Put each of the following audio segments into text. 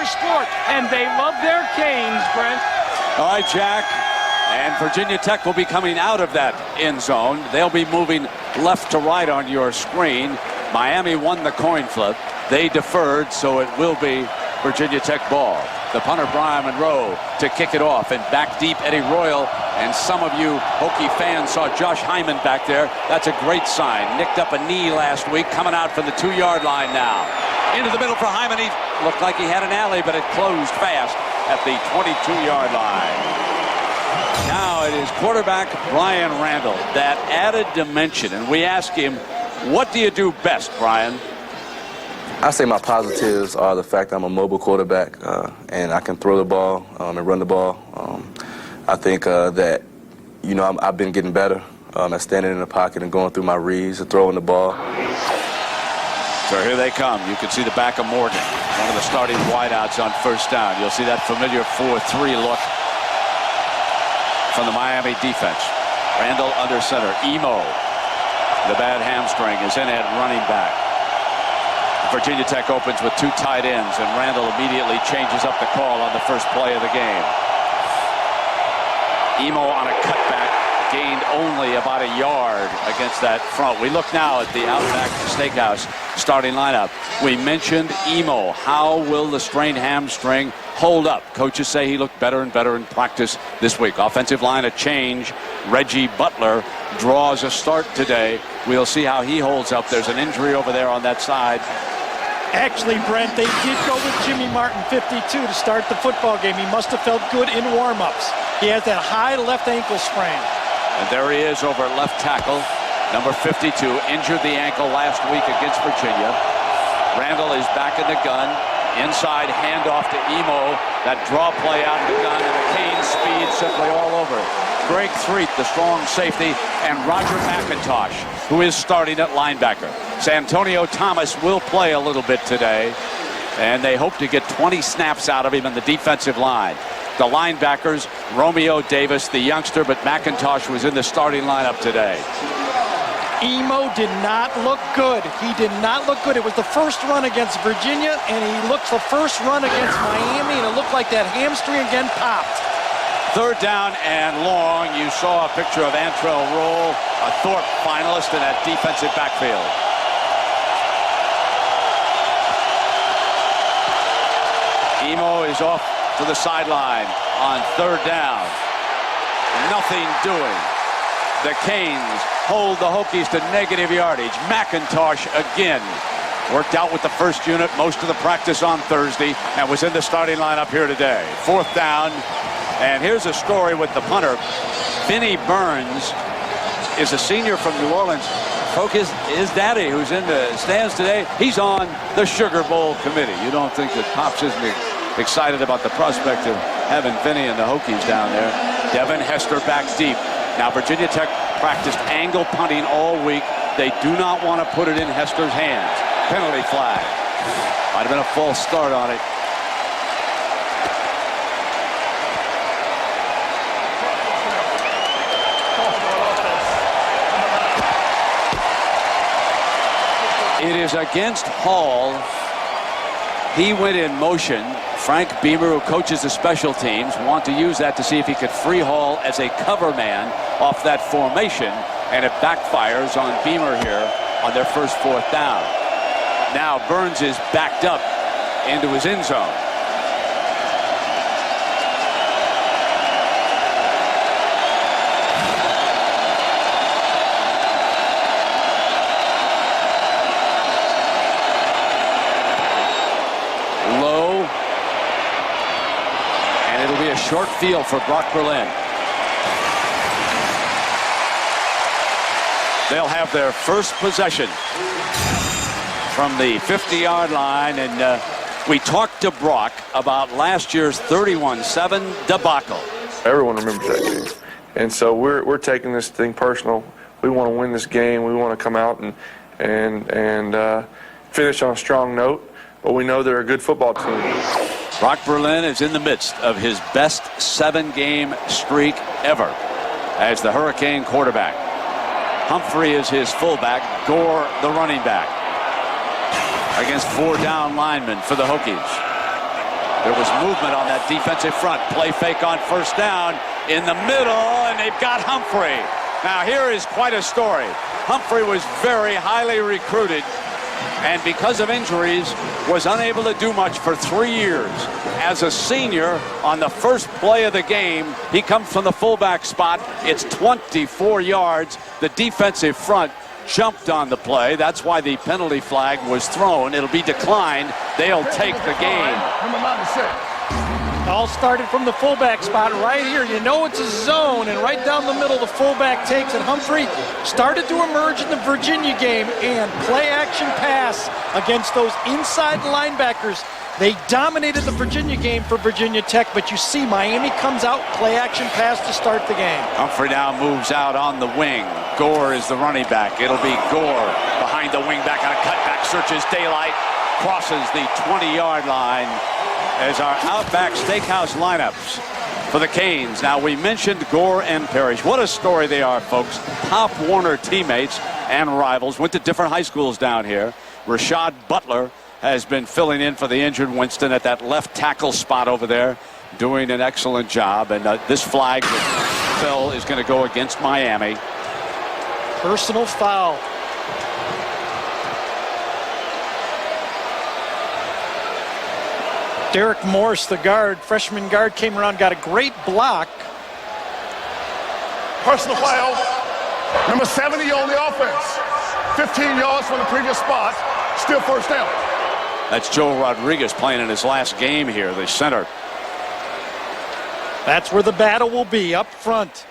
another sport, and they love their canes, Brent. All right, Jack. And Virginia Tech will be coming out of that end zone. They'll be moving left to right on your screen. Miami won the coin flip. They deferred, so it will be Virginia Tech ball. The punter, Brian Monroe, to kick it off. And back deep, Eddie Royal. And some of you Hokie fans saw Josh Hyman back there. That's a great sign. Nicked up a knee last week, coming out from the 2-yard line now. Into the middle for Hyman. He looked like he had an alley, but it closed fast at the 22-yard line. Now it is quarterback Brian Randall, that added dimension. And we ask him, what do you do best, Brian? I say my positives are the fact that I'm a mobile quarterback and I can throw the ball and run the ball. I think that, you know, I've been getting better at standing in the pocket and going through my reads and throwing the ball. So here they come. You can see the back of Morgan, one of the starting wideouts on first down. You'll see that familiar 4-3 look from the Miami defense. Randall under center. Emo, the bad hamstring, is in at running back. Virginia Tech opens with 2 tight ends, and Randall immediately changes up the call on the first play of the game. Emo on a cutback, gained only about a yard against that front. We look now at the Outback Steakhouse starting lineup. We mentioned Emo. How will the strained hamstring hold up? Coaches say he looked better and better in practice this week. Offensive line a change. Reggie Butler draws a start today. We'll see how he holds up. There's an injury over there on that side. Actually, Brent, they did go with Jimmy Martin, 52, to start the football game. He must have felt good in warm-ups. He has that high left ankle sprain. And there he is over at left tackle. Number 52, injured the ankle last week against Virginia. Randall is back in the gun. Inside handoff to Emo. That draw play out of the gun, and the Cane speed simply all over it. Greg Threet, the strong safety, and Roger McIntosh, who is starting at linebacker. Santonio Thomas will play a little bit today, and they hope to get 20 snaps out of him in the defensive line. The linebackers, Romeo Davis, the youngster, but McIntosh was in the starting lineup today. Emo did not look good. He did not look good. It was the first run against Virginia, and he looked the first run against Miami, and it looked like that hamstring again popped. Third down and long. You saw a picture of Antrell Roll, a Thorpe finalist in that defensive backfield. Emo is off to the sideline on third down. Nothing doing. The Canes hold the Hokies to negative yardage. McIntosh again worked out with the first unit most of the practice on Thursday and was in the starting lineup here today. Fourth down. And here's a story with the punter. Vinnie Burns is a senior from New Orleans. Focus his daddy, who's in the stands today. He's on the Sugar Bowl committee. You don't think that Pops isn't excited about the prospect of having Vinnie and the Hokies down there. Devin Hester back deep. Now Virginia Tech practiced angle punting all week. They do not want to put it in Hester's hands. Penalty flag. Might have been a false start on it. It is against Hall. He went in motion. Frank Beamer, who coaches the special teams, want to use that to see if he could free Hall as a cover man off that formation, and it backfires on Beamer here on their first fourth down. Now Burns is backed up into his end zone. Short field for Brock Berlin. They'll have their first possession from the 50-yard line, and we talked to Brock about last year's 31-7 debacle. Everyone remembers that game, and so we're taking this thing personal. We want to win this game. We want to come out and finish on a strong note, but we know they're a good football team. Brock Berlin is in the midst of his best 7-game streak ever as the Hurricane quarterback. Humphrey is his fullback, Gore the running back, against 4 down linemen for the Hokies. There was movement on that defensive front. Play fake on first down in the middle, and they've got Humphrey. Now here is quite a story. Humphrey was very highly recruited, and because of injuries, was unable to do much for 3 years. As a senior, on the first play of the game, he comes from the fullback spot. It's 24 yards. The defensive front jumped on the play. That's why the penalty flag was thrown. It'll be declined. They'll take the game. All started from the fullback spot right here. You know it's a zone, and right down the middle the fullback takes it. Humphrey started to emerge in the Virginia game, and play action pass against those inside linebackers. They dominated the Virginia game for Virginia Tech, but you see Miami comes out, play action pass to start the game. Humphrey now moves out on the wing. Gore is the running back. It'll be Gore behind the wing back on a cutback, searches daylight, crosses the 20-yard line as our Outback Steakhouse lineups for the Canes. Now, we mentioned Gore and Parrish. What a story they are, folks. Pop Warner teammates and rivals. Went to different high schools down here. Rashad Butler has been filling in for the injured Winston at that left tackle spot over there, doing an excellent job. And this flag that fell is going to go against Miami. Personal foul. Derek Morse, the guard, freshman guard, came around, got a great block. Personal foul. Number 70 on the offense. 15 yards from the previous spot. Still first down. That's Joe Rodriguez playing in his last game here, the center. That's where the battle will be, up front.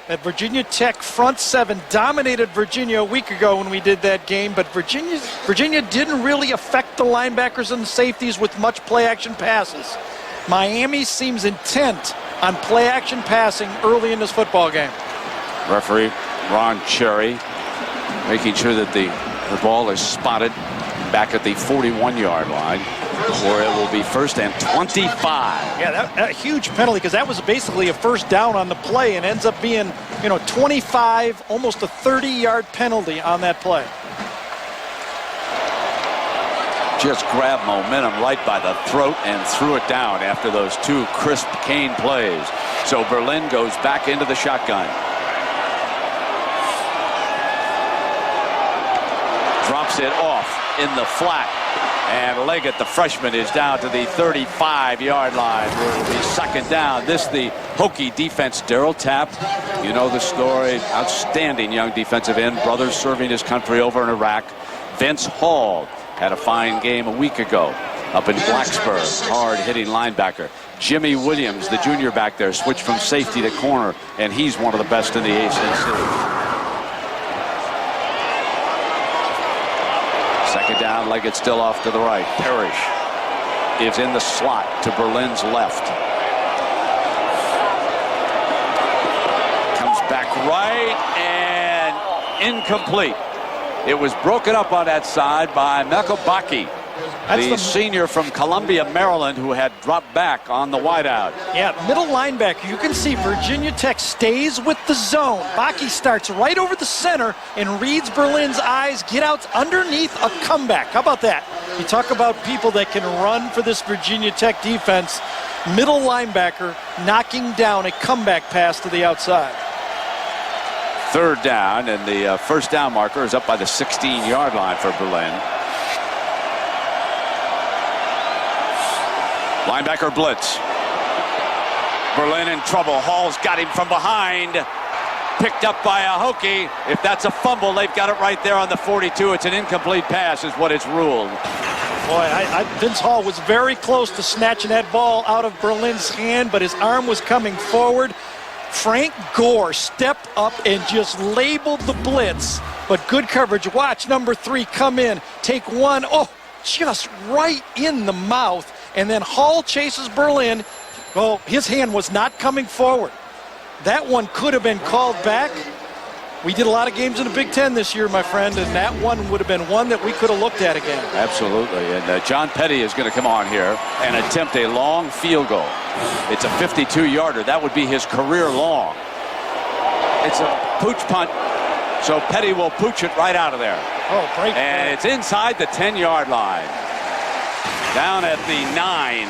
That Virginia Tech front seven dominated Virginia a week ago when we did that game, but Virginia didn't really affect the linebackers and the safeties with much play-action passes. Miami seems intent on play-action passing early in this football game. Referee Ron Cherry making sure that the ball is spotted back at the 41-yard line, where it will be first and 25. Yeah, that huge penalty, because that was basically a first down on the play, and ends up being, 25, almost a 30-yard penalty on that play. Just grabbed momentum right by the throat and threw it down after those two crisp Cane plays. So Berlin goes back into the shotgun. Drops it off in the flat, and Leggett, the freshman, is down to the 35-yard line, where it'll be second down. This the Hokie defense. Darryl Tapp, you know the story, outstanding young defensive end, brothers serving his country over in Iraq. Vince Hall had a fine game a week ago up in Blacksburg, hard-hitting linebacker. Jimmy Williams, the junior back there, switched from safety to corner, and he's one of the best in the ACC. Second down, Leggett still off to the right. Parrish is in the slot to Berlin's left. Comes back right and incomplete. It was broken up on that side by Melkobaki, the senior from Columbia, Maryland, who had dropped back on the wideout. Yeah, middle linebacker. You can see Virginia Tech stays with the zone. Baki starts right over the center and reads Berlin's eyes, get out underneath a comeback. How about that? You talk about people that can run for this Virginia Tech defense. Middle linebacker knocking down a comeback pass to the outside. Third down, and the first down marker is up by the 16-yard line for Berlin. Linebacker blitz. Berlin in trouble. Hall's got him from behind. Picked up by a Hokie. If that's a fumble, they've got it right there on the 42. It's an incomplete pass is what it's ruled. Boy, Vince Hall was very close to snatching that ball out of Berlin's hand, but his arm was coming forward. Frank Gore stepped up and just labeled the blitz, but good coverage. Watch number 3 come in, take one, just right in the mouth, and then Hall chases Berlin. Well, his hand was not coming forward. That one could have been called back. We did a lot of games in the Big Ten this year, my friend, and that one would have been one that we could have looked at again. Absolutely, and John Petty is going to come on here and attempt a long field goal. It's a 52-yarder. That would be his career long. It's a pooch punt, so Petty will pooch it right out of there. Oh, great. And it's inside the 10-yard line. Down at the 9.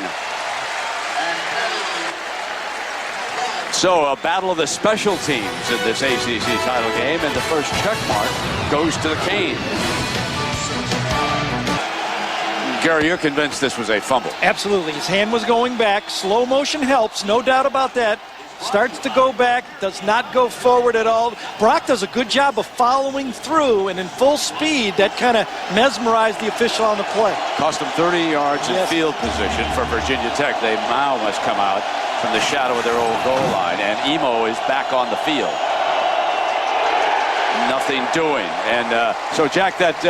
So a battle of the special teams in this ACC title game, and the first check mark goes to the Canes. Gary, you're convinced this was a fumble? Absolutely. His hand was going back. Slow motion helps, no doubt about that. Starts to go back, does not go forward at all. Brock does a good job of following through, and in full speed, that kind of mesmerized the official on the play. Cost him 30 yards in field position for Virginia Tech. They now must come out from the shadow of their old goal line, and Emo is back on the field. Nothing doing. And so, Jack, that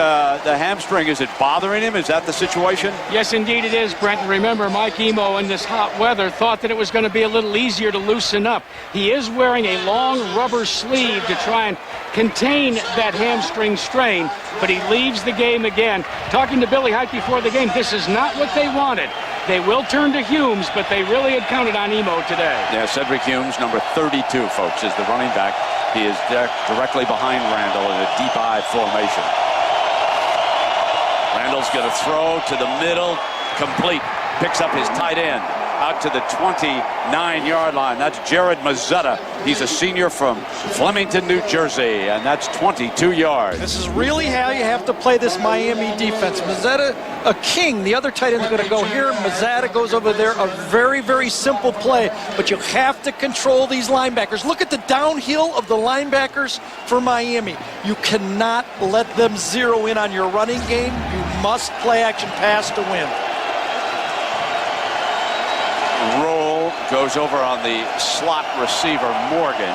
the hamstring, is it bothering him? Is that the situation? Yes, indeed it is, Brent. And remember, Mike Emo in this hot weather thought that it was going to be a little easier to loosen up. He is wearing a long rubber sleeve to try and contain that hamstring strain, but he leaves the game again. Talking to Billy Hite before the game, this is not what they wanted. They will turn to Humes, but they really had counted on Emo today. Yeah, Cedric Humes, number 32, folks, is the running back. He is directly behind Randall in a deep I formation. Randall's going to throw to the middle, complete. Picks up his tight end out to the 29-yard line. That's Jared Mazzetta. He's a senior from Flemington, New Jersey, and that's 22 yards. This is really how you have to play this Miami defense. Mazzetta, a king. The other tight end's going to go here. Mazzetta goes over there. A very, very simple play, but you have to control these linebackers. Look at the downhill of the linebackers for Miami. You cannot let them zero in on your running game. You must play action pass to win. Roll goes over on the slot receiver Morgan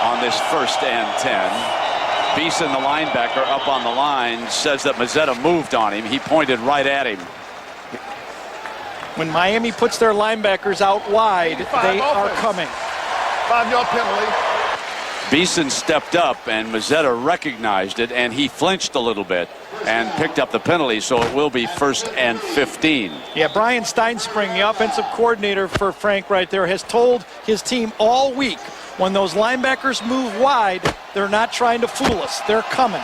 on this 1st and 10. Beeson, the linebacker, up on the line, says that Mazzetta moved on him. He pointed right at him. When Miami puts their linebackers out wide, they are coming. 5-yard penalty. Beeson stepped up, and Mazzetta recognized it, and he flinched a little bit and picked up the penalty, so it will be 1st and 15. Yeah, Brian Steinspring, the offensive coordinator for Frank right there, has told his team all week, when those linebackers move wide, they're not trying to fool us. They're coming.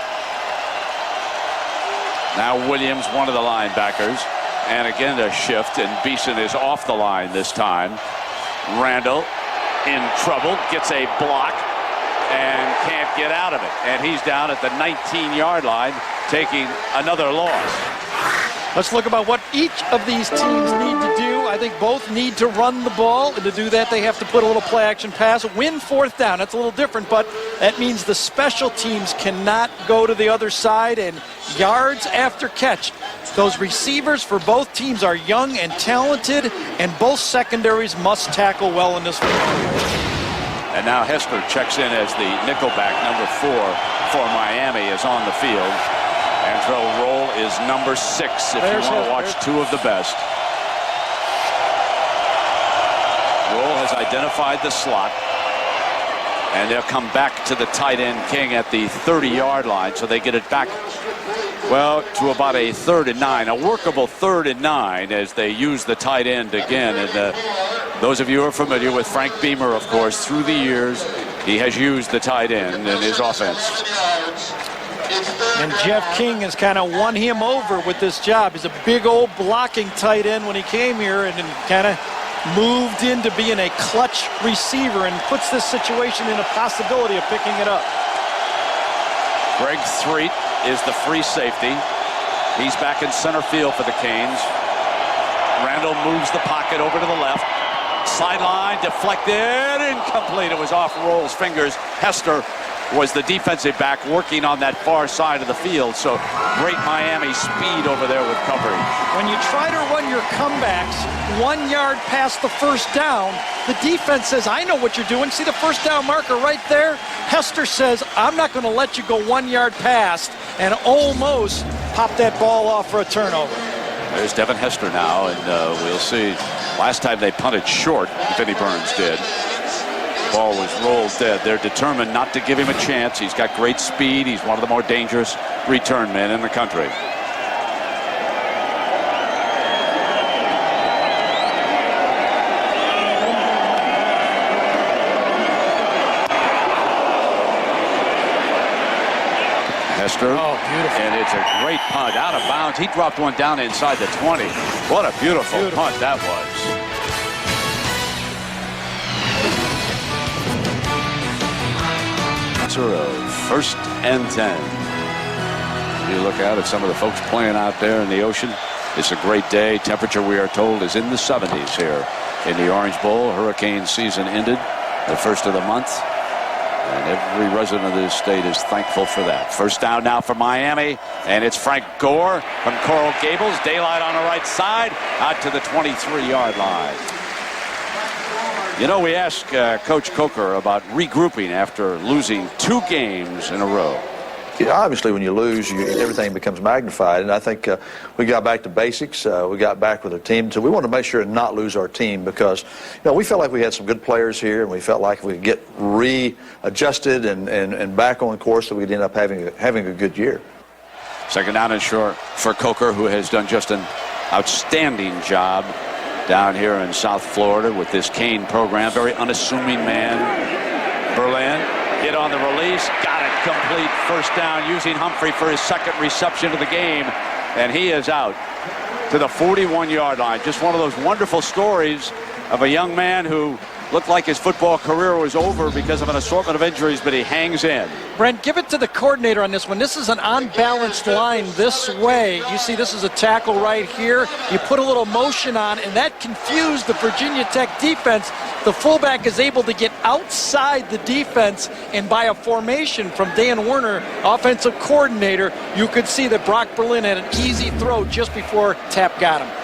Now Williams, one of the linebackers, and again a shift, and Beeson is off the line this time. Randall in trouble, gets a block, and can't get out of it. And he's down at the 19-yard line, taking another loss. Let's look about what each of these teams need to do. I think both need to run the ball, and to do that, they have to put a little play-action pass. Win 4th down. That's a little different, but that means the special teams cannot go to the other side, and yards after catch. Those receivers for both teams are young and talented, and both secondaries must tackle well in this one. And now Hester checks in as the nickelback, number 4 for Miami, is on the field. And Roll is number 6 if you want to watch two of the best. Roll has identified the slot. And they'll come back to the tight end King at the 30-yard line, so they get it back, well, to about a 3rd and 9, a workable 3rd and 9 as they use the tight end again. And those of you who are familiar with Frank Beamer, of course, through the years, he has used the tight end in his offense. And Jeff King has kind of won him over with this job. He's a big old blocking tight end when he came here, and kind of moved into being a clutch receiver and puts this situation in a possibility of picking it up. Greg Threet is the free safety. He's back in center field for the Canes. Randall moves the pocket over to the left. Sideline deflected, incomplete. It was off Roll's fingers. Hester was the defensive back working on that far side of the field. So great Miami speed over there with coverage. When you try to run your comebacks 1 yard past the 1st down, the defense says, I know what you're doing. See the 1st down marker right there? Hester says, I'm not going to let you go 1 yard past, and almost pop that ball off for a turnover. There's Devin Hester now, and we'll see. Last time they punted short, Vinnie Burns did. Ball was rolled dead. They're determined not to give him a chance. He's got great speed. He's one of the more dangerous return men in the country. Hester. Oh, beautiful. And it's a great punt out of bounds. He dropped one down inside the 20. What a beautiful punt that was. Boxer Road. 1st and 10. You look out at some of the folks playing out there in the ocean. It's a great day. Temperature, we are told, is in the 70s here in the Orange Bowl. Hurricane season ended the 1st of the month, and every resident of this state is thankful for that. 1st down now for Miami, and it's Frank Gore from Coral Gables. Daylight on the right side, out to the 23-yard line. You know, we asked Coach Coker about regrouping after losing 2 games in a row. Obviously, when you lose, everything becomes magnified, and I think we got back to basics. We got back with our team, so we want to make sure and not lose our team because, we felt like we had some good players here, and we felt like if we could get readjusted and back on course, that we'd end up having a good year. 2nd down and short for Coker, who has done just an outstanding job down here in South Florida with this Cane program. Very unassuming man. Berlin hit on the release, got it complete. 1st down using Humphrey for his 2nd reception of the game, and he is out to the 41-yard line. Just one of those wonderful stories of a young man who looked like his football career was over because of an assortment of injuries, but he hangs in. Brent, give it to the coordinator on this one. This is an unbalanced line this way. You see this is a tackle right here. You put a little motion on, and that confused the Virginia Tech defense. The fullback is able to get outside the defense, and by a formation from Dan Werner, offensive coordinator, you could see that Brock Berlin had an easy throw just before Tapp got him.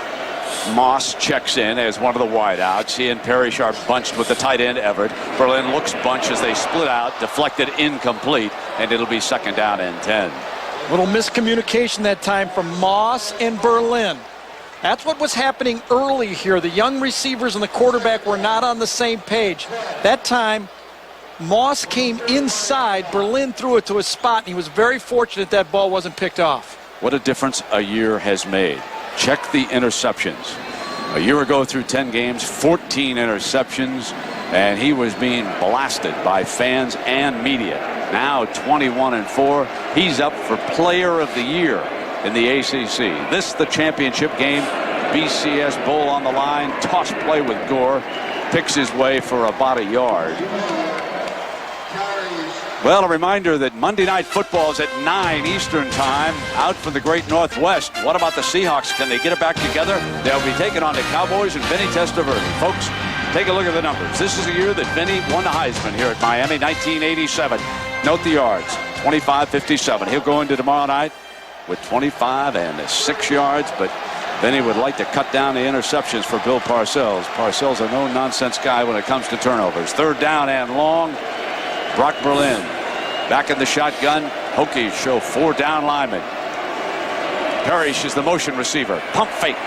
Moss checks in as one of the wideouts. He and Parrish are bunched with the tight end Everett. Berlin looks bunched as they split out, deflected, incomplete, and it'll be 2nd down and 10. Little miscommunication that time from Moss and Berlin. That's what was happening early here. The young receivers and the quarterback were not on the same page. That time, Moss came inside. Berlin threw it to a spot, and he was very fortunate that ball wasn't picked off. What a difference a year has made. Check the interceptions. A year ago through 10 games, 14 interceptions, and he was being blasted by fans and media. Now 21-4. He's up for Player of the Year in the ACC. This the championship game. BCS Bowl on the line. Toss play with Gore. Picks his way for about a yard. Well, a reminder that Monday Night Football is at 9 Eastern Time, out for the Great Northwest. What about the Seahawks? Can they get it back together? They'll be taking on the Cowboys and Vinny Testaverde. Folks, take a look at the numbers. This is the year that Vinny won the Heisman here at Miami, 1987. Note the yards, 25-57. He'll go into tomorrow night with 25 and 6 yards, but Vinny would like to cut down the interceptions for Bill Parcells. Parcells a no-nonsense guy when it comes to turnovers. 3rd down and long. Brock Berlin back in the shotgun. Hokies show 4 down linemen. Parrish is the motion receiver. Pump fake.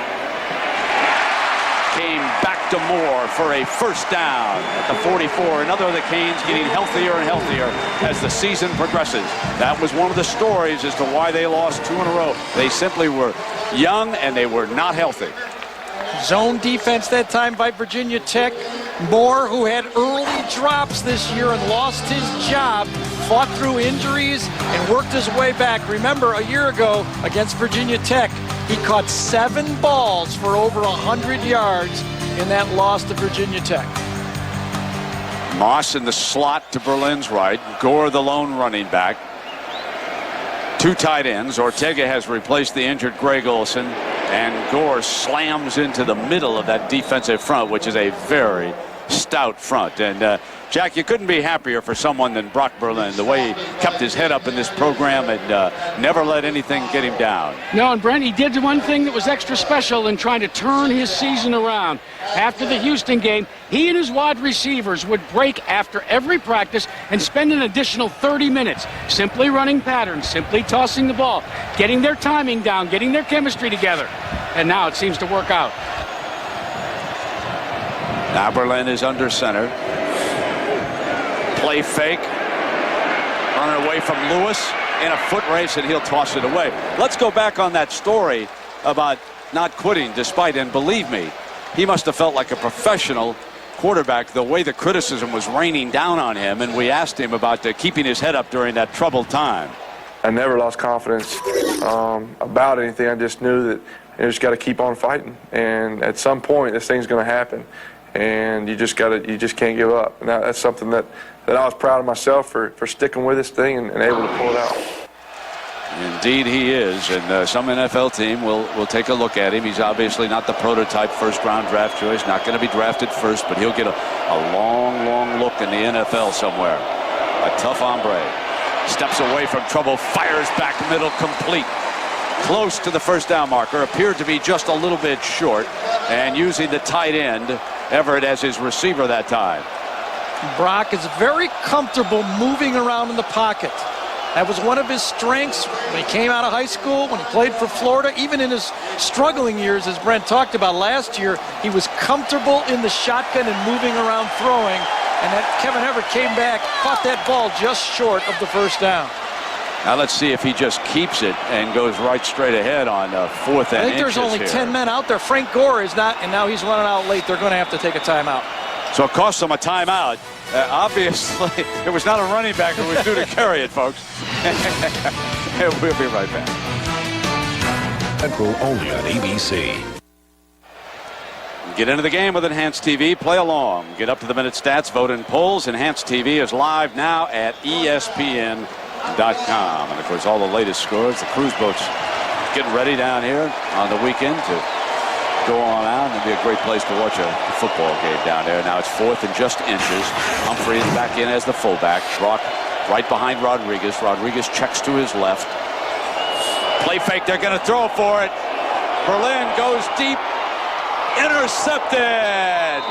Came back to Moore for a 1st down at the 44. Another of the Canes getting healthier and healthier as the season progresses. That was one of the stories as to why they lost 2 in a row. They simply were young and they were not healthy. Zone defense that time by Virginia Tech. Moore, who had early drops this year and lost his job, fought through injuries and worked his way back. Remember, a year ago against Virginia Tech, he caught 7 balls for over 100 yards in that loss to Virginia Tech. Moss in the slot to Berlin's right. Gore the lone running back. 2 tight ends. Ortega has replaced the injured Greg Olson, and Gore slams into the middle of that defensive front, which is a very stout front. And Jack, you couldn't be happier for someone than Brock Berlin, the way he kept his head up in this program and never let anything get him down. No, and Brent, he did one thing that was extra special in trying to turn his season around. After the Houston game, he and his wide receivers would break after every practice and spend an additional 30 minutes simply running patterns, simply tossing the ball, getting their timing down, getting their chemistry together. And now it seems to work out. Now Berlin is under center. Play fake. Running away from Lewis in a foot race, and he'll toss it away. Let's go back on that story about not quitting despite, and believe me, he must have felt like a professional quarterback the way the criticism was raining down on him, and we asked him about keeping his head up during that troubled time. I never lost confidence about anything. I just knew that you just got to keep on fighting, and at some point this thing's going to happen. and you just can't give up. And that's something that I was proud of myself for sticking with this thing and able to pull it out. Indeed he is, and some NFL team will take a look at him. He's obviously not the prototype first-round draft choice, not going to be drafted first, but he'll get a long look in the NFL somewhere. A tough hombre. Steps away from trouble, fires back middle, complete. Close to the first down marker, appeared to be just a little bit short, and using the tight end, Everett, as his receiver that time. Brock is very comfortable moving around in the pocket. That was one of his strengths when he came out of high school, when he played for Florida. Even in his struggling years, as Brent talked about last year, he was comfortable in the shotgun and moving around throwing. And that Kevin Everett came back, caught that ball just short of the first down. Now let's see if he just keeps it and goes right straight ahead on fourth and I think there's only here. 10 men out there. Frank Gore is not, and now he's running out late. They're going to have to take a timeout. So it cost them a timeout. Obviously, it was not a running back who was due to carry it, folks. We'll be right back. Central only on ABC. Get into the game with Enhanced TV. Play along. Get up to the minute stats. Vote in polls. Enhanced TV is live now at ESPN.com. And, of course, all the latest scores. The cruise boats getting ready down here on the weekend to go on out. It'll be a great place to watch a football game down there. Now it's fourth and just inches. Humphrey is back in as the fullback. Brock right behind Rodriguez. Rodriguez checks to his left. Play fake. They're going to throw for it. Berlin goes deep. Intercepted.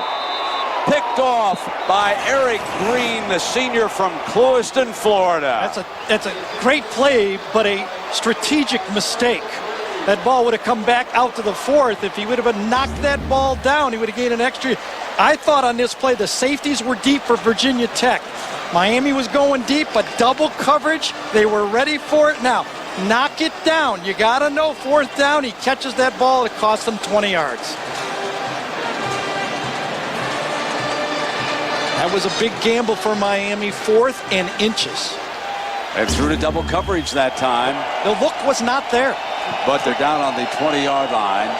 Picked off by Eric Green, the senior from Clewiston, Florida. That's a great play, but a strategic mistake. That ball would have come back out to the fourth. If he would have knocked that ball down, he would have gained an extra. I thought on this play the safeties were deep for Virginia Tech. Miami was going deep, but double coverage. They were ready for it. Now, knock it down. You got to know fourth down. He catches that ball. It costs him 20 yards. That was a big gamble for Miami, fourth and inches. And through to double coverage that time. The look was not there. But they're down on the 20-yard line.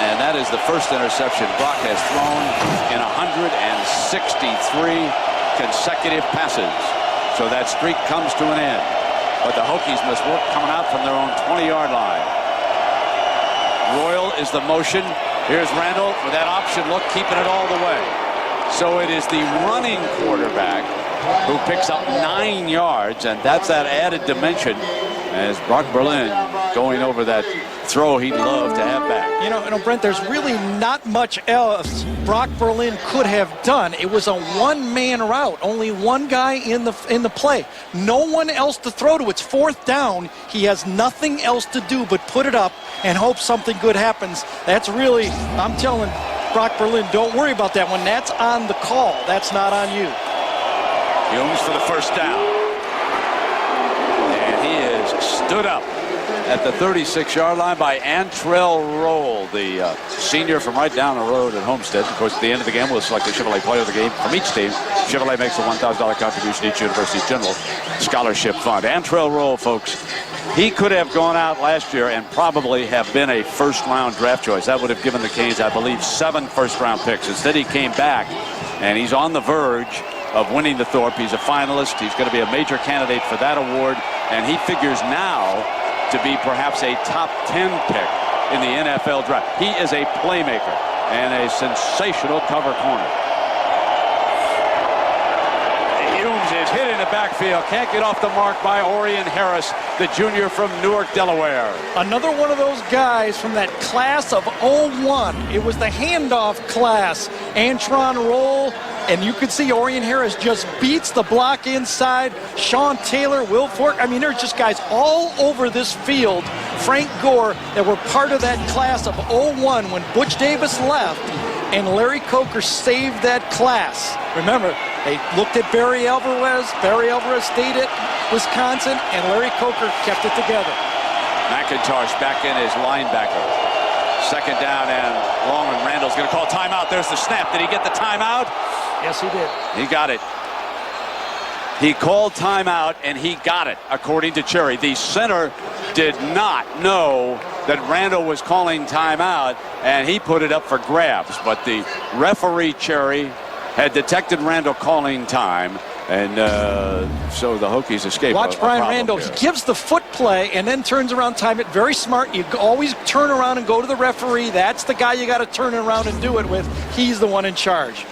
And that is the first interception Brock has thrown in 163 consecutive passes. So that streak comes to an end. But the Hokies must work coming out from their own 20-yard line. Royal is the motion. Here's Randall with that option look, keeping it all the way. So it is the running quarterback who picks up 9 yards, and that's that added dimension as Brock Berlin going over that throw he'd love to have back. You know, Brent, there's really not much else Brock Berlin could have done. It was a one-man route, only one guy in the play. No one else to throw to. It's fourth down. He has nothing else to do but put it up and hope something good happens. That's really, I'm telling Brock Berlin, don't worry about that one. That's on the call. That's not on you. Humes for the first down. And he is stood up at the 36-yard line by Antrell Roll, the senior from right down the road at Homestead. Of course, at the end of the game, we'll select the Chevrolet player of the game from each team. Chevrolet makes a $1,000 contribution to each university's general scholarship fund. Antrell Roll, folks, he could have gone out last year and probably have been a first-round draft choice. That would have given the Canes, I believe, 7 first-round picks. Instead, he came back, and he's on the verge of winning the Thorpe. He's a finalist. He's going to be a major candidate for that award, and he figures now to be perhaps a top 10 pick in the NFL draft. He is a playmaker and a sensational cover corner. Humes is hit in the backfield. Can't get off the mark by Orion Harris, the junior from Newark, Delaware. Another one of those guys from that class of 01. It was the handoff class. Antron Roll, and you can see Orion Harris just beats the block inside. Sean Taylor, Will Fork. I mean, there's just guys all over this field. Frank Gore that were part of that class of 01 when Butch Davis left, and Larry Coker saved that class. Remember, they looked at Barry Alvarez. Barry Alvarez stayed at Wisconsin, and Larry Coker kept it together. McIntosh back in as linebacker. Second down and long, and Randall's going to call timeout. There's the snap. Did he get the timeout? Yes, he did. He got it. He called timeout, and he got it, according to Cherry. The center did not know that Randall was calling timeout, and he put it up for grabs. But the referee, Cherry, had detected Randall calling time, and so the Hokies escaped. Watch Brian Randall. He gives the foot play and then turns around, time it. Very smart. You always turn around and go to the referee. That's the guy you got to turn around and do it with. He's the one in charge.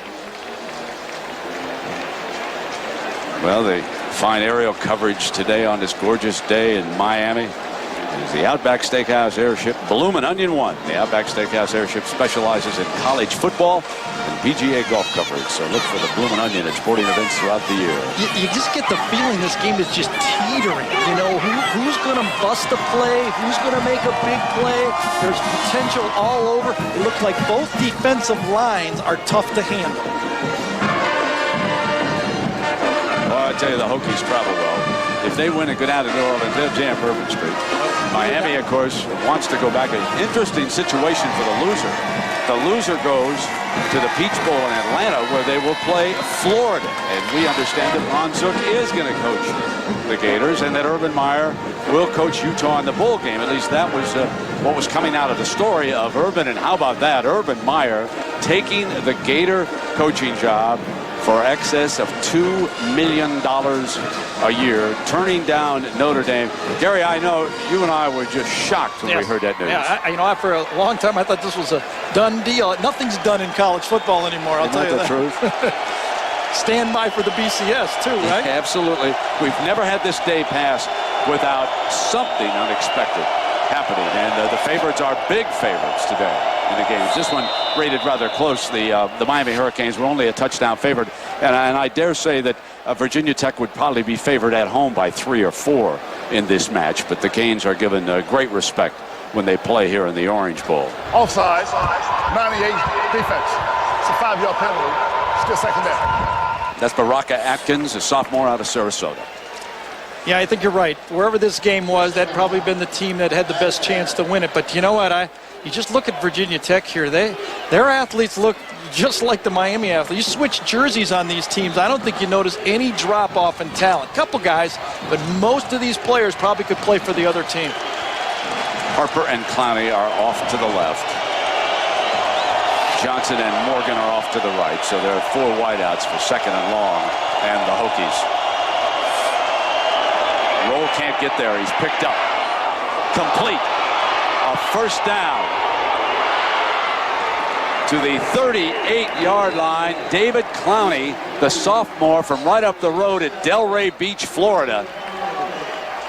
Well, the fine aerial coverage today on this gorgeous day in Miami is the Outback Steakhouse Airship Bloomin' Onion 1. The Outback Steakhouse Airship specializes in college football and PGA golf coverage. So look for the Bloomin' Onion at sporting events throughout the year. You just get the feeling this game is just teetering. You know, who's going to bust a play? Who's going to make a big play? There's potential all over. It looks like both defensive lines are tough to handle. Well, I tell you, the Hokies travel well. If they win and go down to New Orleans, they'll jam Bourbon Street. Miami, of course, wants to go back. An interesting situation for the loser. The loser goes to the Peach Bowl in Atlanta, where they will play Florida. And we understand that Ron Zook is going to coach the Gators, and that Urban Meyer will coach Utah in the bowl game. At least that was what was coming out of the story of Urban. And how about that? Urban Meyer taking the Gator coaching job for excess of $2 million a year, turning down Notre Dame. Gary, I know you and I were just shocked when we heard that news. Yeah, you know, for a long time I thought this was a done deal. Nothing's done in college football anymore, I'll tell you that. Isn't that the truth? Stand by for the BCS, too, right? Absolutely. We've never had this day pass without something unexpected happening. And the favorites are big favorites today in the games. This one rated rather close. The Miami Hurricanes were only a touchdown favorite. And I dare say that Virginia Tech would probably be favored at home by 3 or 4 in this match. But the Canes are given great respect when they play here in the Orange Bowl. Offside, 98 defense. It's a 5-yard penalty. Still second down. That's Baraka Atkins, a sophomore out of Sarasota. Yeah, I think you're right. Wherever this game was, that'd probably been the team that had the best chance to win it. But you know what? You just look at Virginia Tech here. Their athletes look just like the Miami athletes. You switch jerseys on these teams, I don't think you notice any drop-off in talent. Couple guys, but most of these players probably could play for the other team. Harper and Clowney are off to the left. Johnson and Morgan are off to the right. So there are 4 wideouts for second and long, and the Hokies. Roll can't get there. He's picked up. Complete. A first down to the 38-yard line. David Clowney, the sophomore from right up the road at Delray Beach, Florida.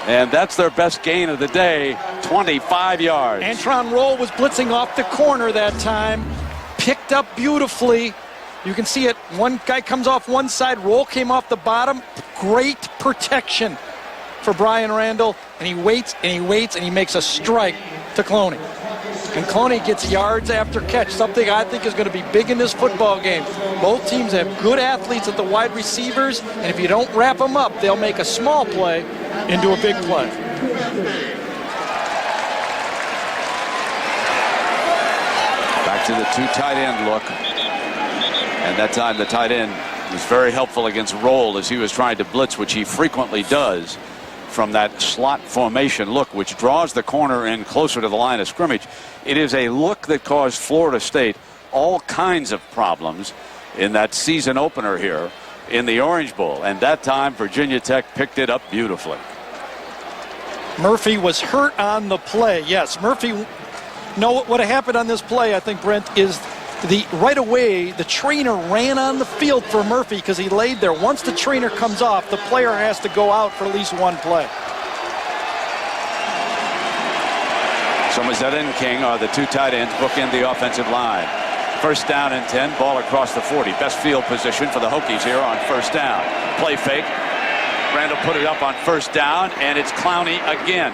And that's their best gain of the day, 25 yards. Antron Roll was blitzing off the corner that time. Picked up beautifully. You can see it. One guy comes off one side. Roll came off the bottom. Great protection for Brian Randall. And he waits and he waits and he makes a strike to Clowney. And Clowney gets yards after catch, something I think is going to be big in this football game. Both teams have good athletes at the wide receivers, and if you don't wrap them up, they'll make a small play into a big play. Back to the 2 tight end look. And that time the tight end was very helpful against Roll as he was trying to blitz, which he frequently does from that slot formation look, which draws the corner in closer to the line of scrimmage. It is a look that caused Florida State all kinds of problems in that season opener here in the Orange Bowl. And that time Virginia Tech picked it up beautifully. Murphy was hurt on the play. Yes, Murphy. No, what happened on this play, I think, Brent, is right away the trainer ran on the field for Murphy because he laid there. Once the trainer comes off, the player has to go out for at least one play. So Mazzetta and King are the 2 tight ends, bookend the offensive line. First down and 10, ball across the 40. Best field position for the Hokies here on first down. Play fake. Randall put it up on first down, and it's Clowney again.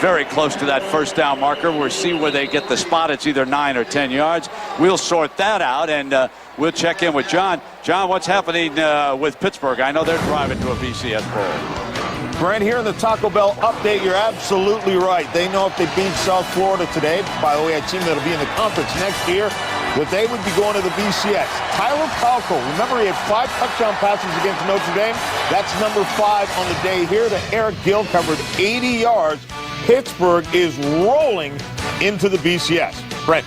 Very close to that first down marker. We'll see where they get the spot. It's either 9 or 10 yards. We'll sort that out, and we'll check in with John. John, what's happening with Pittsburgh? I know they're driving to a BCS Bowl. Brent, here in the Taco Bell update, you're absolutely right. They know if they beat South Florida today, by the way, a team that'll be in the conference next year, that they would be going to the BCS. Tyler Palco, remember he had 5 touchdown passes against Notre Dame. That's number 5 on the day here. To Eric Gill covered 80 yards Pittsburgh is rolling into the BCS. Brent.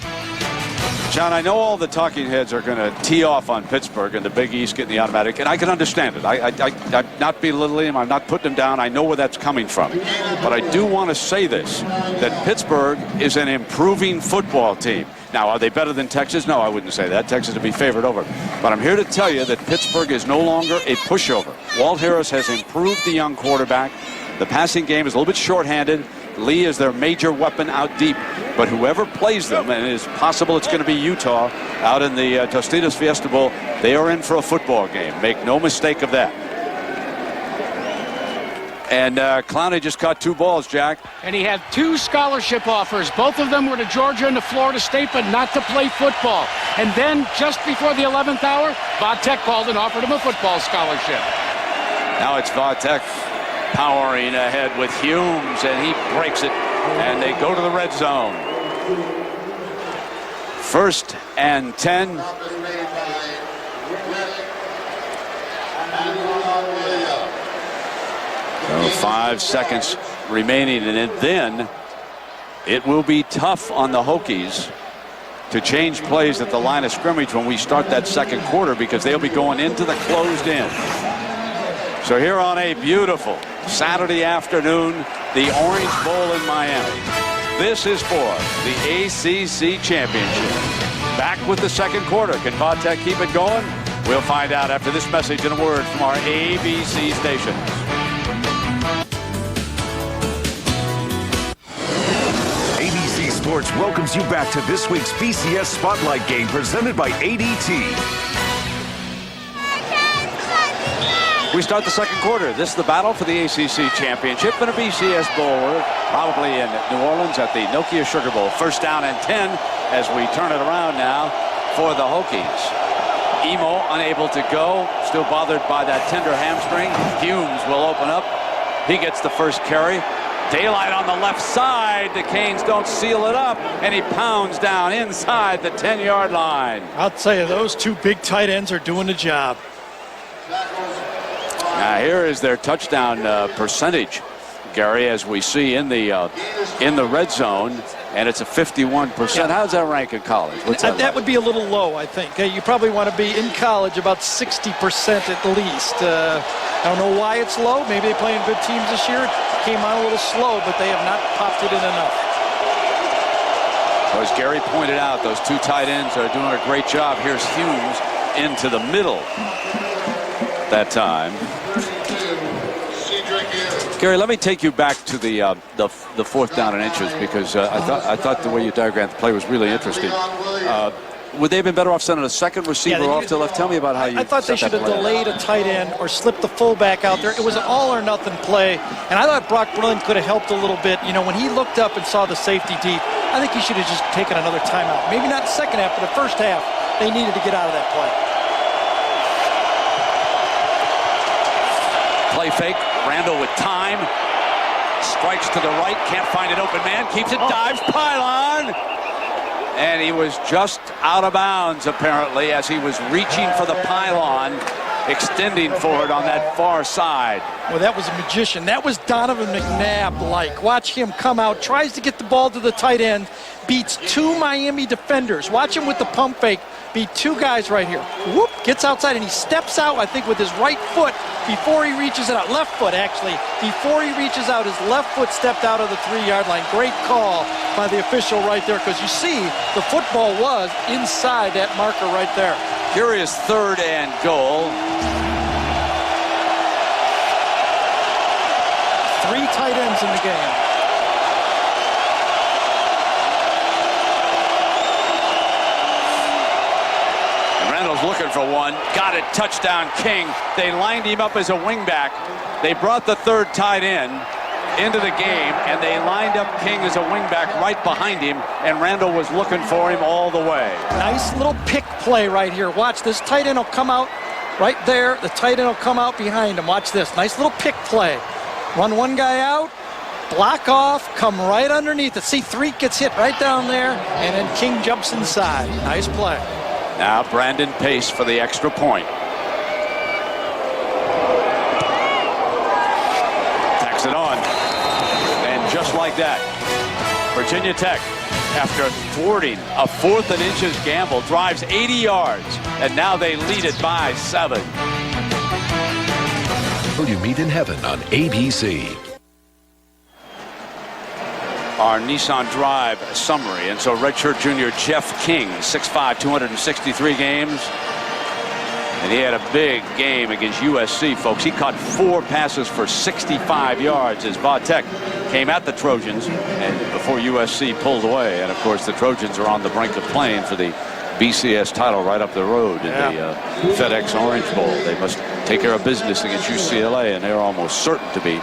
John, I know all the talking heads are going to tee off on Pittsburgh and the Big East getting the automatic, and I can understand it. I'm not belittling him. I'm not putting him down. I know where that's coming from. But I do want to say this, that Pittsburgh is an improving football team. Now, are they better than Texas? No, I wouldn't say that. Texas would be favored over. But I'm here to tell you that Pittsburgh is no longer a pushover. Walt Harris has improved the young quarterback. The passing game is a little bit shorthanded. Lee is their major weapon out deep. But whoever plays them, and it is possible it's going to be Utah out in the Tostitos Fiesta Bowl, they are in for a football game. Make no mistake of that. And Clowney just caught 2 balls, Jack. And he had 2 scholarship offers. Both of them were to Georgia and to Florida State, but not to play football. And then, just before the 11th hour, Vatek called and offered him a football scholarship. Now it's Vatek powering ahead with Humes, and he breaks it, and they go to the red zone. 1st and 10. So 5 seconds remaining, and then it will be tough on the Hokies to change plays at the line of scrimmage when we start that second quarter, because they'll be going into the closed end. So here on a beautiful Saturday afternoon, the Orange Bowl in Miami. This is for the ACC Championship. Back with the second quarter. Can Vatek keep it going? We'll find out after this message and a word from our ABC stations. ABC Sports welcomes you back to this week's BCS Spotlight Game presented by ADT. We start the second quarter. This is the battle for the ACC Championship and a BCS Bowl, probably in New Orleans at the Nokia Sugar Bowl. 1st down and 10 as we turn it around now for the Hokies. Emo unable to go, still bothered by that tender hamstring. Humes will open up. He gets the first carry. Daylight on the left side. The Canes don't seal it up, and he pounds down inside the 10-yard line. I'll tell you, those 2 big tight ends are doing the job. Now here is their touchdown percentage, Gary, as we see in the red zone, and it's a 51%. Yeah. How does that rank in college? What's that like? Would be a little low, I think. You probably want to be in college about 60% at least. I don't know why it's low. Maybe they're playing good teams this year. It came on a little slow, but they have not popped it in enough. So as Gary pointed out, those 2 tight ends are doing a great job. Here's Humes into the middle that time. Gary, let me take you back to the 4th down and inches, because I thought the way you diagrammed the play was really interesting. Would they have been better off sending a second receiver off to left? Tell me about how you. I thought they should have delayed a tight end or slipped the fullback out there. It was an all or nothing play, and I thought Brock Berlin could have helped a little bit. You know, when he looked up and saw the safety deep, I think he should have just taken another timeout. Maybe not the second half, but the first half, they needed to get out of that play. Play fake. Randall with time. Strikes to the right. Can't find an open man. Keeps it. Dives. Pylon. And he was just out of bounds, apparently, as he was reaching for the pylon, extending for it on that far side. Well, that was a magician. That was Donovan McNabb-like. Watch him come out, tries to get the ball to the tight end, beats 2 Miami defenders. Watch him with the pump fake. Beat 2 guys right here. Whoop, gets outside, and he steps out, I think, with his right foot before he reaches it out. Left foot, actually. Before he reaches out, his left foot stepped out of the 3-yard line. Great call by the official right there, because you see the football was inside that marker right there. Here is 3rd and goal. 3 tight ends in the game. Looking for one. Got it. Touchdown, King. They lined him up as a wingback. They brought the 3rd tight end into the game, and they lined up King as a wingback right behind him, and Randall was looking for him all the way. Nice little pick play right here. Watch, this tight end will come out right there. The tight end will come out behind him. Watch this. Nice little pick play. Run one guy out, block off, come right underneath it. See, Threek gets hit right down there, and then King jumps inside. Nice play. Now Brandon Pace for the extra point. Tacks it on. And just just like that. Virginia Tech, after thwarting a 4th and inches gamble, drives 80 yards, and now they lead it by 7. You meet in heaven on ABC. Our Nissan Drive summary. And so redshirt junior Jeff King, 6'5", 263 games. And he had a big game against USC, folks. He caught 4 passes for 65 yards as Va-Tech came at the Trojans and before USC pulled away. And, of course, the Trojans are on the brink of playing for the BCS title right up the road in the FedEx Orange Bowl. They must take care of business against UCLA, and they're almost certain to be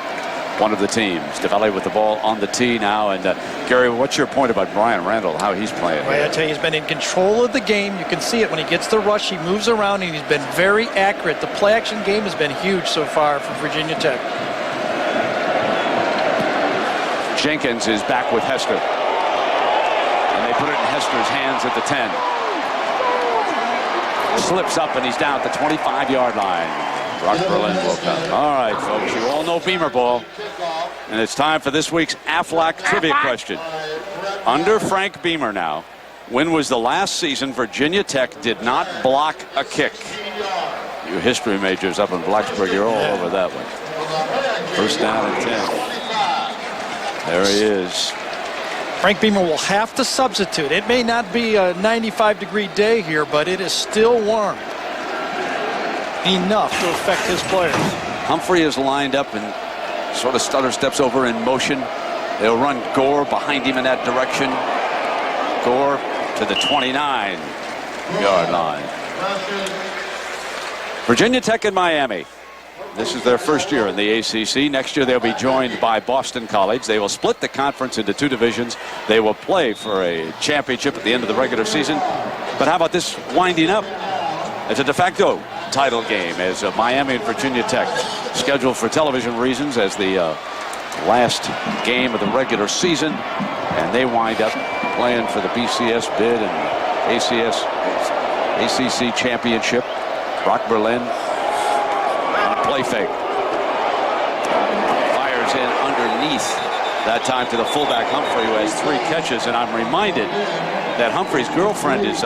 one of the teams. DeValley with the ball on the tee now. And Gary, what's your point about Brian Randall, how he's playing? Well, I tell you, he's been in control of the game. You can see it when he gets the rush. He moves around, and he's been very accurate. The play-action game has been huge so far for Virginia Tech. Jenkins is back with Hester. And they put it in Hester's hands at the 10. Slips up, and he's down at the 25-yard line. Brock Berlin will come. All right, folks, you all know Beamer ball. And it's time for this week's Aflac trivia question. Under Frank Beamer now, when was the last season Virginia Tech did not block a kick? You history majors up in Blacksburg, you're all over that one. 1st down and 10. There he is. Frank Beamer will have to substitute. It may not be a 95-degree day here, but it is still warm enough to affect his players. Humphrey is lined up and sort of stutter steps over in motion. They'll run Gore behind him in that direction. Gore to the 29-yard line. Virginia Tech and Miami. This is their first year in the ACC. Next year they'll be joined by Boston College. They will split the conference into 2 divisions. They will play for a championship at the end of the regular season. But how about this winding up? It's a de facto title game as Miami and Virginia Tech scheduled for television reasons as the last game of the regular season, and they wind up playing for the BCS bid and ACC championship. Brock Berlin on a play fake, fires in underneath, that time to the fullback Humphrey, who has 3 catches. And I'm reminded that Humphrey's girlfriend is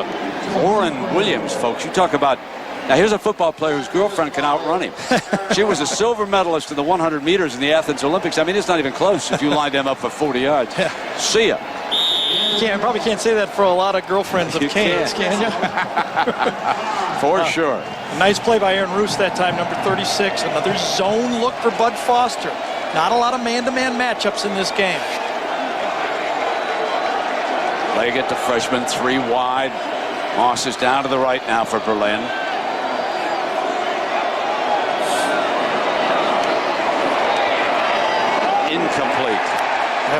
Lauren Williams, folks. You talk about, now here's a football player whose girlfriend can outrun him. She was a silver medalist in the 100 meters in the Athens Olympics. I mean, it's not even close if you line them up for 40 yards. See ya. Probably can't say that for a lot of girlfriends of Canes, can you? For sure. Nice play by Aaron Roos that time, number 36. Another zone look for Bud Foster. Not a lot of man-to-man matchups in this game. Leggett, the freshman, 3 wide. Moss is down to the right now for Berlin. Incomplete.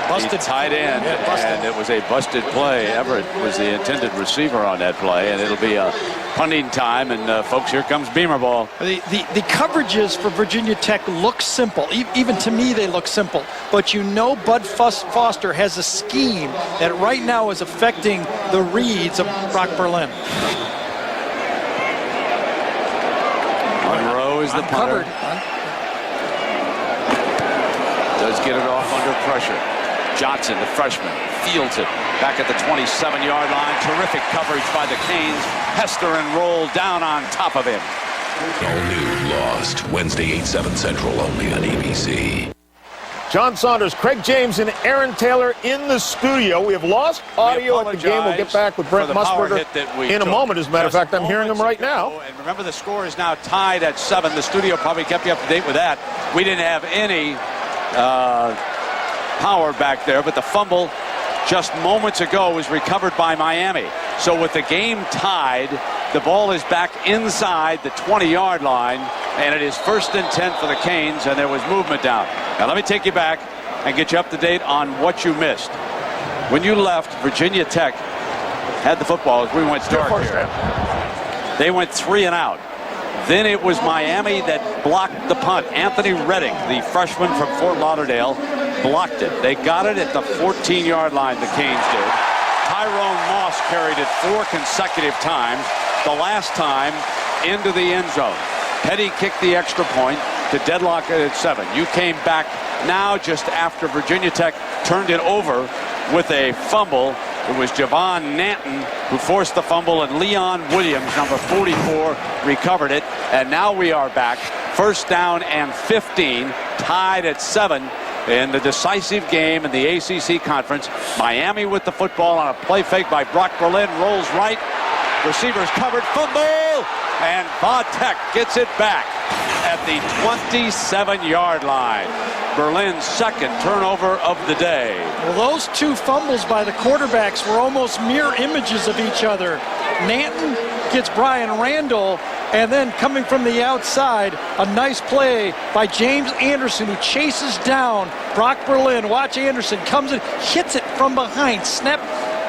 Busted tight end, and it was a busted play. Everett was the intended receiver on that play, and it'll be a punting time. And folks, here comes Beamer ball. The coverages for Virginia Tech look simple. Even to me, they look simple. But you know, Bud Foster has a scheme that right now is affecting the reads of Brock Berlin. Monroe is the punter. Does get it off under pressure. Johnson, the freshman, fields it back at the 27-yard line. Terrific coverage by the Canes. Hester and Roll down on top of him. All new Lost, Wednesday 8/7 Central, only on ABC. John Saunders, Craig James, and Aaron Taylor in the studio. We have lost audio at the game. We'll get back with Brent Musburger in a moment. As a matter of fact, I'm hearing him right now. And remember, the score is now tied at 7. The studio probably kept you up to date with that. We didn't have any power back there, but the fumble just moments ago was recovered by Miami. So with the game tied, the ball is back inside the 20-yard line, and it is 1st and 10 for the Canes, and there was movement down. Now let me take you back and get you up to date on what you missed. When you left, Virginia Tech had the football as we went dark here. They went 3 and out. Then it was Miami that blocked the punt. Anthony Redding, the freshman from Fort Lauderdale, blocked it. They got it at the 14-yard line, the Canes did. Tyrone Moss carried it 4 consecutive times. The last time into the end zone. Petty kicked the extra point to to deadlock it at 7. You came back now just after Virginia Tech turned it over with a fumble. It was Javon Nanton who forced the fumble, and Leon Williams, number 44, recovered it. And now we are back. First down and 15, tied at 7 in the decisive game in the ACC Conference. Miami with the football on a play fake by Brock Berlin. Rolls right. Receivers covered. Fumble. And Va-Tech gets it back at the 27-yard line. Berlin's second turnover of the day. Well, those two fumbles by the quarterbacks were almost mirror images of each other. Nanton gets Brian Randall, and then coming from the outside, a nice play by James Anderson, who chases down Brock Berlin. Watch Anderson, comes in, hits it from behind, snap,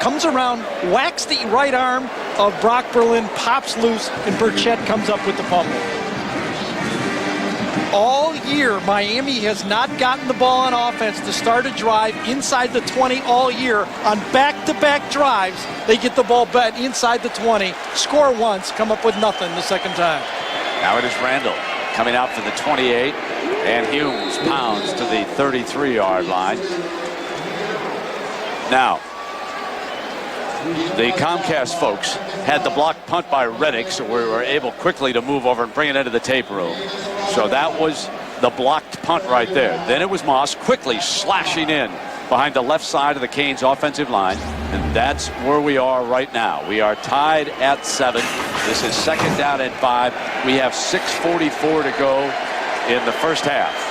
comes around, whacks the right arm of Brock Berlin, pops loose, and Burchett comes up with the fumble. All year, Miami has not gotten the ball on offense to start a drive inside the 20 all year. On back-to-back drives, they get the ball back inside the 20, score once, come up with nothing the second time. Now it is Randall coming out for the 28, and Humes pounds to the 33-yard line. Now, the Comcast folks had the block punt by Reddick, so we were able quickly to move over and bring it into the tape room. So that was the blocked punt right there. Then it was Moss quickly slashing in behind the left side of the Canes offensive line, and that's where we are right now. We are tied at 7. This is second down and 5. We have 6:44 to go in the first half.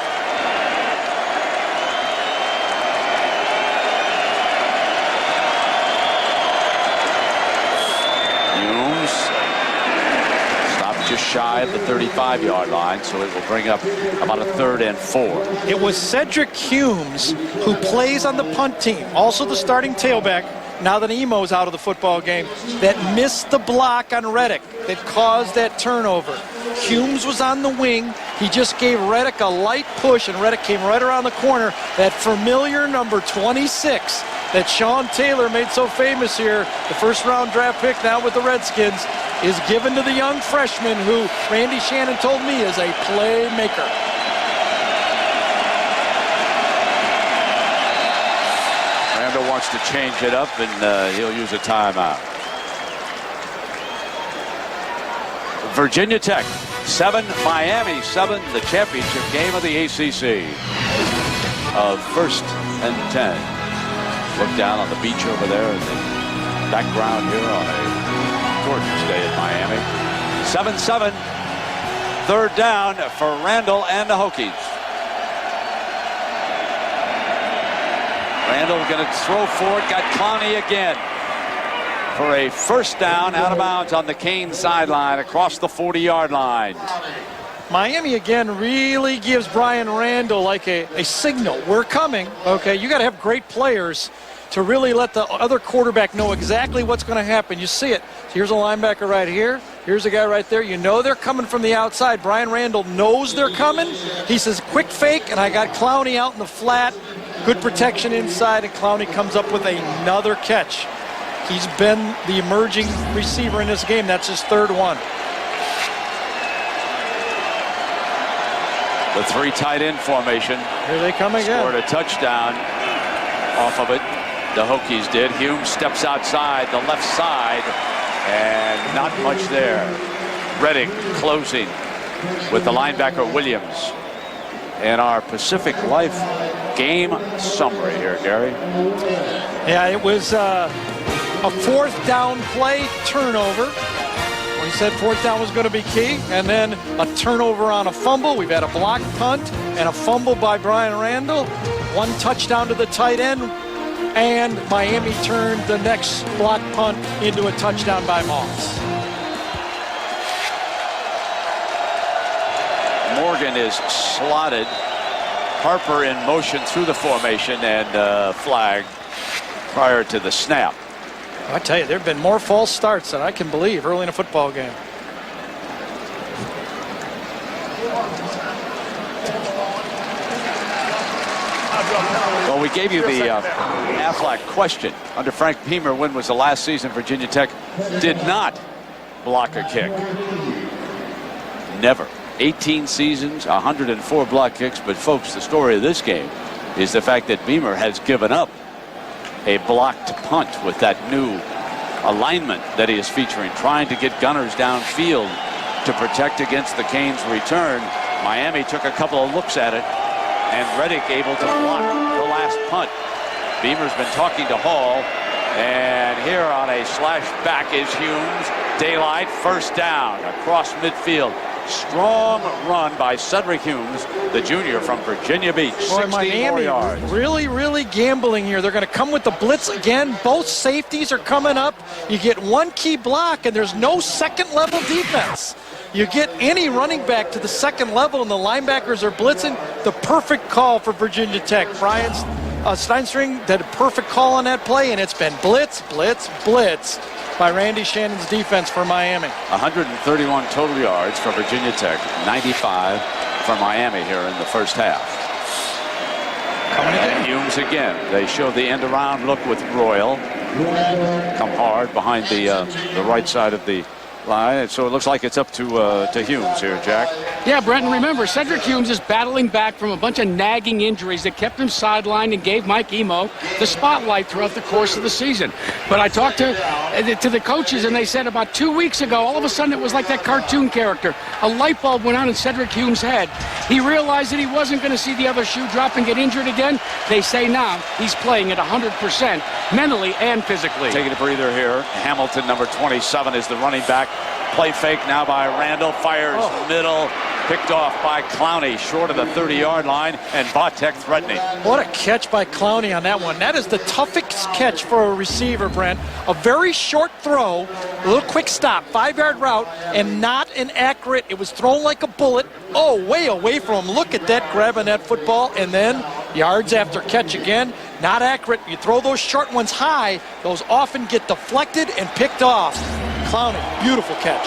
Just shy of the 35-yard line, so it will bring up about a 3rd and 4. It was Cedric Humes, who plays on the punt team, also the starting tailback, now that Emo's out of the football game, that missed the block on Reddick that caused that turnover. Humes was on the wing. He just gave Reddick a light push, and Reddick came right around the corner. That familiar number 26 that Sean Taylor made so famous here, the first-round draft pick now with the Redskins, is given to the young freshman who Randy Shannon told me is a playmaker. Randall wants to change it up, and he'll use a timeout. Virginia Tech 7, Miami 7, the championship game of the ACC. Of 1st and 10. Look down on the beach over there in the background here on a gorgeous day in Miami. 7-7. 3rd down for Randall and the Hokies. Randall going to throw for it. Got Clowney again for a first down out of bounds on the Canes sideline across the 40-yard line. Miami again really gives Brian Randall like a signal. We're coming. Okay, you got to have great players to really let the other quarterback know exactly what's going to happen. You see it. Here's a linebacker right here. Here's a guy right there. You know they're coming from the outside. Brian Randall knows they're coming. He says, quick fake, and I got Clowney out in the flat. Good protection inside, and Clowney comes up with another catch. He's been the emerging receiver in this game. That's his 3rd one. The 3 tight end formation. Here they come again. Scored a touchdown off of it. The Hokies did. Humes steps outside the left side, and not much there. Reddick closing with the linebacker Williams. And our Pacific Life game summary here, Gary. Yeah, it was a 4th down play turnover. We said 4th down was going to be key, and then a turnover on a fumble. We've had a block punt and a fumble by Brian Randall. 1 touchdown to the tight end, and Miami turned the next block punt into a touchdown by Moss. Morgan is slotted. Harper in motion through the formation, and flag prior to the snap. I tell you, there have been more false starts than I can believe early in a football game. Well, we gave you the Aflac question. Under Frank Beamer, when was the last season Virginia Tech did not block a kick? Never. 18 seasons, 104 block kicks. But folks, the story of this game is the fact that Beamer has given up a blocked punt with that new alignment that he is featuring, trying to get gunners downfield to protect against the Canes' return. Miami took a couple of looks at it, and Reddick able to block the last punt. Beamer's been talking to Hall, and here on a slash back is Humes. Daylight, first down across midfield. Strong run by Cedric Humes, the junior from Virginia Beach. Boy, 60 Miami more yards. really gambling here. They're going to come with the blitz again. Both safeties are coming up. You get one key block, and there's no second-level defense. You get any running back to the second level, and the linebackers are blitzing. The perfect call for Virginia Tech. Brian Steinstring did a perfect call on that play, and it's been blitz, blitz, blitz by Randy Shannon's defense for Miami. 131 total yards for Virginia Tech, 95 for Miami here in the first half. And Humes again. They show the end around look with Royal. Come hard behind the right side of the line. So it looks like it's up to Humes here, Jack. Yeah, Brenton, remember, Cedric Humes is battling back from a bunch of nagging injuries that kept him sidelined and gave Mike Emo the spotlight throughout the course of the season. But I talked to the coaches, and they said about 2 weeks ago, all of a sudden it was like that cartoon character. A light bulb went on in Cedric Humes' head. He realized that he wasn't going to see the other shoe drop and get injured again. They say now he's playing at 100% mentally and physically. Taking a breather here. Hamilton, number 27, is the running back. Play fake now by Randall. Fires middle. Picked off by Clowney, short of the 30-yard line, and Vatek threatening. What a catch by Clowney on that one. That is the toughest catch for a receiver, Brent. A very short throw, a little quick stop, 5-yard route, and not inaccurate. It was thrown like a bullet. Oh, way away from him. Look at that, grabbing that football, and then yards after catch again. Not accurate. You throw those short ones high, those often get deflected and picked off. Clowney, beautiful catch.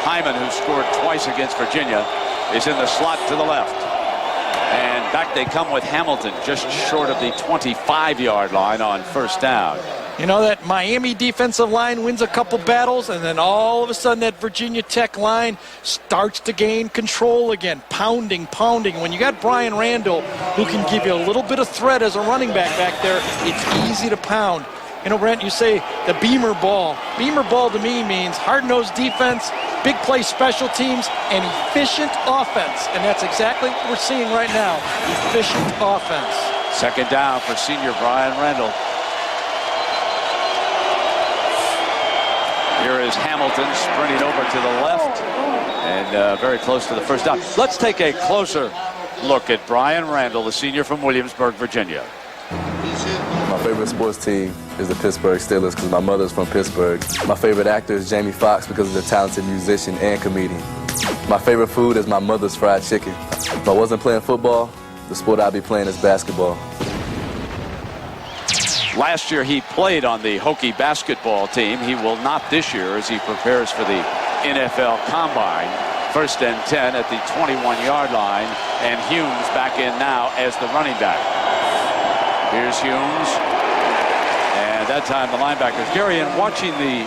Hyman, who scored twice against Virginia, is in the slot to the left. And back they come with Hamilton, just short of the 25-yard line on first down. You know, that Miami defensive line wins a couple battles, and then all of a sudden that Virginia Tech line starts to gain control again. Pounding. When you got Brian Randall, who can give you a little bit of threat as a running back there, it's easy to pound. You know, Brent, you say the Beamer ball. Beamer ball to me means hard-nosed defense, big play special teams, and efficient offense. And that's exactly what we're seeing right now, efficient offense. Second down for senior Brian Randall. Here is Hamilton sprinting over to the left and very close to the first down. Let's take a closer look at Brian Randall, the senior from Williamsburg, Virginia. My favorite sports team is the Pittsburgh Steelers because my mother's from Pittsburgh. My favorite actor is Jamie Foxx because he's a talented musician and comedian. My favorite food is my mother's fried chicken. If I wasn't playing football, the sport I'd be playing is basketball. Last year he played on the Hokie basketball team. He will not this year as he prepares for the NFL Combine. First and 10 at the 21-yard line, and Humes back in now as the running back. Here's Humes, and that time the linebackers. Gary, in watching the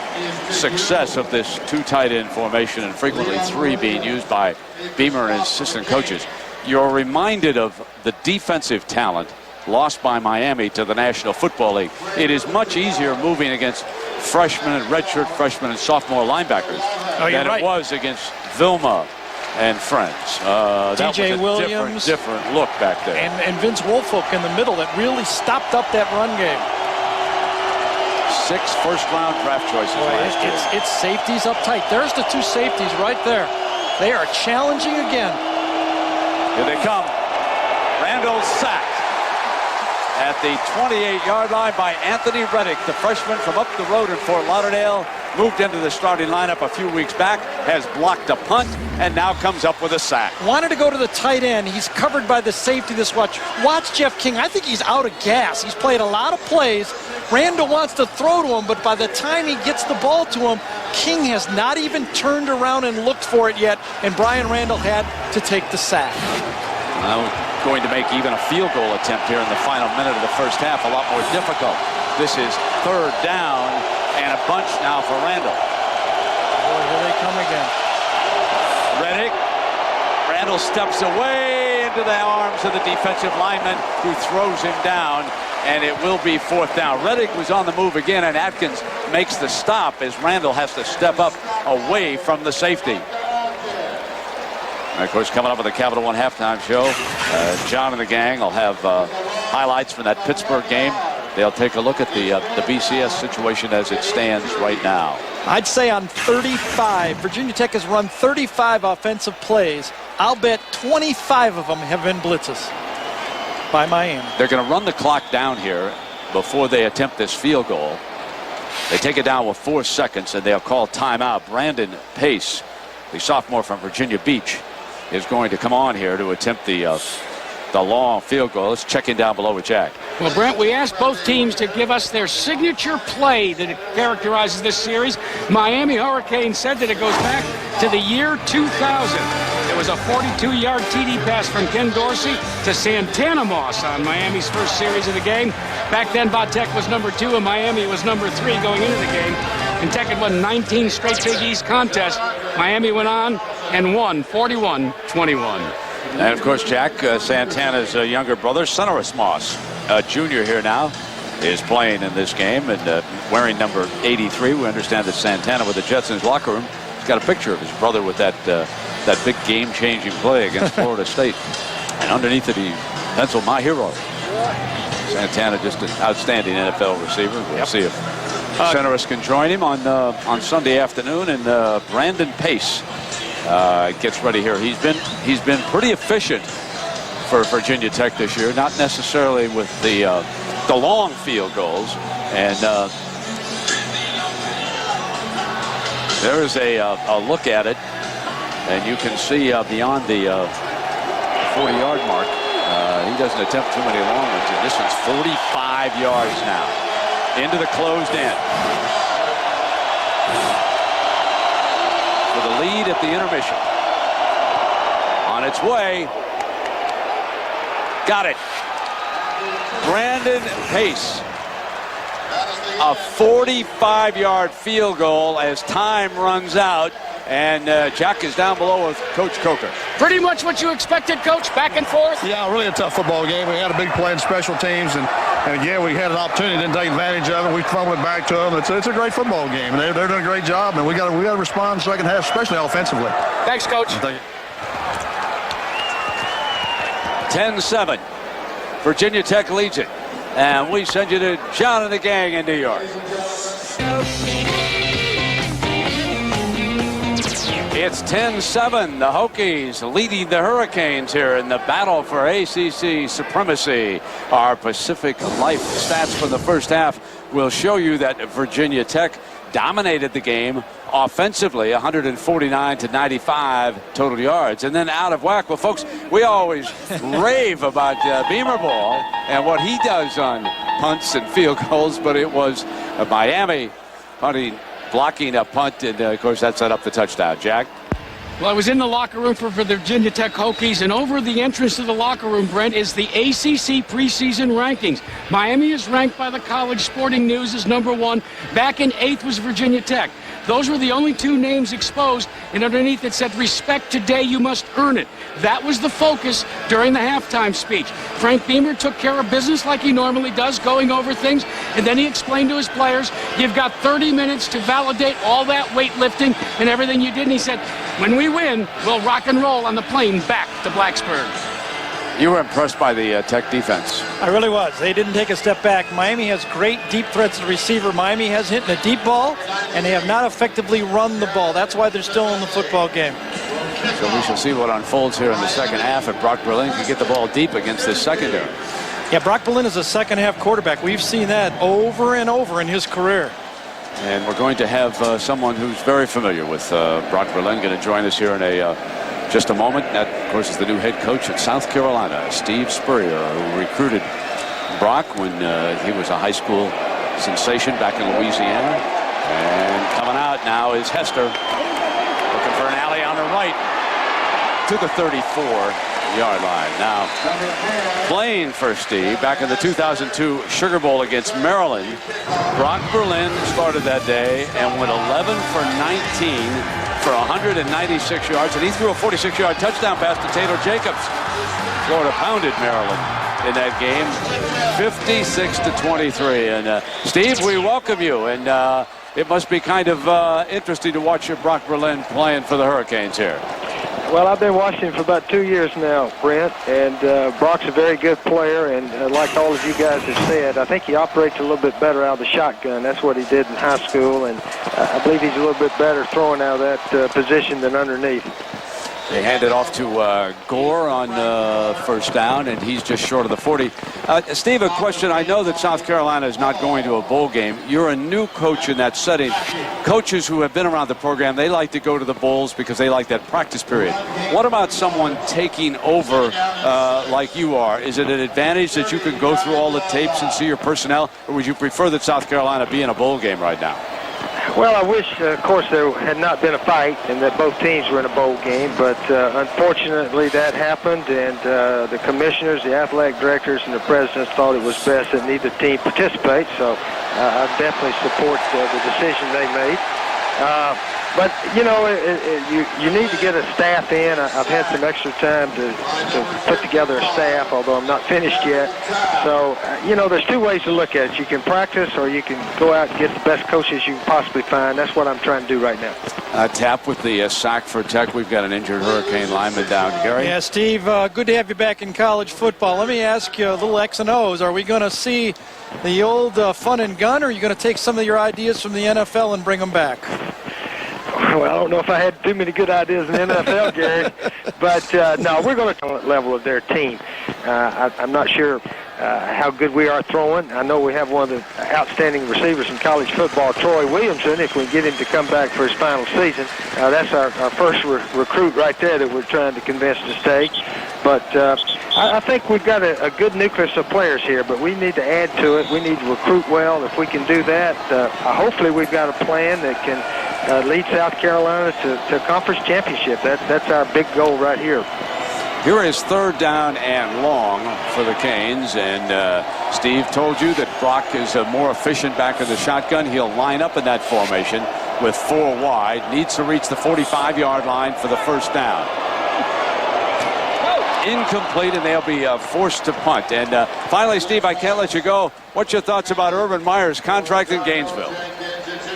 success of this two tight end formation and frequently three being used by Beamer and his assistant coaches, you're reminded of the defensive talent lost by Miami to the National Football League. It is much easier moving against freshmen and redshirt freshmen and sophomore linebackers than it was against Vilma and friends. That DJ was a Williams, different look back there. And Vince Woolfolk in the middle that really stopped up that run game. 6 first-round draft choices last year. It's safeties up tight. There's the two safeties right there. They are challenging again. Here they come. Randall sacked at the 28-yard line by Anthony Reddick, the freshman from up the road in Fort Lauderdale. Moved into the starting lineup a few weeks back, has blocked a punt, and now comes up with a sack. Wanted to go to the tight end. He's covered by the safety this watch. Watch Jeff King. I think he's out of gas. He's played a lot of plays. Randall wants to throw to him, but by the time he gets the ball to him, King has not even turned around and looked for it yet, and Brian Randall had to take the sack. Now going to make even a field goal attempt here in the final minute of the first half a lot more difficult. This is third down and a bunch now for Randall. Boy, here they come again. Reddick Randall steps away into the arms of the defensive lineman who throws him down, and it will be 4th down. Reddick was on the move again, and Atkins makes the stop as Randall has to step up away from the safety. And of course, coming up with the Capital One halftime show, John and the gang will have highlights from that Pittsburgh game. They'll take a look at the BCS situation as it stands right now. I'd say on 35, Virginia Tech has run 35 offensive plays. I'll bet 25 of them have been blitzes by Miami. They're going to run the clock down here before they attempt this field goal. They take it down with 4 seconds, and they'll call timeout. Brandon Pace, the sophomore from Virginia Beach, is going to come on here to attempt the long field goal. Let's check in down below with Jack. Well, Brent, we asked both teams to give us their signature play that characterizes this series. Miami Hurricanes said that it goes back to the year 2000. It was a 42-yard TD pass from Ken Dorsey to Santana Moss on Miami's first series of the game. Back then, Tech was number 2 and Miami was number 3 going into the game. And Tech had won 19 straight Big East contests. Miami went on and won 41-21. And of course, Jack, Santana's younger brother, Sonorous Moss, junior here now, is playing in this game and wearing number 83. We understand that Santana, with the Jets in his locker room, has got a picture of his brother with that big game-changing play against Florida State. And underneath it, he penciled my hero. Santana, just an outstanding NFL receiver. We'll see if Sonorous can join him on Sunday afternoon. And Brandon Pace gets ready here. He's been pretty efficient for Virginia Tech this year, not necessarily with the long field goals. And there's a look at it, and you can see beyond the 40-yard mark. He doesn't attempt too many long ones, and this one's 45 yards now into the closed end. For the lead at the intermission. On its way. Got it. Brandon Pace. A 45-yard field goal as time runs out. And Jack is down below with Coach Coker. Pretty much what you expected, Coach, back and forth? Yeah, really a tough football game. We had a big play in special teams, and again, we had an opportunity, didn't take advantage of it. We fumbled it back to them. It's a great football game, and they're doing a great job, and we got to respond in the second half, especially offensively. Thanks, Coach. Thank you. 10-7. Virginia Tech leads it. And we send you to John and the gang in New York. It's 10-7. The Hokies leading the Hurricanes here in the battle for ACC supremacy. Our Pacific Life stats for the first half will show you that Virginia Tech dominated the game offensively, 149-95 total yards. And then out of whack. Well, folks, we always rave about Beamer Ball and what he does on punts and field goals, but it was Miami blocking a punt, and of course that set up the touchdown. Jack? Well, I was in the locker room for the Virginia Tech Hokies, and over the entrance to the locker room, Brent, is the ACC preseason rankings. Miami is ranked by the College Sporting News as number 1. Back in 8th was Virginia Tech. Those were the only 2 names exposed, and underneath it said, "Respect today, you must earn it." That was the focus during the halftime speech. Frank Beamer took care of business like he normally does, going over things, and then he explained to his players, "You've got 30 minutes to validate all that weightlifting and everything you did." And he said, "When we win, we'll rock and roll on the plane back to Blacksburg." You were impressed by the Tech defense. I really was. They didn't take a step back. Miami has great deep threats at receiver. Miami has hit a deep ball, and they have not effectively run the ball. That's why they're still in the football game. So we shall see what unfolds here in the second half if Brock Berlin can get the ball deep against this secondary. Yeah, Brock Berlin is a second-half quarterback. We've seen that over and over in his career. And we're going to have someone who's very familiar with Brock Berlin going to join us here in just a moment. That, of course, is the new head coach at South Carolina, Steve Spurrier, who recruited Brock when he was a high school sensation back in Louisiana. And coming out now is Hester, looking for an alley on the right to the 34-yard line. Now, playing for Steve back in the 2002 Sugar Bowl against Maryland, Brock Berlin started that day and went 11 for 19 for 196 yards, and he threw a 46-yard touchdown pass to Taylor Jacobs. Florida pounded Maryland in that game, 56-23. And Steve, we welcome you, and it must be kind of interesting to watch your Brock Berlin playing for the Hurricanes here. Well, I've been watching him for about 2 years now, Brent, and Brock's a very good player, and like all of you guys have said, I think he operates a little bit better out of the shotgun. That's what he did in high school, and I believe he's a little bit better throwing out of that position than underneath. They hand it off to Gore on first down, and he's just short of the 40. Steve, a question. I know that South Carolina is not going to a bowl game. You're a new coach in that setting. Coaches who have been around the program, they like to go to the bowls because they like that practice period. What about someone taking over like you are? Is it an advantage that you can go through all the tapes and see your personnel, or would you prefer that South Carolina be in a bowl game right now? Well, I wish, of course, there had not been a fight and that both teams were in a bowl game, but unfortunately that happened, and the commissioners, the athletic directors, and the presidents thought it was best that neither team participate, so I definitely support the decision they made. But, you know, you need to get a staff in. I've had some extra time to put together a staff, although I'm not finished yet. So, you know, there's two ways to look at it. You can practice, or you can go out and get the best coaches you can possibly find. That's what I'm trying to do right now. Tap with the sack for Tech. We've got an injured Hurricane lineman down. Gary? Yeah, Steve, good to have you back in college football. Let me ask you a little X and O's. Are we going to see the old fun and gun, or are you going to take some of your ideas from the NFL and bring them back? Well, I don't know if I had too many good ideas in the NFL, Gary, but no, we're going to the level of their team. I'm not sure how good we are throwing. I know we have one of the outstanding receivers in college football, Troy Williamson, if we get him to come back for his final season. That's our first recruit right there that we're trying to convince to stay. But I think we've got a good nucleus of players here, but we need to add to it. We need to recruit well. If we can do that, hopefully we've got a plan that can lead South Carolina to a conference championship. That's our big goal right here. Here is third down and long for the Canes, and Steve told you that Brock is a more efficient back of the shotgun. He'll line up in that formation with 4 wide. Needs to reach the 45-yard line for the first down. Incomplete, and they'll be forced to punt. And finally, Steve, I can't let you go. What's your thoughts about Urban Meyer's contract in Gainesville?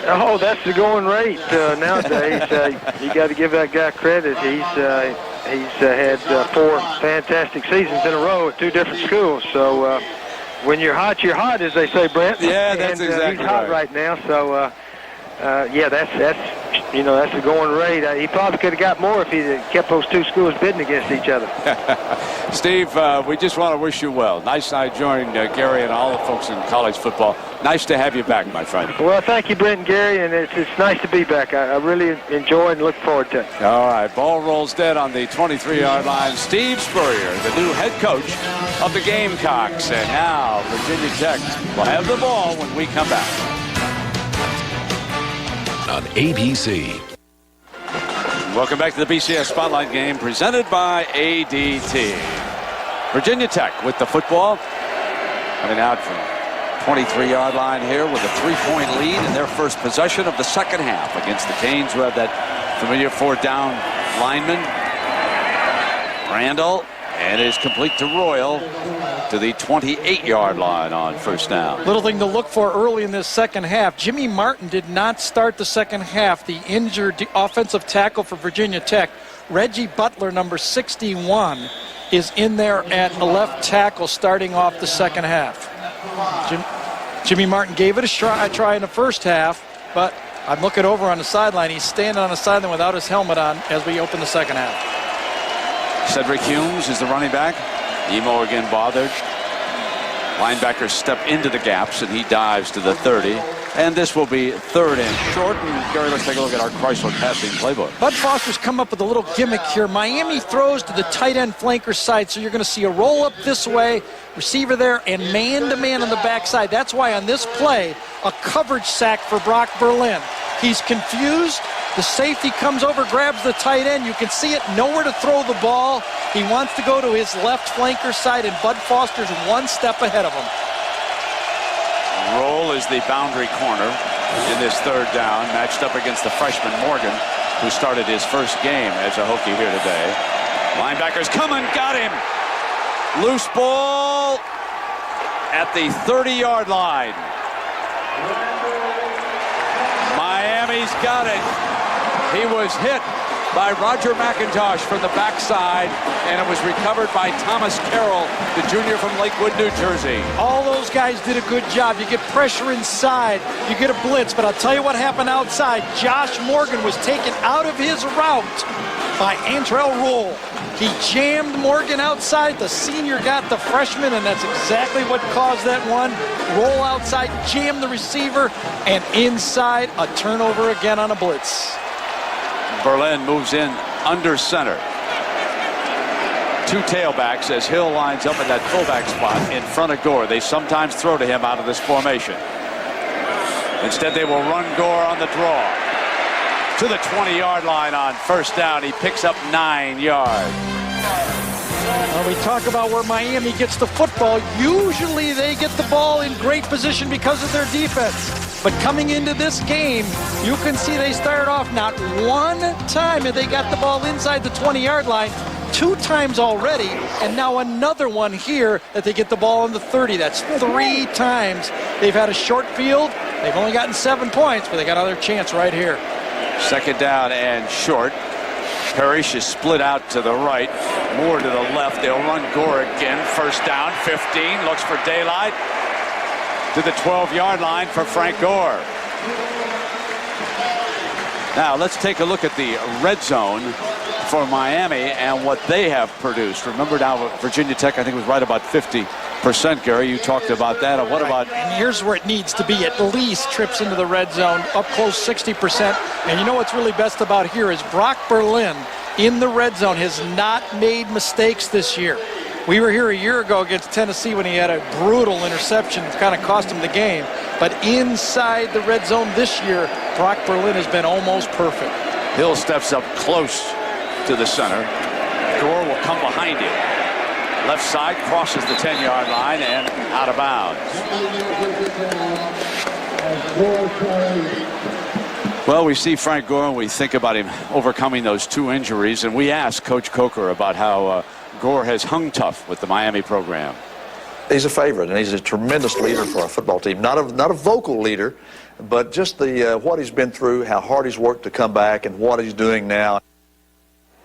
Oh, that's the going rate nowadays. You got to give that guy credit. He's had 4 fantastic seasons in a row at 2 different schools. So when you're hot, as they say, Brent. Yeah, that's exactly he's hot right now. So yeah, that's the going rate. He probably could have got more if he'd kept those 2 schools bidding against each other. Steve, we just want to wish you well. Nice I joined Gary and all the folks in college football. Nice to have you back, my friend. Well, thank you, Brent and Gary, and it's nice to be back. I really enjoy and look forward to it. All right, ball rolls dead on the 23-yard line. Steve Spurrier, the new head coach of the Gamecocks. And now Virginia Tech will have the ball when we come back. On ABC. Welcome back to the BCS Spotlight game presented by ADT. Virginia Tech with the football. Coming out from 23-yard line here with a 3-point lead in their first possession of the second half against the Canes, who have that familiar 4th down lineman, Randall, and it is complete to Royal to the 28-yard line on first down. Little thing to look for early in this second half. Jimmy Martin did not start the second half. The injured offensive tackle for Virginia Tech, Reggie Butler, number 61, is in there at the left tackle starting off the second half. Jimmy Martin gave it a try in the first half, but I'm looking over on the sideline. He's standing on the sideline without his helmet on as we open the second half. Cedric Humes is the running back. Emo again bothered. Linebackers step into the gaps, and he dives to the 30. And this will be 3rd and short. And Gary, let's take a look at our Chrysler passing playbook. Bud Foster's come up with a little gimmick here. Miami throws to the tight end flanker side, so you're going to see a roll up this way, receiver there, and man-to-man on the backside. That's why on this play, a coverage sack for Brock Berlin. He's confused. The safety comes over, grabs the tight end. You can see it, nowhere to throw the ball. He wants to go to his left flanker side, and Bud Foster's 1 step ahead of him. Roll is the boundary corner in this 3rd down, matched up against the freshman Morgan. who started his first game as a Hokie here today. Linebackers coming, got him. Loose ball at the 30-yard line. Miami's got it. He was hit by Roger McIntosh from the backside, and it was recovered by Thomas Carroll, the junior from Lakewood, New Jersey. All those guys did a good job. You get pressure inside, you get a blitz, but I'll tell you what happened outside. Josh Morgan was taken out of his route by Antrell Roll. He jammed Morgan outside. The senior got the freshman, and that's exactly what caused that one. Roll outside, jam the receiver, and inside, a turnover again on a blitz. Berlin moves in under center. Two tailbacks as Hill lines up in that fullback spot in front of Gore. They sometimes throw to him out of this formation. Instead, they will run Gore on the draw to the 20-yard line on first down. He picks up 9 yards. When we talk about where Miami gets the football, usually they get the ball in great position because of their defense. But coming into this game, you can see they started off not one time and they got the ball inside the 20-yard line, 2 times already, and now another one here that they get the ball on the 30. That's 3 times they've had a short field. They've only gotten 7 points, but they got another chance right here. Second down and short. Parrish is split out to the right, Moore to the left. They'll run Gore again. First down, 15, looks for daylight. To the 12-yard line for Frank Gore. Now let's take a look at the red zone for Miami and what they have produced. Remember now, Virginia Tech, I think, was right about 50%. Gary, you talked about that. And what about? And here's where it needs to be. At least trips into the red zone, up close 60%. And you know what's really best about here is Brock Berlin in the red zone has not made mistakes this year. We were here a year ago against Tennessee when he had a brutal interception. It kind of cost him the game. But inside the red zone this year, Brock Berlin has been almost perfect. Hill steps up close to the center. Gore will come behind him. Left side, crosses the 10-yard line and out of bounds. Well, we see Frank Gore and we think about him overcoming those 2 injuries, and we asked Coach Coker about how Gore has hung tough with the Miami program. He's a favorite, and he's a tremendous leader for our football team. Not a vocal leader, but just the what he's been through, how hard he's worked to come back, and what he's doing now.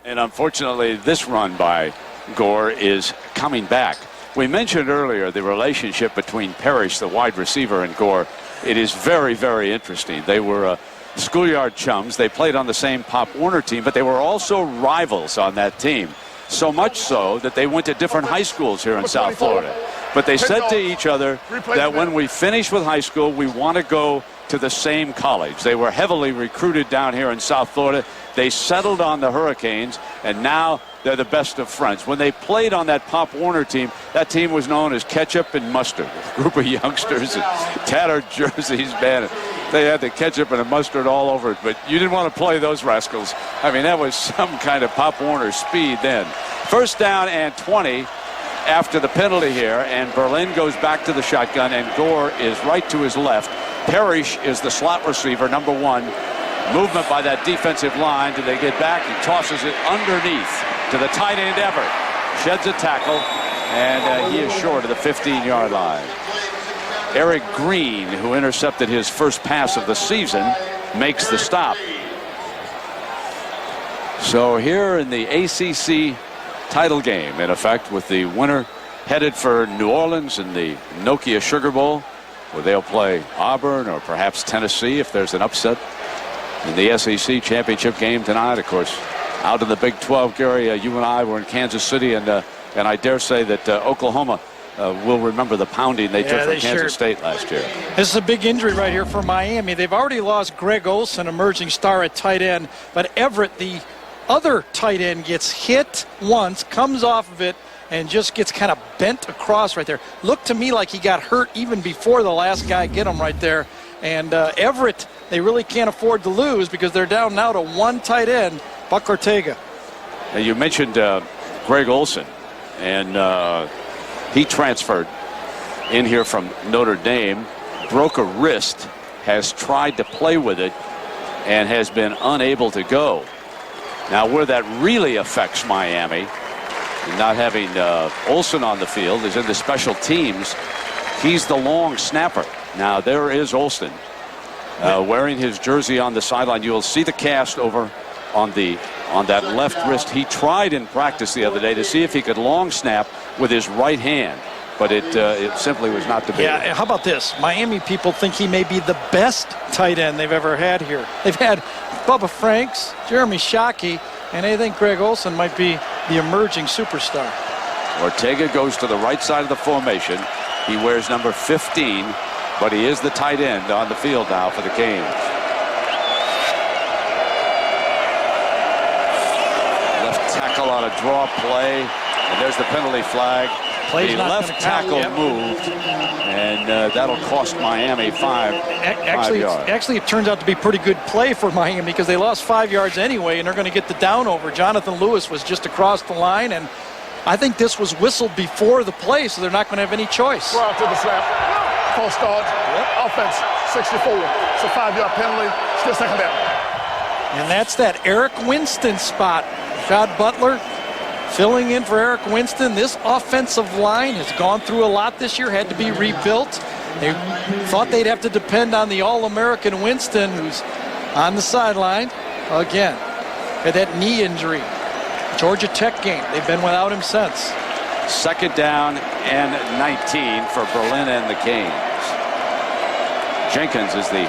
And unfortunately, this run by Gore is coming back. We mentioned earlier the relationship between Parrish, the wide receiver, and Gore. It is very, very interesting. They were schoolyard chums. They played on the same Pop Warner team, but they were also rivals on that team. So much so that they went to different high schools here in South Florida. But they said to each other that when we finish with high school, we want to go to the same college. They were heavily recruited down here in South Florida. They settled on the Hurricanes, and now they're the best of friends. When they played on that Pop Warner team, that team was known as Ketchup and Mustard. A group of youngsters in tattered jerseys, man. They had the ketchup and the mustard all over it, but you didn't want to play those rascals. I mean, that was some kind of Pop Warner speed then. First down and 20 after the penalty here, and Berlin goes back to the shotgun, and Gore is right to his left. Parrish is the slot receiver, number 1. Movement by that defensive line. Do they get back? He tosses it underneath to the tight end Everett. Sheds a tackle, and he is short of the 15-yard line. Eric Green, who intercepted his first pass of the season, makes the stop. So here in the ACC title game, in effect, with the winner headed for New Orleans in the Nokia Sugar Bowl, where they'll play Auburn or perhaps Tennessee if there's an upset in the SEC championship game tonight. Of course, out in the Big 12, Gary, you and I were in Kansas City, and I dare say that Oklahoma will remember the pounding they took from Kansas State last year. This is a big injury right here for Miami. They've already lost Greg Olson, emerging star at tight end, but Everett, the other tight end, gets hit once, comes off of it, and just gets kind of bent across right there. Looked to me like he got hurt even before the last guy get him right there. And Everett, they really can't afford to lose because they're down now to 1 tight end, Buck Ortega. Now you mentioned Greg Olson, and he transferred in here from Notre Dame, broke a wrist, has tried to play with it, and has been unable to go. Now, where that really affects Miami, not having Olsen on the field, is in the special teams. He's the long snapper. Now, there is Olsen wearing his jersey on the sideline. You will see the cast over on that left wrist. He tried in practice the other day to see if he could long snap with his right hand, but it simply was not to be. Yeah, how about this? Miami people think he may be the best tight end they've ever had here. They've had Bubba Franks, Jeremy Shockey, and they think Greg Olsen might be the emerging superstar. Ortega goes to the right side of the formation. He wears number 15, but he is the tight end on the field now for the Canes. Left tackle on a draw play, and there's the penalty flag. Play's the not left tackle moved, and that'll cost Miami five yards. Actually, it turns out to be pretty good play for Miami because they lost 5 yards anyway, and they're going to get the down over. Jonathan Lewis was just across the line, and I think this was whistled before the play, so they're not going to have any choice. Right after the snap. False start. Offense, 64. It's a 5-yard penalty. Still second down. And that's that Eric Winston spot. Rashad Butler filling in for Eric Winston. This offensive line has gone through a lot this year, had to be rebuilt. They thought they'd have to depend on the All-American Winston, who's on the sideline. Again, had that knee injury. Georgia Tech game. They've been without him since. Second down and 19 for Berlin and the Canes. Jenkins is the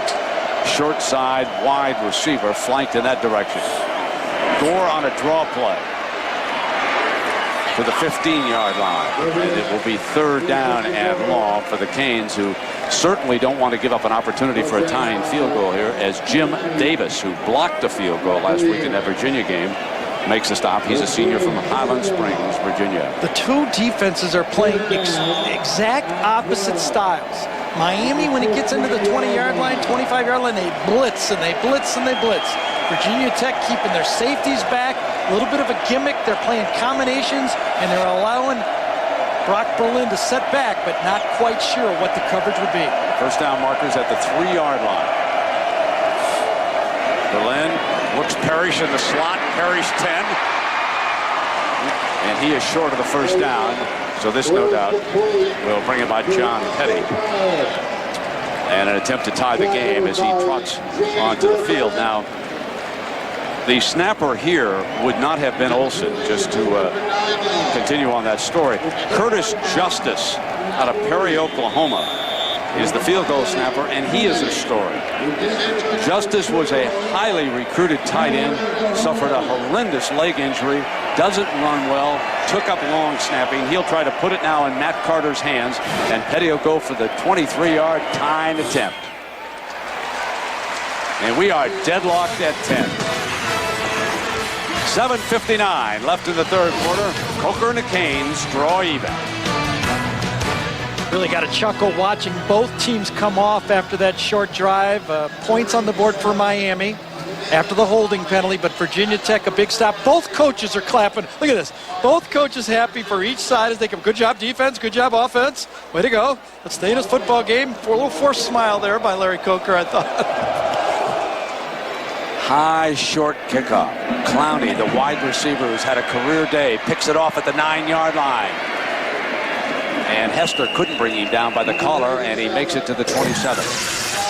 short side wide receiver, flanked in that direction. Gore on a draw play to the 15-yard line. And it will be third down and long for the Canes, who certainly don't want to give up an opportunity for a tying field goal here, as Jim Davis, who blocked the field goal last week in that Virginia game, makes a stop. He's a senior from Highland Springs, Virginia. The two defenses are playing exact opposite styles. Miami, when it gets into the 20-yard line, 25-yard line, they blitz and they blitz and they blitz. Virginia Tech keeping their safeties back, a little bit of a gimmick. They're playing combinations, and they're allowing Brock Berlin to set back, but not quite sure what the coverage would be. First down markers at the 3-yard line. Berlin looks Parrish in the slot. Parrish 10. And he is short of the first down. So this, no doubt, will bring about John Petty. And an attempt to tie the game as he trots onto the field. Now, the snapper here would not have been Olsen, just to continue on that story. Curtis Justice out of Perry, Oklahoma, is the field goal snapper, and he is a story. Justice was a highly recruited tight end, suffered a horrendous leg injury, doesn't run well, took up long snapping. He'll try to put it now in Matt Carter's hands, and Petty will go for the 23-yard tying attempt. And we are deadlocked at 10. 7:59 left in the third quarter. Coker and the Canes draw even. Really got a chuckle watching both teams come off after that short drive. Points on the board for Miami after the holding penalty, but Virginia Tech a big stop. Both coaches are clapping. Look at this. Both coaches happy for each side as they come. Good job defense, good job offense. Way to go. Let's stay in this football game. For a little forced smile there by Larry Coker, I thought. High short kickoff. Clowney, the wide receiver who's had a career day, picks it off at the 9-yard line. And Hester couldn't bring him down by the collar, and he makes it to the 27.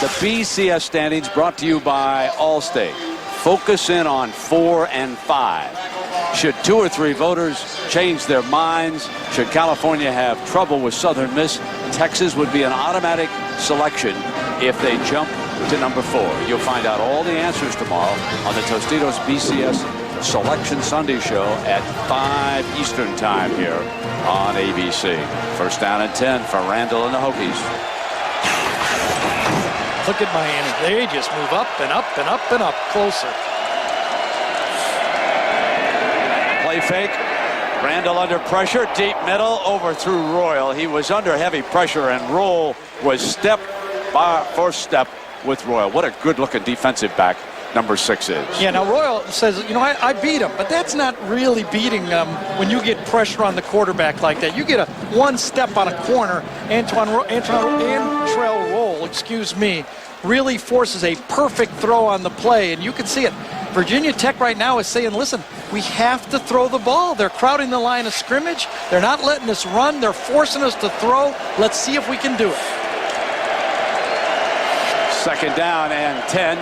The BCS standings brought to you by Allstate. Focus in on 4 and 5. Should 2 or 3 voters change their minds, should California have trouble with Southern Miss, Texas would be an automatic selection if they jump to number 4. You'll find out all the answers tomorrow on the Tostitos BCS Selection Sunday show at 5 Eastern time here on ABC. First down and 10 for Randall and the Hokies. Look at Miami. They just move up and up and up and up closer. Play fake. Randall under pressure. Deep middle. Overthrew Royal. He was under heavy pressure, and Roll was step for step with Royal. What a good-looking defensive back number 6 is. Yeah, now Royal says, you know, I beat him, but that's not really beating them when you get pressure on the quarterback like that. You get a one step on a corner, Antrell Roll, really forces a perfect throw on the play, and you can see it. Virginia Tech right now is saying, listen, we have to throw the ball. They're crowding the line of scrimmage. They're not letting us run. They're forcing us to throw. Let's see if we can do it. 2nd down and 10.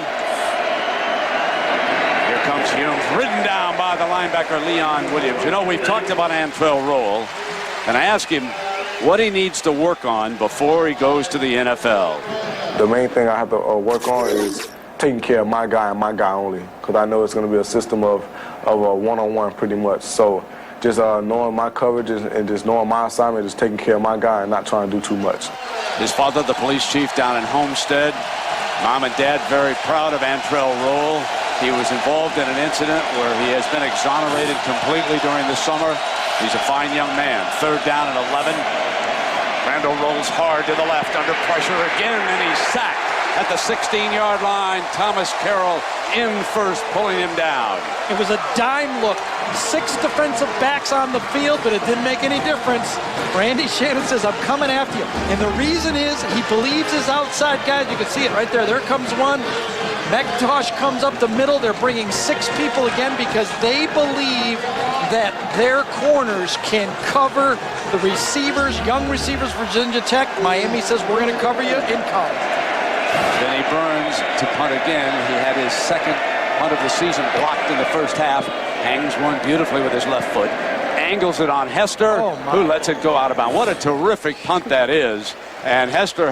Here comes Humes, ridden down by the linebacker Leon Williams. You know, we've talked about Antrell Roll, and I asked him what he needs to work on before he goes to the NFL. The main thing I have to work on is taking care of my guy and my guy only, because I know it's going to be a system of a one-on-one pretty much. So just knowing my coverages and just knowing my assignment, just taking care of my guy and not trying to do too much. His father, the police chief down in Homestead. Mom and dad very proud of Antrell Roll. He was involved in an incident where he has been exonerated completely during the summer. He's a fine young man. 3rd down and 11. Randall rolls hard to the left under pressure again, and he's sacked at the 16-yard line. Thomas Carroll in first, pulling him down. It was a dime look. 6 defensive backs on the field, but it didn't make any difference. Randy Shannon says, I'm coming after you. And the reason is he believes his outside guys. You can see it right there. There comes one. McIntosh comes up the middle. They're bringing 6 people again because they believe that their corners can cover the receivers, young receivers for Virginia Tech. Miami says, we're going to cover you in college. Benny Burns to punt again. He had his 2nd punt of the season blocked in the first half. Hangs one beautifully with his left foot. Angles it on Hester, who lets it go out of bounds. What a terrific punt that is. And Hester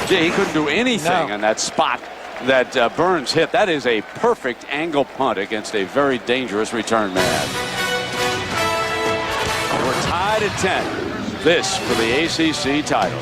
he couldn't do anything in that spot that Burns hit. That is a perfect angle punt against a very dangerous return man. We're tied at 10. This for the ACC title.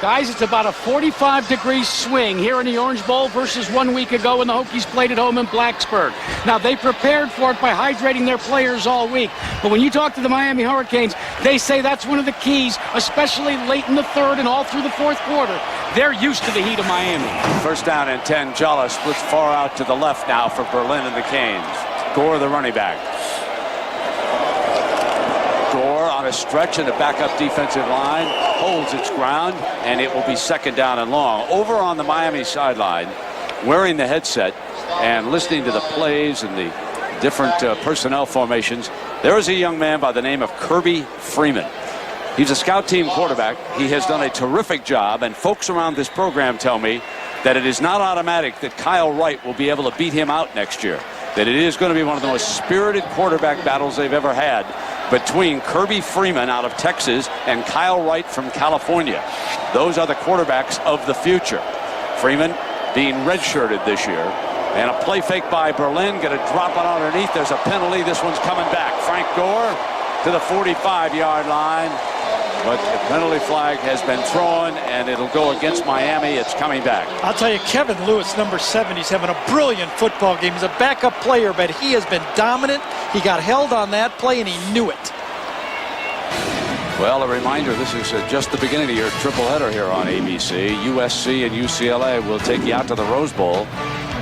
Guys, it's about a 45-degree swing here in the Orange Bowl versus 1 week ago when the Hokies played at home in Blacksburg. Now, they prepared for it by hydrating their players all week. But when you talk to the Miami Hurricanes, they say that's one of the keys, especially late in the 3rd and all through the 4th quarter. They're used to the heat of Miami. 1st down and 10. Jala splits far out to the left now for Berlin and the Canes. Gore, the running back. Gore on a stretch in the backup defensive line, holds its ground, and it will be 2nd down and long. Over on the Miami sideline, wearing the headset and listening to the plays and the different personnel formations, there is a young man by the name of Kirby Freeman. He's a scout team quarterback. He has done a terrific job, and folks around this program tell me that it is not automatic that Kyle Wright will be able to beat him out next year, that it is going to be one of the most spirited quarterback battles they've ever had between Kirby Freeman out of Texas and Kyle Wright from California. Those are the quarterbacks of the future. Freeman being redshirted this year. And a play fake by Berlin. Going to drop it underneath. There's a penalty. This one's coming back. Frank Gore to the 45-yard line. But the penalty flag has been thrown, and it'll go against Miami. It's coming back. I'll tell you, Kevin Lewis, number 7, he's having a brilliant football game. He's a backup player, but he has been dominant. He got held on that play, and he knew it. Well, a reminder, this is just the beginning of your tripleheader here on ABC. USC and UCLA will take you out to the Rose Bowl.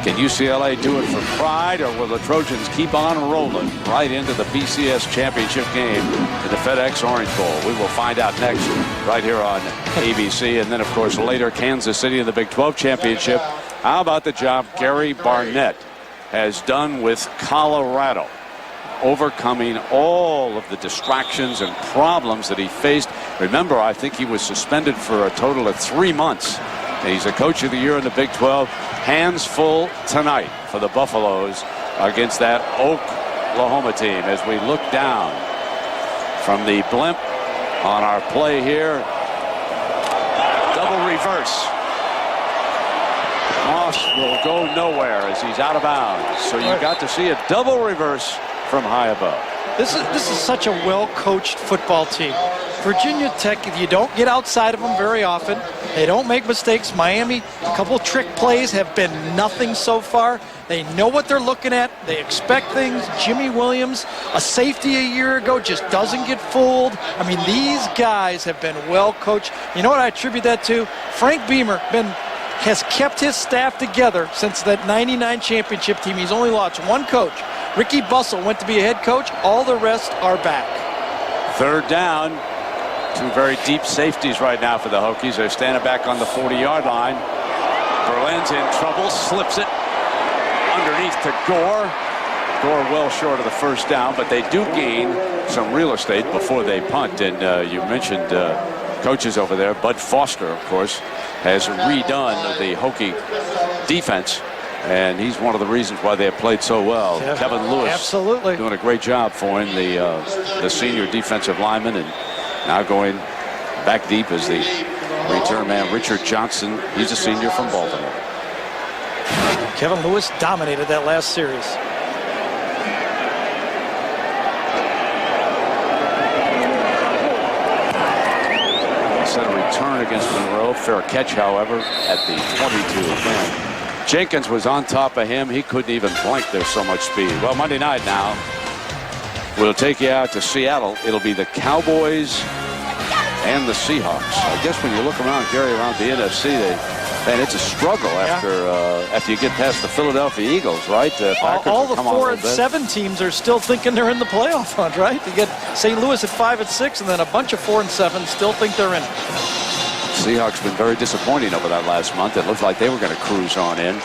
Can UCLA do it for pride, or will the Trojans keep on rolling right into the BCS championship game in the FedEx Orange Bowl? We will find out next right here on ABC. And then, of course, later, Kansas City in the Big 12 championship. How about the job Gary Barnett has done with Colorado, overcoming all of the distractions and problems that he faced. Remember, I think he was suspended for a total of 3 months. And he's a coach of the year in the Big 12. Hands full tonight for the Buffaloes against that Oklahoma team. As we look down from the blimp on our play here. Double reverse. Moss will go nowhere as he's out of bounds. So you got to see a double reverse from high above. This is such a well-coached football team. Virginia Tech, you don't get outside of them very often. They don't make mistakes. Miami, a couple trick plays have been nothing so far. They know what they're looking at. They expect things. Jimmy Williams, a safety a year ago, just doesn't get fooled. I mean, these guys have been well coached. You know what I attribute that to? Frank Beamer has kept his staff together since that '99 championship team. He's only lost one coach. Ricky Bussell went to be a head coach. All the rest are back. Third down. Two very deep safeties right now for the Hokies. They're standing back on the 40-yard line. Berlin's in trouble, slips it underneath to Gore. Gore well short of the first down, but they do gain some real estate before they punt. And you mentioned coaches over there. Bud Foster, of course, has redone the Hokie defense, and he's one of the reasons why they have played so well. Yeah, Kevin Lewis, absolutely doing a great job for him, the senior defensive lineman, and now going back deep is the return man Richard Johnson. He's a senior from Baltimore. Kevin Lewis dominated that last series. Set a return against Monroe. Fair catch, however, at the 22 again. Jenkins was on top of him. He couldn't even blink. There's so much speed. Well, Monday night now, we'll take you out to Seattle. It'll be the Cowboys and the Seahawks. I guess when you look around, Gary, around the NFC, man, it's a struggle after you get past the Philadelphia Eagles, right? All the 4 and 7 teams are still thinking they're in the playoff hunt, right? You get St. Louis at 5 and 6, and then a bunch of 4 and 7 still think they're in it. Seahawks been very disappointing over that last month. It looked like they were going to cruise on in.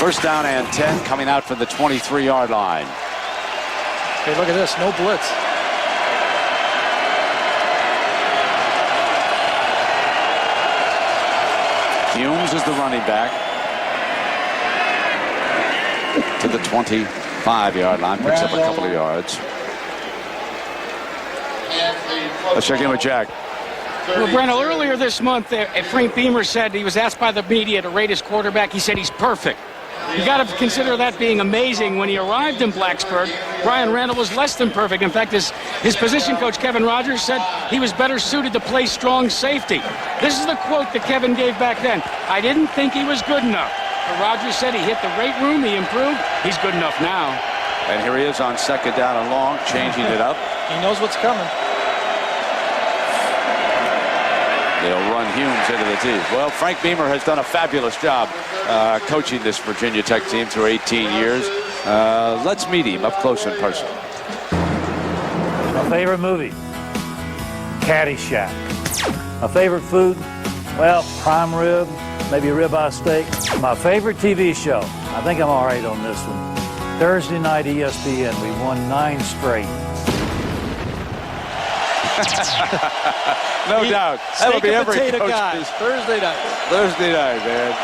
First down and 10 coming out from the 23-yard line. Hey, look at this. No blitz. Humes is the running back to the 25-yard line. Picks up a couple of yards. Let's check in with Jack. Well, Breno, earlier this month, Frank Beamer said he was asked by the media to rate his quarterback. He said he's perfect. You got to consider that being amazing. When he arrived in Blacksburg, Brian Randall was less than perfect. In fact, his position coach, Kevin Rogers, said he was better suited to play strong safety. This is the quote that Kevin gave back then. I didn't think he was good enough. But Rogers said he hit the weight room, he improved. He's good enough now. And here he is on second down and long, changing it up. He knows what's coming. They'll run Humes into the teeth. Well, Frank Beamer has done a fabulous job coaching this Virginia Tech team through 18 years. Let's meet him up close and personal. My favorite movie, Caddyshack. My favorite food, well, prime rib, maybe a ribeye steak. My favorite TV show, I think I'm all right on this one. Thursday night ESPN, we won 9 straight. No doubt. That'll be every potato coach's guy. Thursday night. Thursday night, man.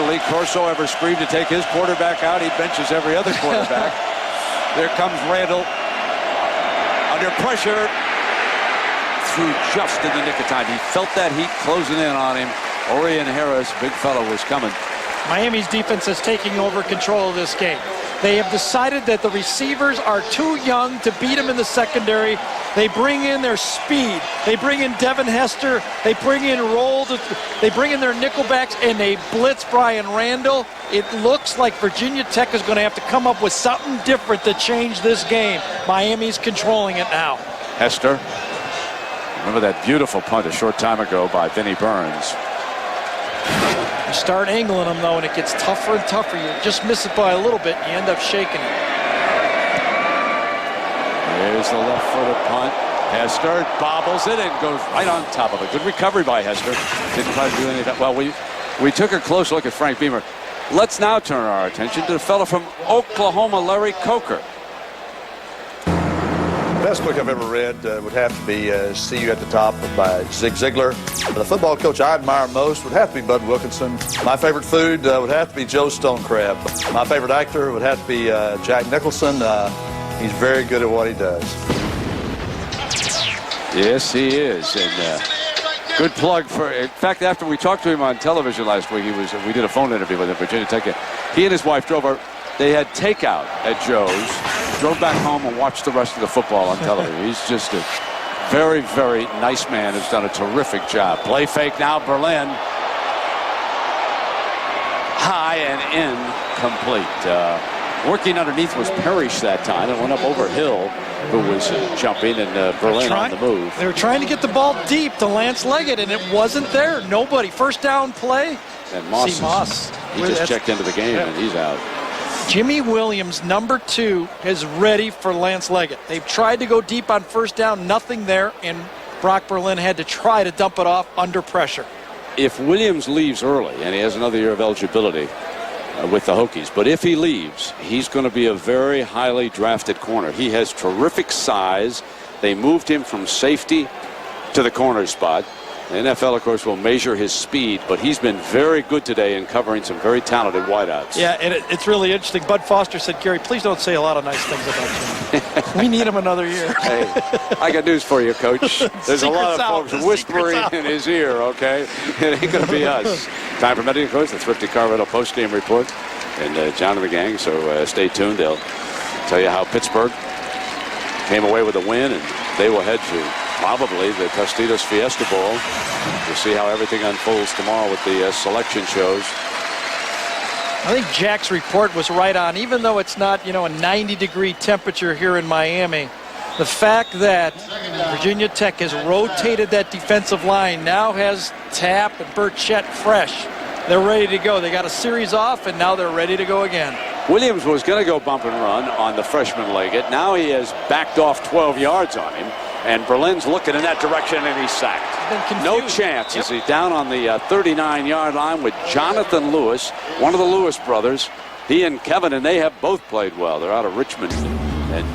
Lee Corso ever screamed to take his quarterback out? He benches every other quarterback. There comes Randall under pressure. Through just in the nick of time. He felt that heat closing in on him. Orion Harris, big fellow, was coming. Miami's defense is taking over control of this game. They have decided that the receivers are too young to beat them in the secondary. They bring in their speed. They bring in Devin Hester. They bring in They bring in their nickelbacks, and they blitz Brian Randall. It looks like Virginia Tech is going to have to come up with something different to change this game. Miami's controlling it now. Hester. Remember that beautiful punt a short time ago by Vinnie Burns. You start angling them, though, and it gets tougher and tougher. You just miss it by a little bit, and you end up shaking it. There's the left-footed punt. Hester bobbles it and goes right on top of it. Good recovery by Hester. Didn't try to do any of that. Well, we took a close look at Frank Beamer. Let's now turn our attention to the fellow from Oklahoma, Larry Coker. The best book I've ever read would have to be See You at the Top by Zig Ziglar. The football coach I admire most would have to be Bud Wilkinson. My favorite food would have to be Joe Stone Crab. My favorite actor would have to be Jack Nicholson. He's very good at what he does. Yes, he is. And good plug for. In fact, after we talked to him on television last week, we did a phone interview with him, Virginia Tech. He and his wife they had takeout at Joe's, drove back home and watched the rest of the football on television. He's just a very, very nice man who's done a terrific job. Play fake now, Berlin. High and incomplete. Working underneath was Parrish that time. It went up over Hill, who was jumping, and Berlin on the move. They were trying to get the ball deep to Lance Leggett, and it wasn't there. Nobody. First down play. And Moss. Moss. He just checked into the game, and he's out. Jimmy Williams, number 2, is ready for Lance Leggett. They've tried to go deep on first down, nothing there, and Brock Berlin had to try to dump it off under pressure. If Williams leaves early, and he has another year of eligibility with the Hokies, but if he leaves, he's going to be a very highly drafted corner. He has terrific size. They moved him from safety to the corner spot. The NFL, of course, will measure his speed, but he's been very good today in covering some very talented wideouts. Yeah, and it's really interesting. Bud Foster said, Gary, please don't say a lot of nice things about you. We need him another year. Hey, I got news for you, Coach. There's a lot of folks whispering in his ear, okay? It ain't going to be us. Time for Medical Coach, the Thrifty Car Rental postgame report. And John and the gang, so stay tuned. They'll tell you how Pittsburgh came away with a win, and they will head to probably the Tostitos Fiesta Bowl. We'll see how everything unfolds tomorrow with the selection shows. I think Jack's report was right on. Even though it's not, a 90-degree temperature here in Miami, the fact that Virginia Tech has rotated that defensive line, now has Tapp and Burchett fresh. They're ready to go. They got a series off, and now they're ready to go again. Williams was going to go bump and run on the freshman Leggett. Now he has backed off 12 yards on him. And Berlin's looking in that direction, and he's sacked. No chance as he's down on the 39-yard line with Jonathan Lewis, one of the Lewis brothers. He and Kevin, and they have both played well. They're out of Richmond. And,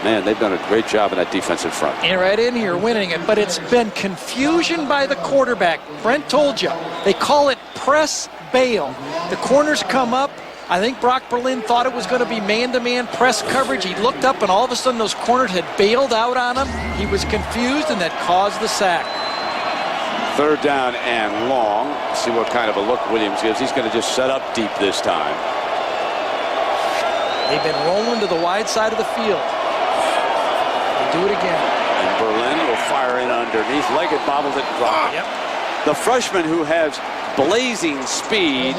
man, they've done a great job in that defensive front. And right in here winning it. But it's been confusion by the quarterback. Brent told you. They call it press bail. The corners come up. I think Brock Berlin thought it was going to be man-to-man press coverage. He looked up, and all of a sudden those corners had bailed out on him. He was confused, and that caused the sack. Third down and long. See what kind of a look Williams gives. He's going to just set up deep this time. They've been rolling to the wide side of the field. They do it again. And Berlin will fire in underneath. Leggett bobbled it and dropped it. The freshman who has blazing speed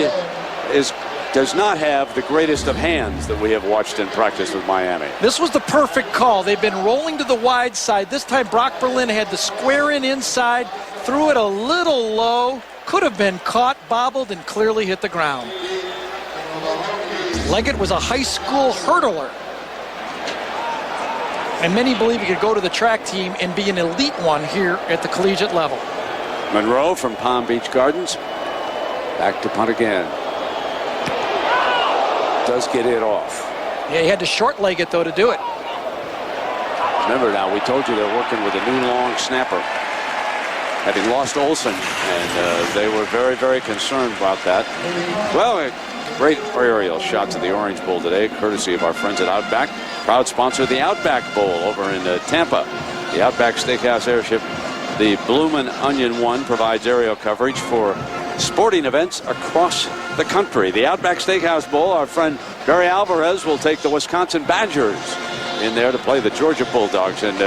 does not have the greatest of hands that we have watched in practice with Miami. This was the perfect call. They've been rolling to the wide side. This time Brock Berlin had the square in inside, threw it a little low, could have been caught, bobbled, and clearly hit the ground. Leggett was a high school hurdler. And many believe he could go to the track team and be an elite one here at the collegiate level. Monroe from Palm Beach Gardens. Back to punt again. Does get it off. Yeah, he had to short leg it, though, to do it. Remember now, we told you they're working with a new long snapper, having lost Olsen, and they were very, very concerned about that. Well, a great aerial shots of the Orange Bowl today, courtesy of our friends at Outback. Proud sponsor of the Outback Bowl over in Tampa. The Outback Steakhouse Airship, the Bloomin' Onion One, provides aerial coverage for sporting events across the country. The Outback Steakhouse Bowl, our friend Barry Alvarez will take the Wisconsin Badgers in there to play the Georgia Bulldogs. And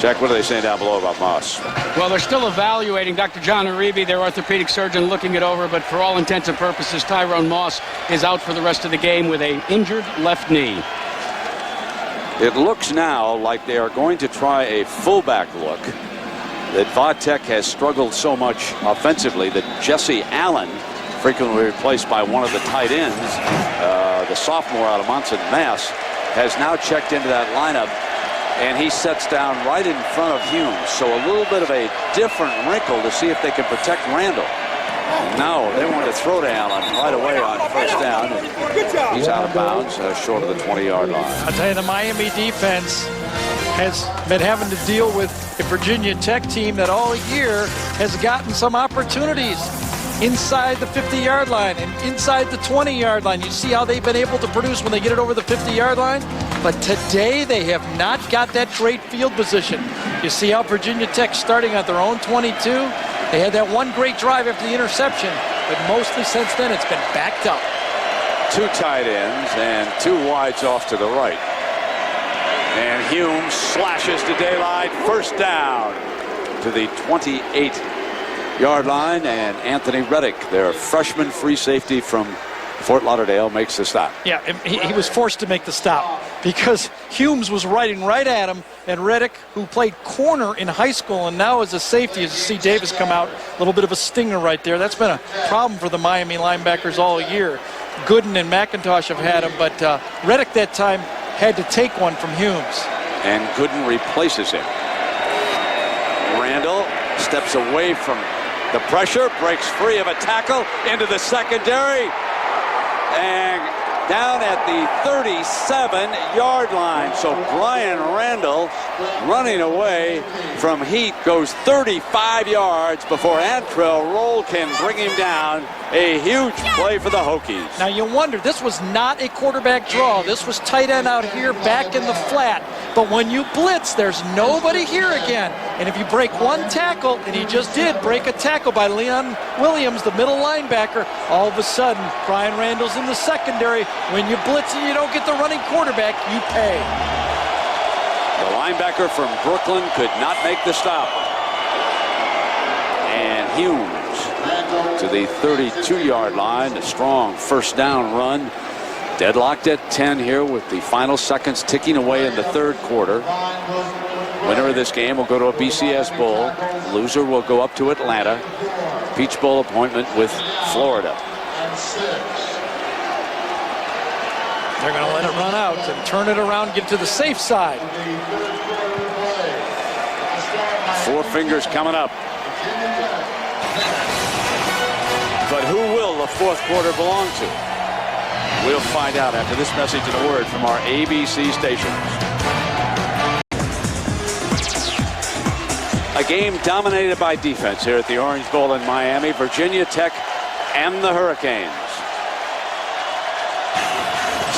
Jack, what are they saying down below about Moss? Well, they're still evaluating. Dr. John Uribe, their orthopedic surgeon, looking it over, but for all intents and purposes, Tyrone Moss is out for the rest of the game with an injured left knee. It looks now like they are going to try a fullback look. That Vatek has struggled so much offensively that Jesse Allen, frequently replaced by one of the tight ends, the sophomore out of Monson, Mass, has now checked into that lineup, and he sets down right in front of Humes. So a little bit of a different wrinkle to see if they can protect Randall. No, they want to throw to Allen right away on first down. He's out of bounds, short of the 20-yard line. I'll tell you, the Miami defense has been having to deal with a Virginia Tech team that all year has gotten some opportunities inside the 50-yard line and inside the 20-yard line. You see how they've been able to produce when they get it over the 50-yard line? But today they have not got that great field position. You see how Virginia Tech starting at their own 22? They had that one great drive after the interception, but mostly since then it's been backed up. Two tight ends and two wides off to the right. And Humes slashes to daylight. First down to the 28-yard line. And Anthony Reddick, their freshman free safety from Fort Lauderdale, makes the stop. Yeah, he was forced to make the stop because Humes was riding right at him. And Reddick, who played corner in high school and now is a safety, as you see Davis come out, a little bit of a stinger right there. That's been a problem for the Miami linebackers all year. Gooden and McIntosh have had him, but Reddick that time had to take one from Humes. And Gooden replaces him. Randall steps away from the pressure, breaks free of a tackle into the secondary, and down at the 37-yard line. So Brian Randall, running away from heat, goes 35 yards before Antrell Roll can bring him down. A huge play for the Hokies. Now you wonder, this was not a quarterback draw. This was tight end out here back in the flat. But when you blitz, there's nobody here again. And if you break one tackle, and he just did break a tackle by Leon Williams, the middle linebacker, all of a sudden, Brian Randall's in the secondary. When you blitz and you don't get the running quarterback, you pay. The linebacker from Brooklyn could not make the stop. And Humes to the 32-yard line, a strong first down run. Deadlocked at 10 here with the final seconds ticking away in the third quarter. Winner of this game will go to a BCS Bowl. Loser will go up to Atlanta. Peach Bowl appointment with Florida. They're going to let it run out and turn it around, get to the safe side. Four fingers coming up. But who will the fourth quarter belong to? We'll find out after this message and a word from our ABC stations. A game dominated by defense here at the Orange Bowl in Miami. Virginia Tech and the Hurricanes.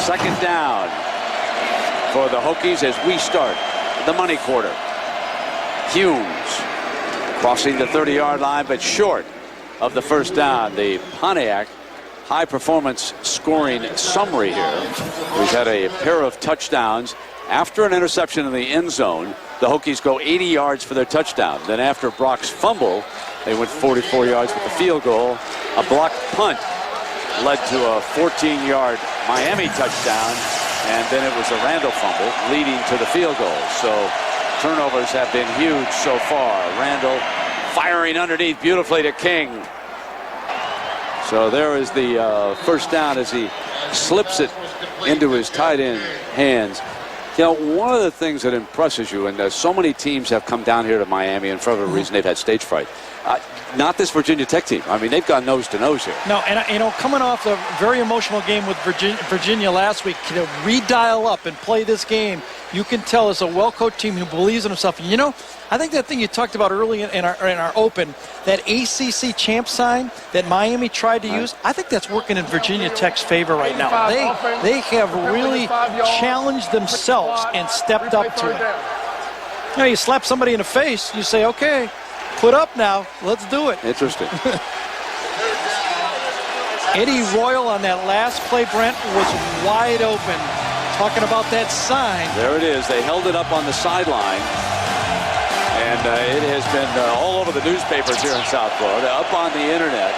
Second down for the Hokies as we start the money quarter. Humes crossing the 30-yard line, but short of the first down. The Pontiac high performance scoring summary here. We've had a pair of touchdowns. After an interception in the end zone, the Hokies go 80 yards for their touchdown. Then after Brock's fumble, they went 44 yards with the field goal. A blocked punt led to a 14-yard Miami touchdown, and then it was a Randall fumble leading to the field goal. So turnovers have been huge so far. Randall firing underneath beautifully to King. So there is the first down as he slips it into his tight end hands. You know, one of the things that impresses you, and so many teams have come down here to Miami, and for whatever reason they've had stage fright. Not this Virginia Tech team. I mean, they've gone nose to nose here. No, and you know, coming off a very emotional game with Virginia last week, to redial up and play this game, you can tell it's a well-coached team who believes in himself. And you know, I think that thing you talked about early in our open, that ACC champ sign that Miami tried to use, I think that's working in Virginia Tech's favor right now. They have really challenged themselves and stepped up to it. You know, you slap somebody in the face, you say, okay, put up now, let's do it. Interesting. Eddie Royal on that last play, Brent, was wide open. Talking about that sign. There it is. They held it up on the sideline. And it has been all over the newspapers here in South Florida, up on the internet.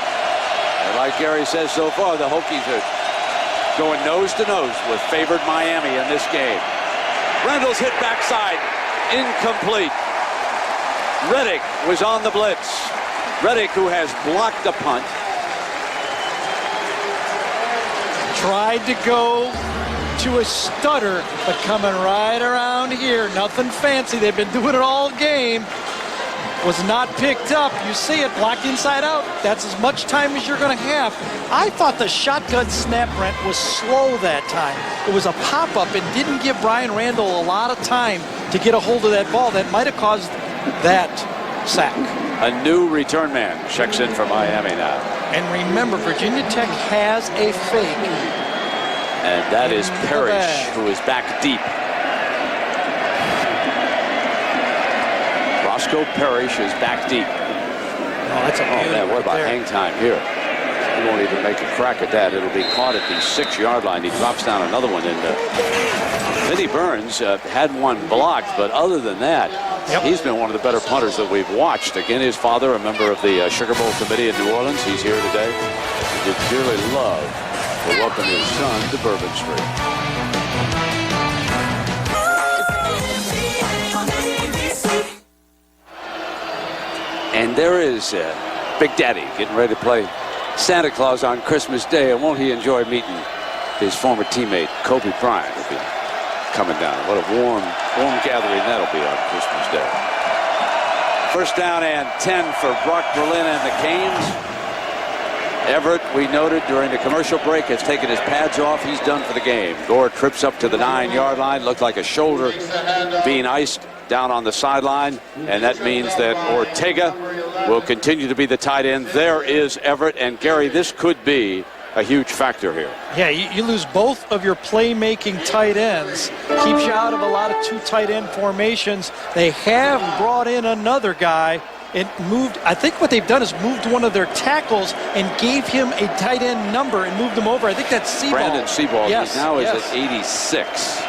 And like Gary says, so far, the Hokies are going nose to nose with favored Miami in this game. Randall's hit backside. Incomplete. Reddick was on the blitz. Reddick, who has blocked the punt. Tried to go to a stutter, but coming right around here, nothing fancy. They've been doing it all game. Was not picked up. You see it blocked inside out. That's as much time as you're going to have. I thought the shotgun snap, Brent, was slow that time. It was a pop-up and didn't give Brian Randall a lot of time to get a hold of that ball. That might have caused that sack. A new return man checks in for Miami now. And remember, Virginia Tech has a fake. And that is Parrish, who is back deep. Roscoe Parrish is back deep. Oh, that's a beauty. Man, what about hang time here? He won't even make a crack at that. It'll be caught at the 6-yard line. He drops down another one. And Vinnie Burns had one blocked, but other than that, he's been one of the better punters that we've watched. Again, his father, a member of the Sugar Bowl committee in New Orleans. He's here today. He would dearly love to welcome his son to Bourbon Street. And there is Big Daddy getting ready to play Santa Claus on Christmas Day, and won't he enjoy meeting his former teammate Kobe Bryant will be coming down. What a warm gathering that'll be on Christmas Day. First down and 10 for Brock Berlin and the Canes. Everett, we noted during the commercial break, has taken his pads off. He's done for the game. Gore trips up to the 9-yard line. Looked like a shoulder being iced down on the sideline, and that means that Ortega will continue to be the tight end. There is Everett, and Gary, this could be a huge factor here. Yeah, you lose both of your playmaking tight ends. Keeps you out of a lot of two tight end formations. They have brought in another guy and moved. I think what they've done is moved one of their tackles and gave him a tight end number and moved him over. I think that's Sebald. Brandon Sebald. Yes, he now is yes. at 86.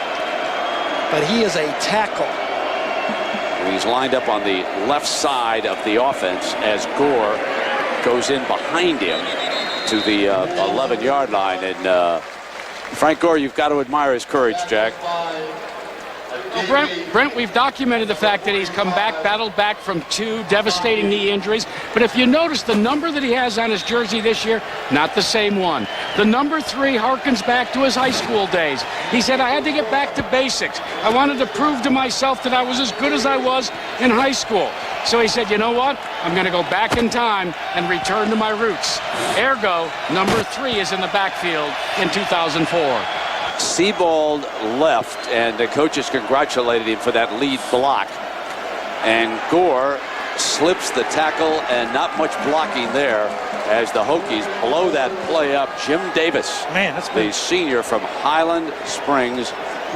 But he is a tackle. And he's lined up on the left side of the offense as Gore goes in behind him to the 11-yard line. And Frank Gore, you've got to admire his courage, Jack. Well, Brent, we've documented the fact that he's come back, battled back from 2 devastating knee injuries. But if you notice the number that he has on his jersey this year, not the same one. The number 3 harkens back to his high school days. He said, I had to get back to basics. I wanted to prove to myself that I was as good as I was in high school. So he said, you know what? I'm going to go back in time and return to my roots. Ergo, number 3 is in the backfield in 2004. Sebald left, and the coaches congratulated him for that lead block. And Gore slips the tackle, and not much blocking there as the Hokies blow that play up. Jim Davis, man, that's the senior from Highland Springs,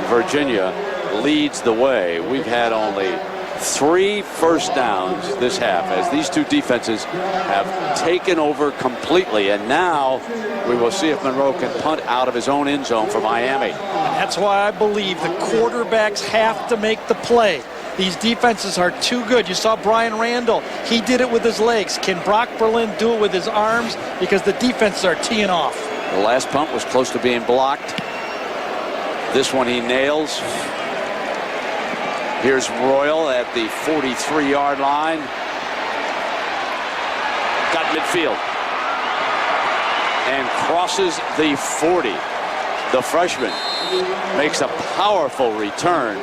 Virginia, leads the way. We've had only 3 first downs this half as these two defenses have taken over completely, and now we will see if Monroe can punt out of his own end zone for Miami. And that's why I believe the quarterbacks have to make the play. These defenses are too good. You saw Brian Randall. He did it with his legs. Can Brock Berlin do it with his arms? Because the defenses are teeing off. The last punt was close to being blocked. This one he nails. Here's Royal at the 43-yard line. Got midfield. And crosses the 40. The freshman makes a powerful return.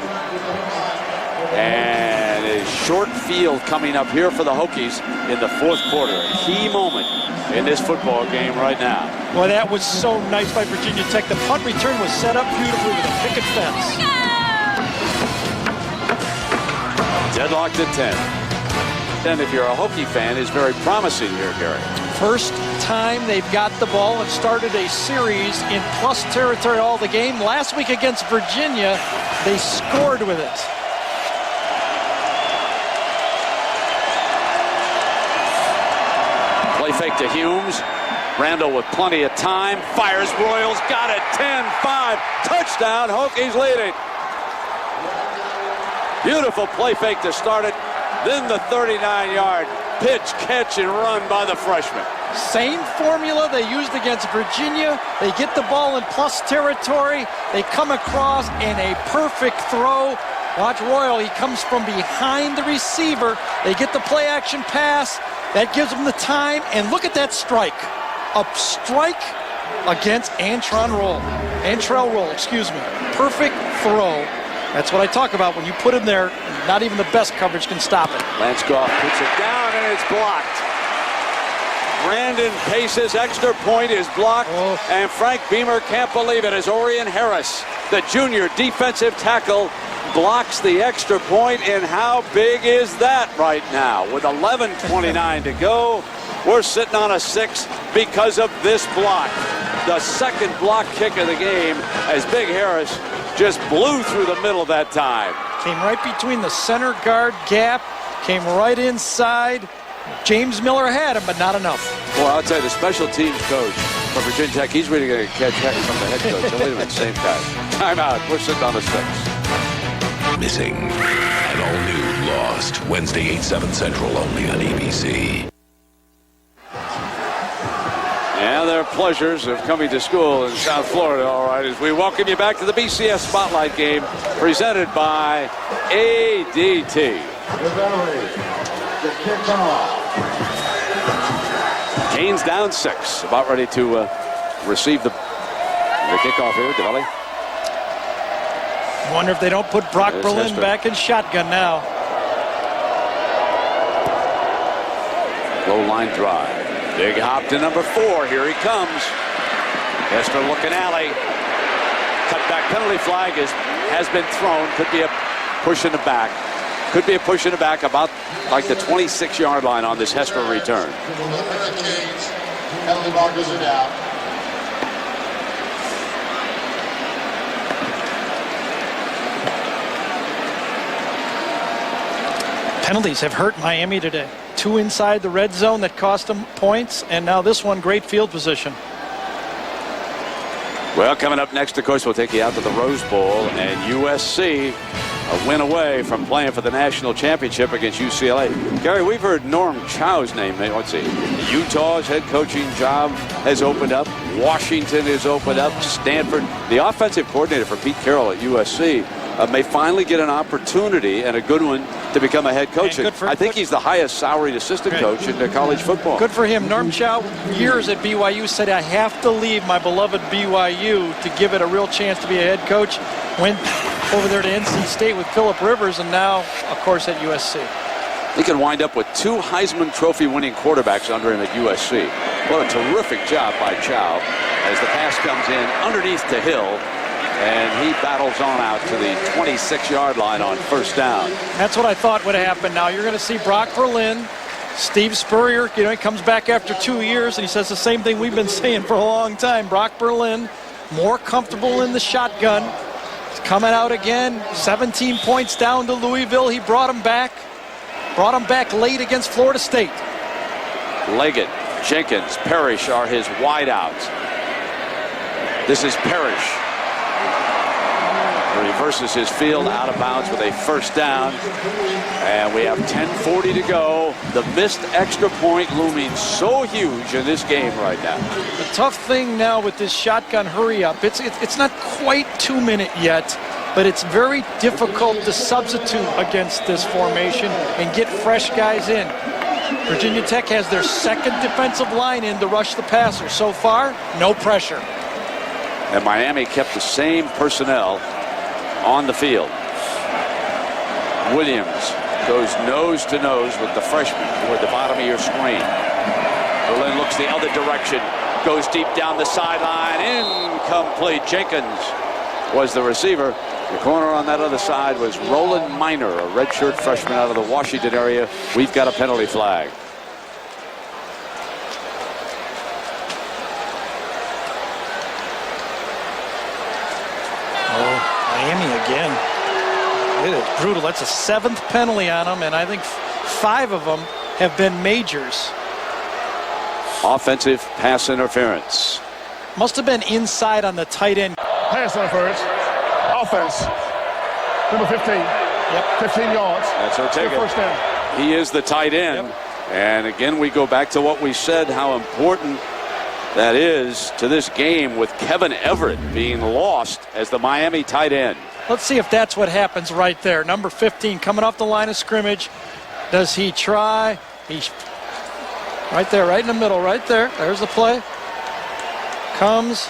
And a short field coming up here for the Hokies in the 4th quarter. A key moment in this football game right now. Well, that was so nice by Virginia Tech. The punt return was set up beautifully with a picket fence. Deadlocked at 10. And if you're a Hokie fan, is very promising here, Gary. First time they've got the ball and started a series in plus territory all the game. Last week against Virginia, they scored with it. Play fake to Humes. Randall with plenty of time. Fires. Royals got it. 10-5. Touchdown. Hokies leading. Beautiful play fake to start it. Then the 39-yard pitch, catch, and run by the freshman. Same formula they used against Virginia. They get the ball in plus territory. They come across in a perfect throw. Watch Royal. He comes from behind the receiver. They get the play action pass. That gives them the time. And look at that strike. A strike against Antrell Roll, excuse me. Perfect throw. That's what I talk about. When you put him there, not even the best coverage can stop it. Lance Goff puts it down, and it's blocked. Brandon Pace's extra point is blocked, and Frank Beamer can't believe it as Orion Harris, the junior defensive tackle, blocks the extra point. And how big is that right now? With 11:29 to go, we're sitting on a 6 because of this block. The second block kick of the game as Big Harris just blew through the middle that time. Came right between the center guard gap, came right inside. James Miller had him, but not enough. Well, I'll tell you, the special teams coach for Virginia Tech, he's really going to catch heck from the head coach. So wait a minute, same guy. Timeout. We're sitting on a 6. Missing and all new Lost. Wednesday, 8/7 Central, only on ABC. And there are pleasures of coming to school in South Florida, all right, as we welcome you back to the BCS Spotlight game presented by ADT. Canes down 6, about ready to receive the kickoff here. Develli. Wonder if they don't put Brock Berlin back in shotgun now. Low line drive. Big hop to number 4. Here he comes. Hester looking alley. Cutback penalty flag has been thrown. Could be a push in the back. Could be a push in the back about like the 26-yard line on this Hester return. Penalty markers are down. Penalties have hurt Miami today. 2 inside the red zone that cost them points, and now this one, great field position. Well, coming up next, of course, we'll take you out to the Rose Bowl, and USC a win away from playing for the national championship against UCLA. Gary, we've heard Norm Chow's name. Let's see. Utah's head coaching job has opened up. Washington has opened up. Stanford, the offensive coordinator for Pete Carroll at USC, may finally get an opportunity, and a good one, to become a head coach. I think he's the highest salaried assistant coach in college football. Good for him. Norm Chow, years at BYU, said, I have to leave my beloved BYU to give it a real chance to be a head coach. Went over there to NC State with Phillip Rivers, and now, of course, at USC. He can wind up with 2 Heisman Trophy winning quarterbacks under him at USC. What a terrific job by Chow as the pass comes in underneath to Hill. And he battles on out to the 26-yard line on first down. That's what I thought would happen. Now you're going to see Brock Berlin, Steve Spurrier, he comes back after 2 years, and he says the same thing we've been saying for a long time. Brock Berlin, more comfortable in the shotgun. He's coming out again, 17 points down to Louisville. He brought him back late against Florida State. Leggett, Jenkins, Parrish are his wideouts. This is Parrish. Reverses his field out of bounds with a first down, and we have 10:40 to go. The missed extra point looming so huge in this game right now. The tough thing now with this shotgun hurry up, it's not quite 2 minute yet, but it's very difficult to substitute against this formation and get fresh guys in. Virginia Tech has their second defensive line in to rush the passer. So far, no pressure. And Miami kept the same personnel on the field. Williams goes nose to nose with the freshman toward the bottom of your screen. Berlin looks the other direction, goes deep down the sideline, incomplete. Jenkins was the receiver. The corner on that other side was Roland Minor, a redshirt freshman out of the Washington area. We've got a penalty flag. Miami again. It is brutal. That's a 7th penalty on them, and I think 5 of them have been majors. Offensive pass interference. Must have been inside on the tight end. Pass interference. Offense. Number 15. Yep. 15 yards. That's Ortega. First down. He is the tight end. Yep. And again, we go back to what we said, how important that is to this game with Kevin Everett being lost as the Miami tight end. Let's see if that's what happens right there. Number 15 coming off the line of scrimmage. Does he try? He's right there, right in the middle, right there. There's the play. Comes.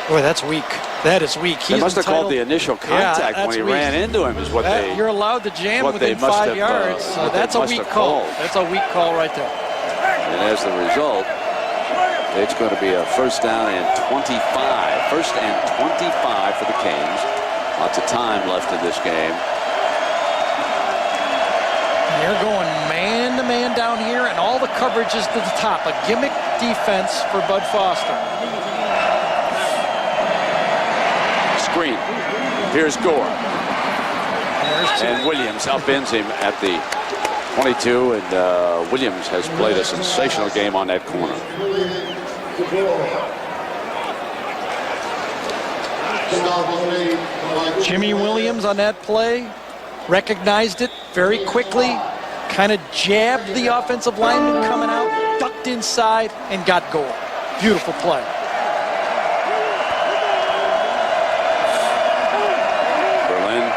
Boy, that's weak. That is weak. They must have called the initial contact when he ran into him is what they... You're allowed to jam within 5 yards. So that's a weak call. That's a weak call right there. And as the result, it's going to be a first down and 25. First and 25 for the Canes. Lots of time left in this game. They're going man-to-man down here, and all the coverage is to the top. A gimmick defense for Bud Foster. Screen. Here's Gore. And Williams upends him at the 22, and Williams has played a sensational game on that corner. Jimmy Williams on that play recognized it very quickly, kind of jabbed the offensive lineman coming out, ducked inside, and got Gore. Beautiful play. Berlin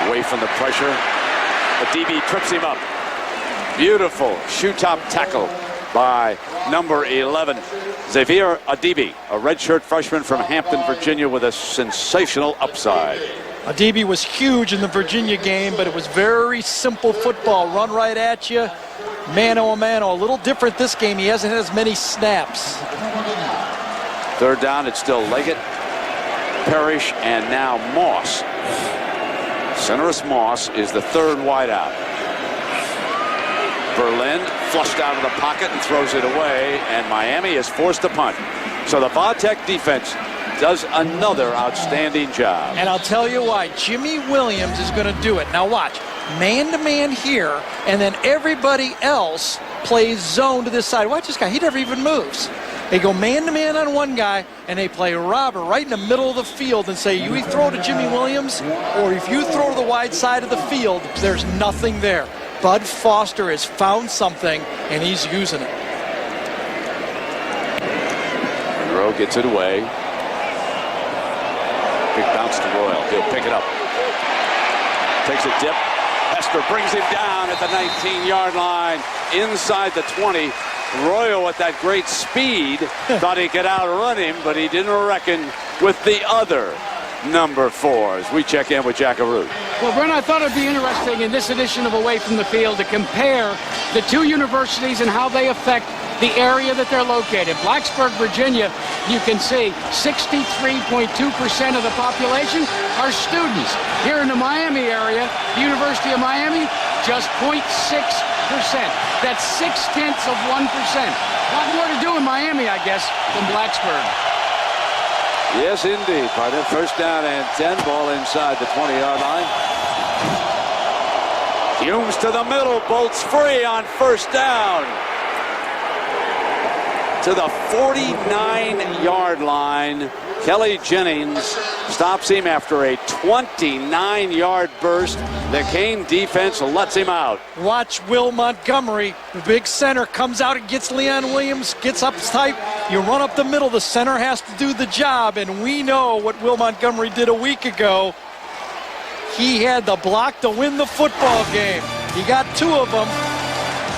away from the pressure. The DB trips him up. Beautiful shoe top tackle by number 11, Xavier Adibi, a redshirt freshman from Hampton, Virginia, with a sensational upside. Adibi was huge in the Virginia game, but it was very simple football. Run right at you, mano a mano. A little different this game. He hasn't had as many snaps. Third down, it's still Leggett, Parrish, and now Moss. Centerus Moss is the third wideout. Berlin flushed out of the pocket and throws it away, and Miami is forced to punt. So the Va-Tech defense does another outstanding job. And I'll tell you why. Jimmy Williams is going to do it. Now watch. Man-to-man here, and then everybody else plays zone to this side. Watch this guy. He never even moves. They go man-to-man on one guy, and they play robber right in the middle of the field and say, you throw to Jimmy Williams, or if you throw to the wide side of the field, there's nothing there. Bud Foster has found something, and he's using it. Monroe gets it away. Big bounce to Royal. He'll pick it up. Takes a dip. Hester brings him down at the 19-yard line, inside the 20. Royal, with that great speed, thought he could outrun him, but he didn't reckon with the other number 4 as we check in with Jack Arute. Well, Brent, I thought it'd be interesting in this edition of Away from the Field to compare the two universities and how they affect the area that they're located. Blacksburg, Virginia, you can see 63.2% of the population are students. Here in the Miami area, the University of Miami, just 0.6%. That's 0.6%. A lot more to do in Miami, I guess, than Blacksburg. Yes, indeed. Partner, first down and 10. Ball inside the 20-yard line. Humes to the middle. Bolts free on first down. To the 49-yard line. Kelly Jennings stops him after a 29-yard burst. The Kane defense lets him out. Watch Will Montgomery, the big center, comes out and gets Leon Williams, gets up tight. You run up the middle, the center has to do the job, and we know what Will Montgomery did a week ago. He had the block to win the football game. He got 2 of them.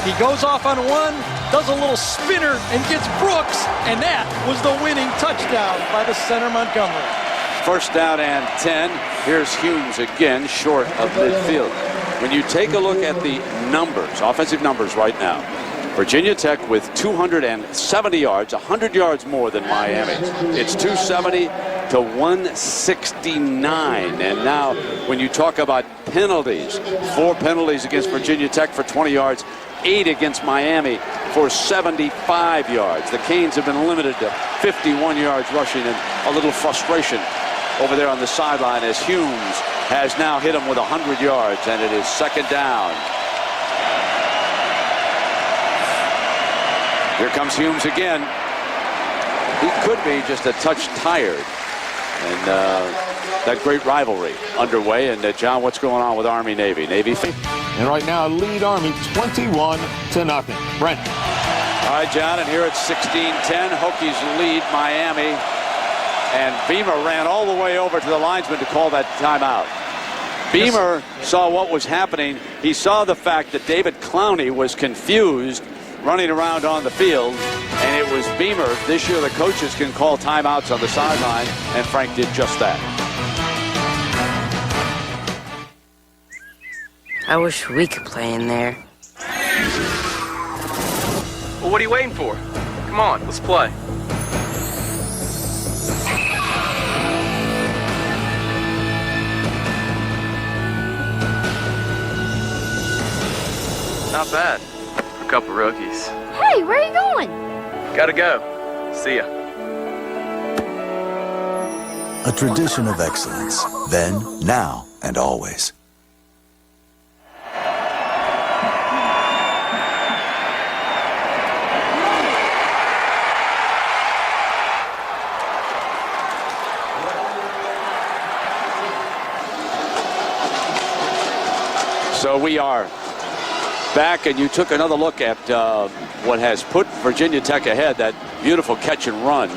He goes off on one, does a little spinner, and gets Brooks, and that was the winning touchdown by the center Montgomery. First down and 10. Here's Humes again, short of midfield. When you take a look at the numbers, offensive numbers right now, Virginia Tech with 270 yards, 100 yards more than Miami. It's 270 to 169. And now when you talk about penalties, 4 penalties against Virginia Tech for 20 yards, 8 against Miami for 75 yards. The Canes have been limited to 51 yards rushing, and a little frustration over there on the sideline as Humes has now hit him with 100 yards, and it is second down. Here comes Humes again. He could be just a touch tired. And that great rivalry underway. And John, what's going on with Army-Navy? Navy. And right now, lead Army 21-0. Brent. All right, John, and here it's 16-10. Hokies lead Miami. And Beamer ran all the way over to the linesman to call that timeout. Beamer saw what was happening. He saw the fact that David Clowney was confused running around on the field, and it was Beamer. This year the coaches can call timeouts on the sideline, and Frank did just that. I wish we could play in there. Well, what are you waiting for? Come on, let's play. Not bad. A couple rookies. Hey, where are you going? Gotta go. See ya. A tradition of excellence, then, now, and always. So we are back, and you took another look at what has put Virginia Tech ahead, that beautiful catch and run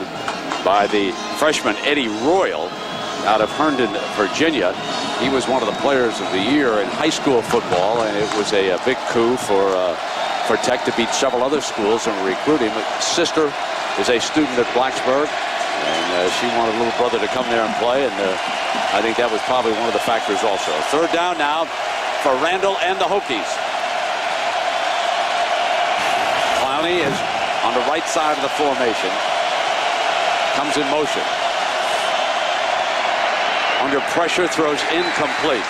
by the freshman Eddie Royal out of Herndon, Virginia. He was one of the players of the year in high school football, and it was a big coup for for Tech to beat several other schools and recruit him. His sister is a student at Blacksburg, and she wanted a little brother to come there and play, and I think that was probably one of the factors also. Third down now for Randall and the Hokies. Clowney is on the right side of the formation. Comes in motion. Under pressure, throws incomplete.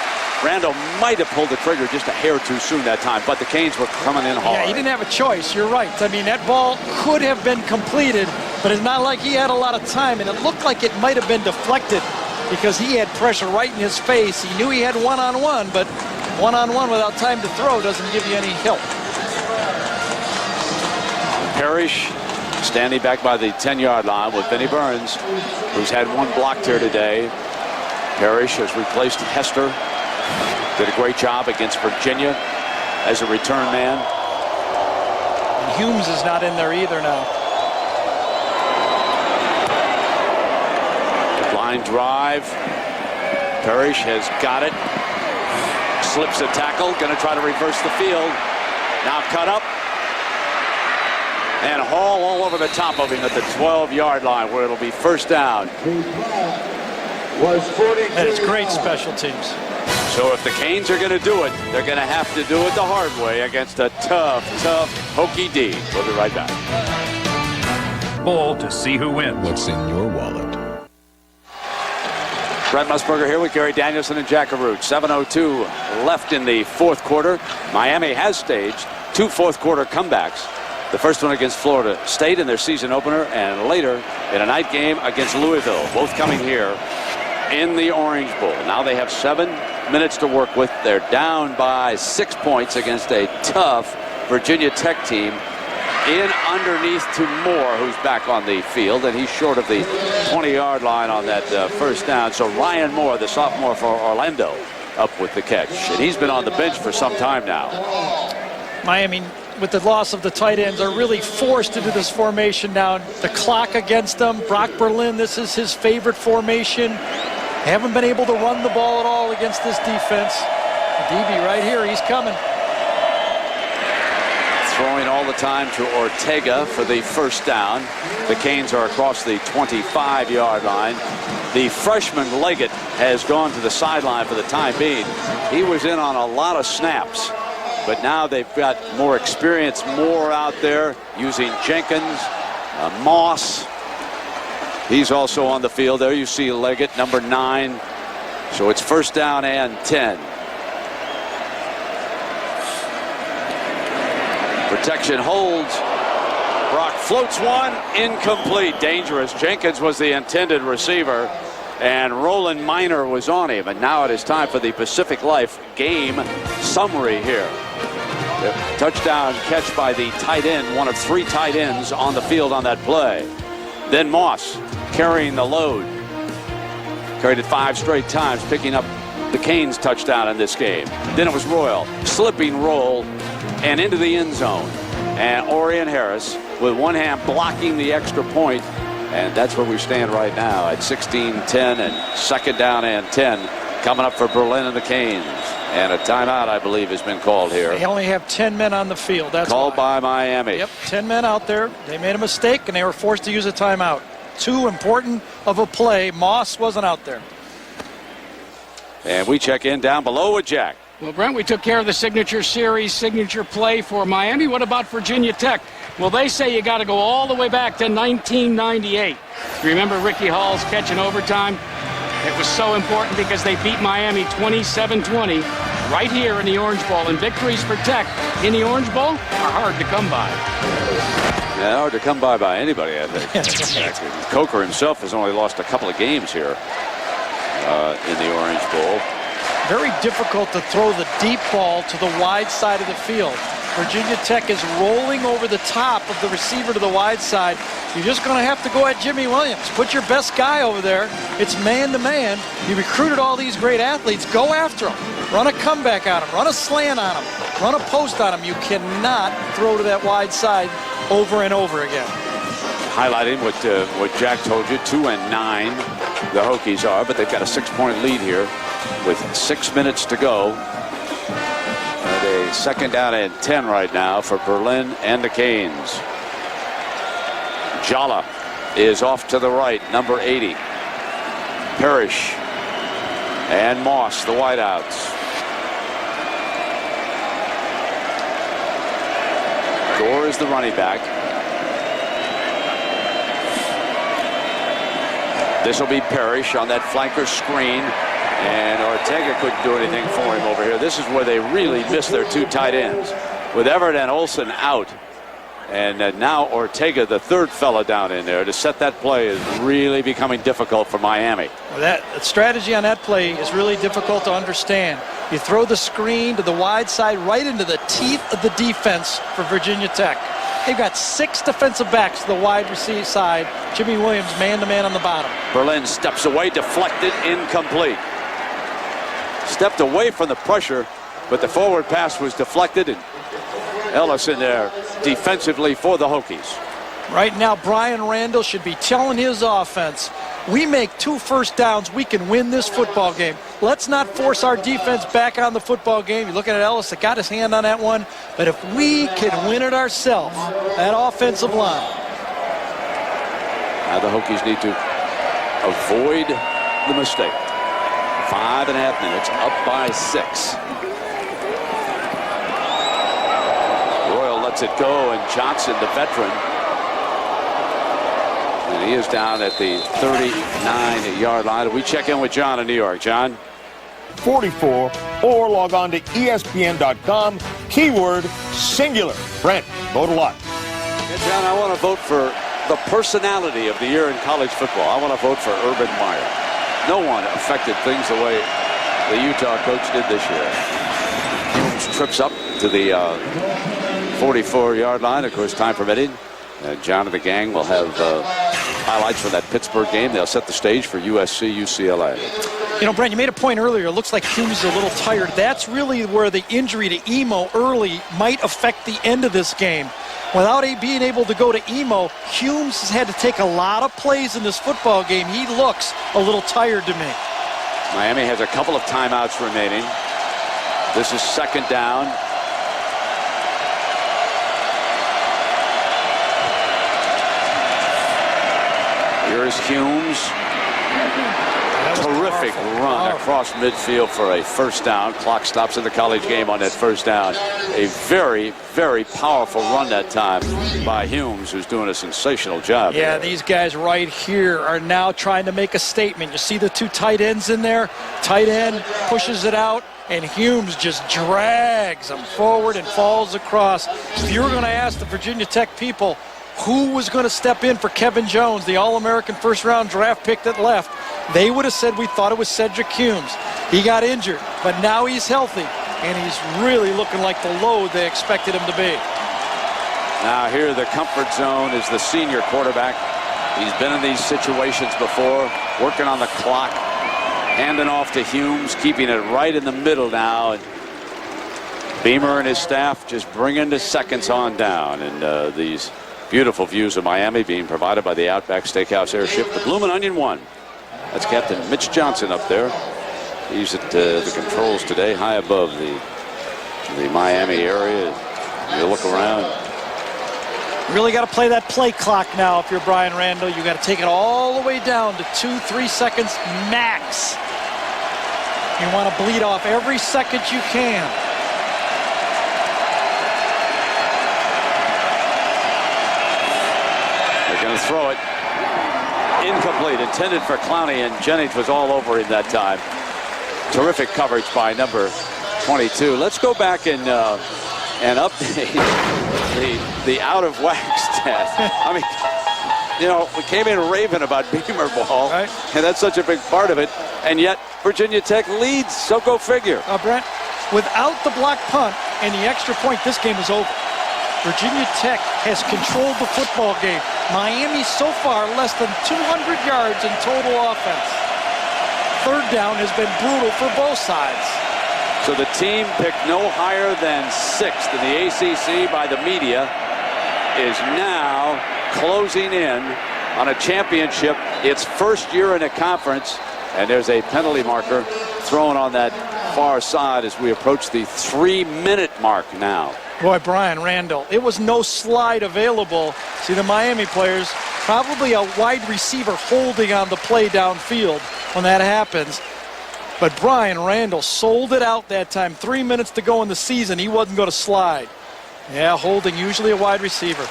Randall might have pulled the trigger just a hair too soon that time, but the Canes were coming in hard. Yeah, he didn't have a choice. You're right. I mean, that ball could have been completed, but it's not like he had a lot of time, and it looked like it might have been deflected because he had pressure right in his face. He knew he had one-on-one, but one-on-one without time to throw doesn't give you any help. Parrish standing back by the 10-yard line with Vinnie Burns, who's had one blocked here today. Parrish has replaced Hester. Did a great job against Virginia as a return man. And Humes is not in there either now. Line drive. Parrish has got it. Slips a tackle. Going to try to reverse the field. Now cut up. And Hall all over the top of him at the 12-yard line where it'll be first down. That is great special teams. So if the Canes are going to do it, they're going to have to do it the hard way against a tough Hokie D. We'll be right back. Bowl to see who wins. What's in your wallet? Brent Musburger here with Gary Danielson and Jack Arute. 7:02 left in the fourth quarter. Miami has staged 2 fourth-quarter comebacks. The first one against Florida State in their season opener, and later in a night game against Louisville, both coming here in the Orange Bowl. Now they have 7 minutes to work with. They're down by 6 points against a tough Virginia Tech team. In underneath to Moore, who's back on the field, and he's short of the 20-yard line on that first down. So Ryan Moore, the sophomore for Orlando, up with the catch. And he's been on the bench for some time now. Miami, with the loss of the tight ends, are really forced into this formation now. The clock against them. Brock Berlin, this is his favorite formation. Haven't been able to run the ball at all against this defense. DB right here, he's coming. Throwing all the time to Ortega for the first down. The Canes are across the 25-yard line. The freshman Leggett has gone to the sideline for the time being. He was in on a lot of snaps, but now they've got more experience, more out there using Jenkins, Moss. He's also on the field. There you see Leggett, number 9. So it's first down and 10. Protection holds. Brock floats one, incomplete, dangerous. Jenkins was the intended receiver, and Roland Minor was on him. And now it is time for the Pacific Life game summary here. The touchdown catch by the tight end, one of 3 tight ends on the field on that play. Then Moss carrying the load. Carried it 5 straight times, picking up the Canes touchdown in this game. Then it was Royal, slipping roll, and into the end zone. And Orion Harris with one hand blocking the extra point. And that's where we stand right now at 16-10 and second down and 10 coming up for Berlin and the Canes. And a timeout, I believe, has been called here. They only have 10 men on the field. That's called why. by Miami. Yep, 10 men out there. They made a mistake, and they were forced to use a timeout. Too important of a play. Moss wasn't out there. And we check in down below with Jack. Well, Brent, we took care of the signature series, signature play for Miami. What about Virginia Tech? Well, they say you got to go all the way back to 1998. Remember Ricky Hall's catch in overtime? It was so important because they beat Miami 27-20 right here in the Orange Bowl. And victories for Tech in the Orange Bowl are hard to come by. Yeah, hard to come by anybody, I think. Coker himself has only lost a couple of games here in the Orange Bowl. Very difficult to throw the deep ball to the wide side of the field. Virginia Tech is rolling over the top of the receiver to the wide side. You're just going to have to go at Jimmy Williams. Put your best guy over there. It's man-to-man. You recruited all these great athletes. Go after them. Run a comeback on them. Run a slant on them. Run a post on them. You cannot throw to that wide side over and over again. Highlighting what Jack told you, 2-9 the Hokies are, but they've got a 6-point lead here with 6 minutes to go. A Second down and 10 right now for Berlin and the Canes. Jala is off to the right, number 80. Parrish and Moss, the wideouts. Gore is the running back. This will be Parrish on that flanker screen, and Ortega couldn't do anything for him over here. This is where they really missed their two tight ends, with Everett and Olsen out. And now Ortega, the third fella down in there, to set that play is really becoming difficult for Miami. Well, that strategy on that play is really difficult to understand. You throw the screen to the wide side right into the teeth of the defense for Virginia Tech. They've got 6 defensive backs to the wide receiver side. Jimmy Williams man-to-man on the bottom. Berlin steps away, deflected, incomplete. Stepped away from the pressure, but the forward pass was deflected, and Ellis in there defensively for the Hokies. Right now, Brian Randall should be telling his offense, we make 2 first downs, we can win this football game. Let's not force our defense back on the football game. You're looking at Ellis that got his hand on that one. But if we can win it ourselves, that offensive line. Now the Hokies need to avoid the mistake. 5.5 minutes, up by 6. Royal lets it go, and Johnson, the veteran, and he is down at the 39-yard line. We check in with John in New York. John? 44, or log on to ESPN.com, keyword singular. Brent, vote a lot. Yeah, John, I want to vote for the personality of the year in college football. I want to vote for Urban Meyer. No one affected things the way the Utah coach did this year. Humes trips up to the 44-yard line, of course, time permitting. John and the gang will have highlights from that Pittsburgh game. They'll set the stage for USC, UCLA. You know, Brent, you made a point earlier. It looks like Humes is a little tired. That's really where the injury to Emo early might affect the end of this game. Without being able to go to Emo, Humes has had to take a lot of plays in this football game. He looks a little tired to me. Miami has a couple of timeouts remaining. This is second down. Here is Humes. Terrific run across midfield for a first down. Clock stops in the college game on that first down. A very, very powerful run that time by Humes, who's doing a sensational job. Yeah, these guys right here are now trying to make a statement. You see the 2 tight ends in there? Tight end pushes it out, and Humes just drags them forward and falls across. If you were going to ask the Virginia Tech people who was going to step in for Kevin Jones, the All-American first-round draft pick that left, they would have said we thought it was Cedric Humes. He got injured, but now he's healthy, and he's really looking like the load they expected him to be. Now here the comfort zone is the senior quarterback. He's been in these situations before, working on the clock, handing off to Humes, keeping it right in the middle now. And Beamer and his staff just bringing the seconds on down. And these beautiful views of Miami being provided by the Outback Steakhouse Airship. The Bloomin' Onion 1. That's Captain Mitch Johnson up there. He's at the controls today, high above the Miami area. You look around. Really got to play that play clock now if you're Brian Randall. You got to take it all the way down to 2-3 seconds max. You want to bleed off every second you can. They're going to throw it. Incomplete, intended for Clowney, and Jennings was all over him that time. Terrific coverage by number 22. Let's go back and update the out of whack stat. I mean, you know, we came in raving about Beamer ball, right? And that's such a big part of it, and yet Virginia Tech leads, so go figure. Brent, without the block punt and the extra point, this game is over. Virginia Tech has controlled the football game. Miami so far less than 200 yards in total offense. Third down has been brutal for both sides. So the team picked no higher than 6th in the ACC by the media is now closing in on a championship. Its first year in a conference, and there's a penalty marker thrown on that far side as we approach the 3-minute mark now. Boy, Brian Randall, it was no slide available. See, the Miami players, probably a wide receiver holding on the play downfield when that happens. But Brian Randall sold it out that time. 3 minutes to go in the season. He wasn't going to slide. Yeah, holding, usually a wide receiver.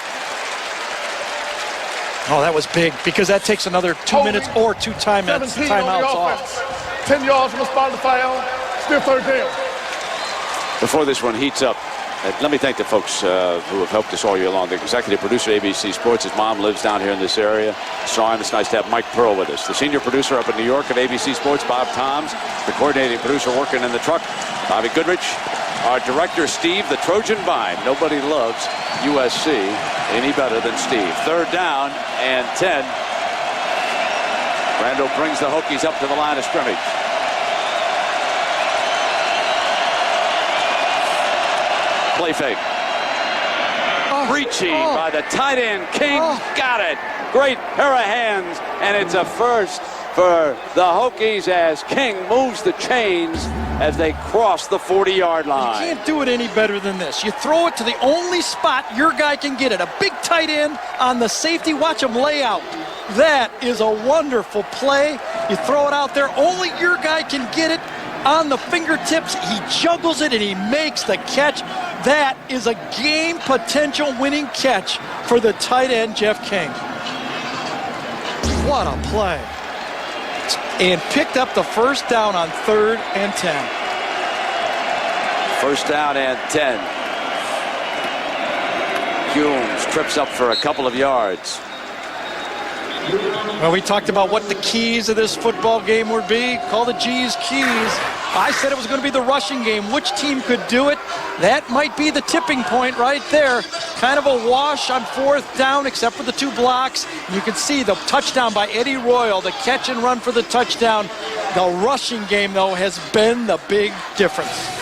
Oh, that was big because that takes another 2 minutes or 2 timeouts off. 10 yards from the spot of the foul. Still third down. Before this one heats up, let me thank the folks who have helped us all year long. The executive producer of ABC Sports, his mom lives down here in this area. Saw him. It's nice to have Mike Pearl with us. The senior producer up in New York of ABC Sports, Bob Toms. The coordinating producer working in the truck, Bobby Goodrich. Our director, Steve, the Trojan Vine. Nobody loves USC any better than Steve. Third down and 10. Randall brings the Hokies up to the line of scrimmage. Play fake. Reaching by the tight end. King got it. Great pair of hands. And it's a first for the Hokies as King moves the chains as they cross the 40-yard line. You can't do it any better than this. You throw it to the only spot your guy can get it. A big tight end on the safety. Watch him lay out. That is a wonderful play. You throw it out there. Only your guy can get it on the fingertips. He juggles it and he makes the catch. That is a game potential winning catch for the tight end, Jeff King. What a play. And picked up the first down on 3rd and 10. First down and 10. Humes trips up for a couple of yards. Well, we talked about what the keys of this football game would be. Call the G's keys. I said it was going to be the rushing game. Which team could do it? That might be the tipping point right there. Kind of a wash on 4th down, except for the 2 blocks. You can see the touchdown by Eddie Royal, the catch and run for the touchdown. The rushing game, though, has been the big difference.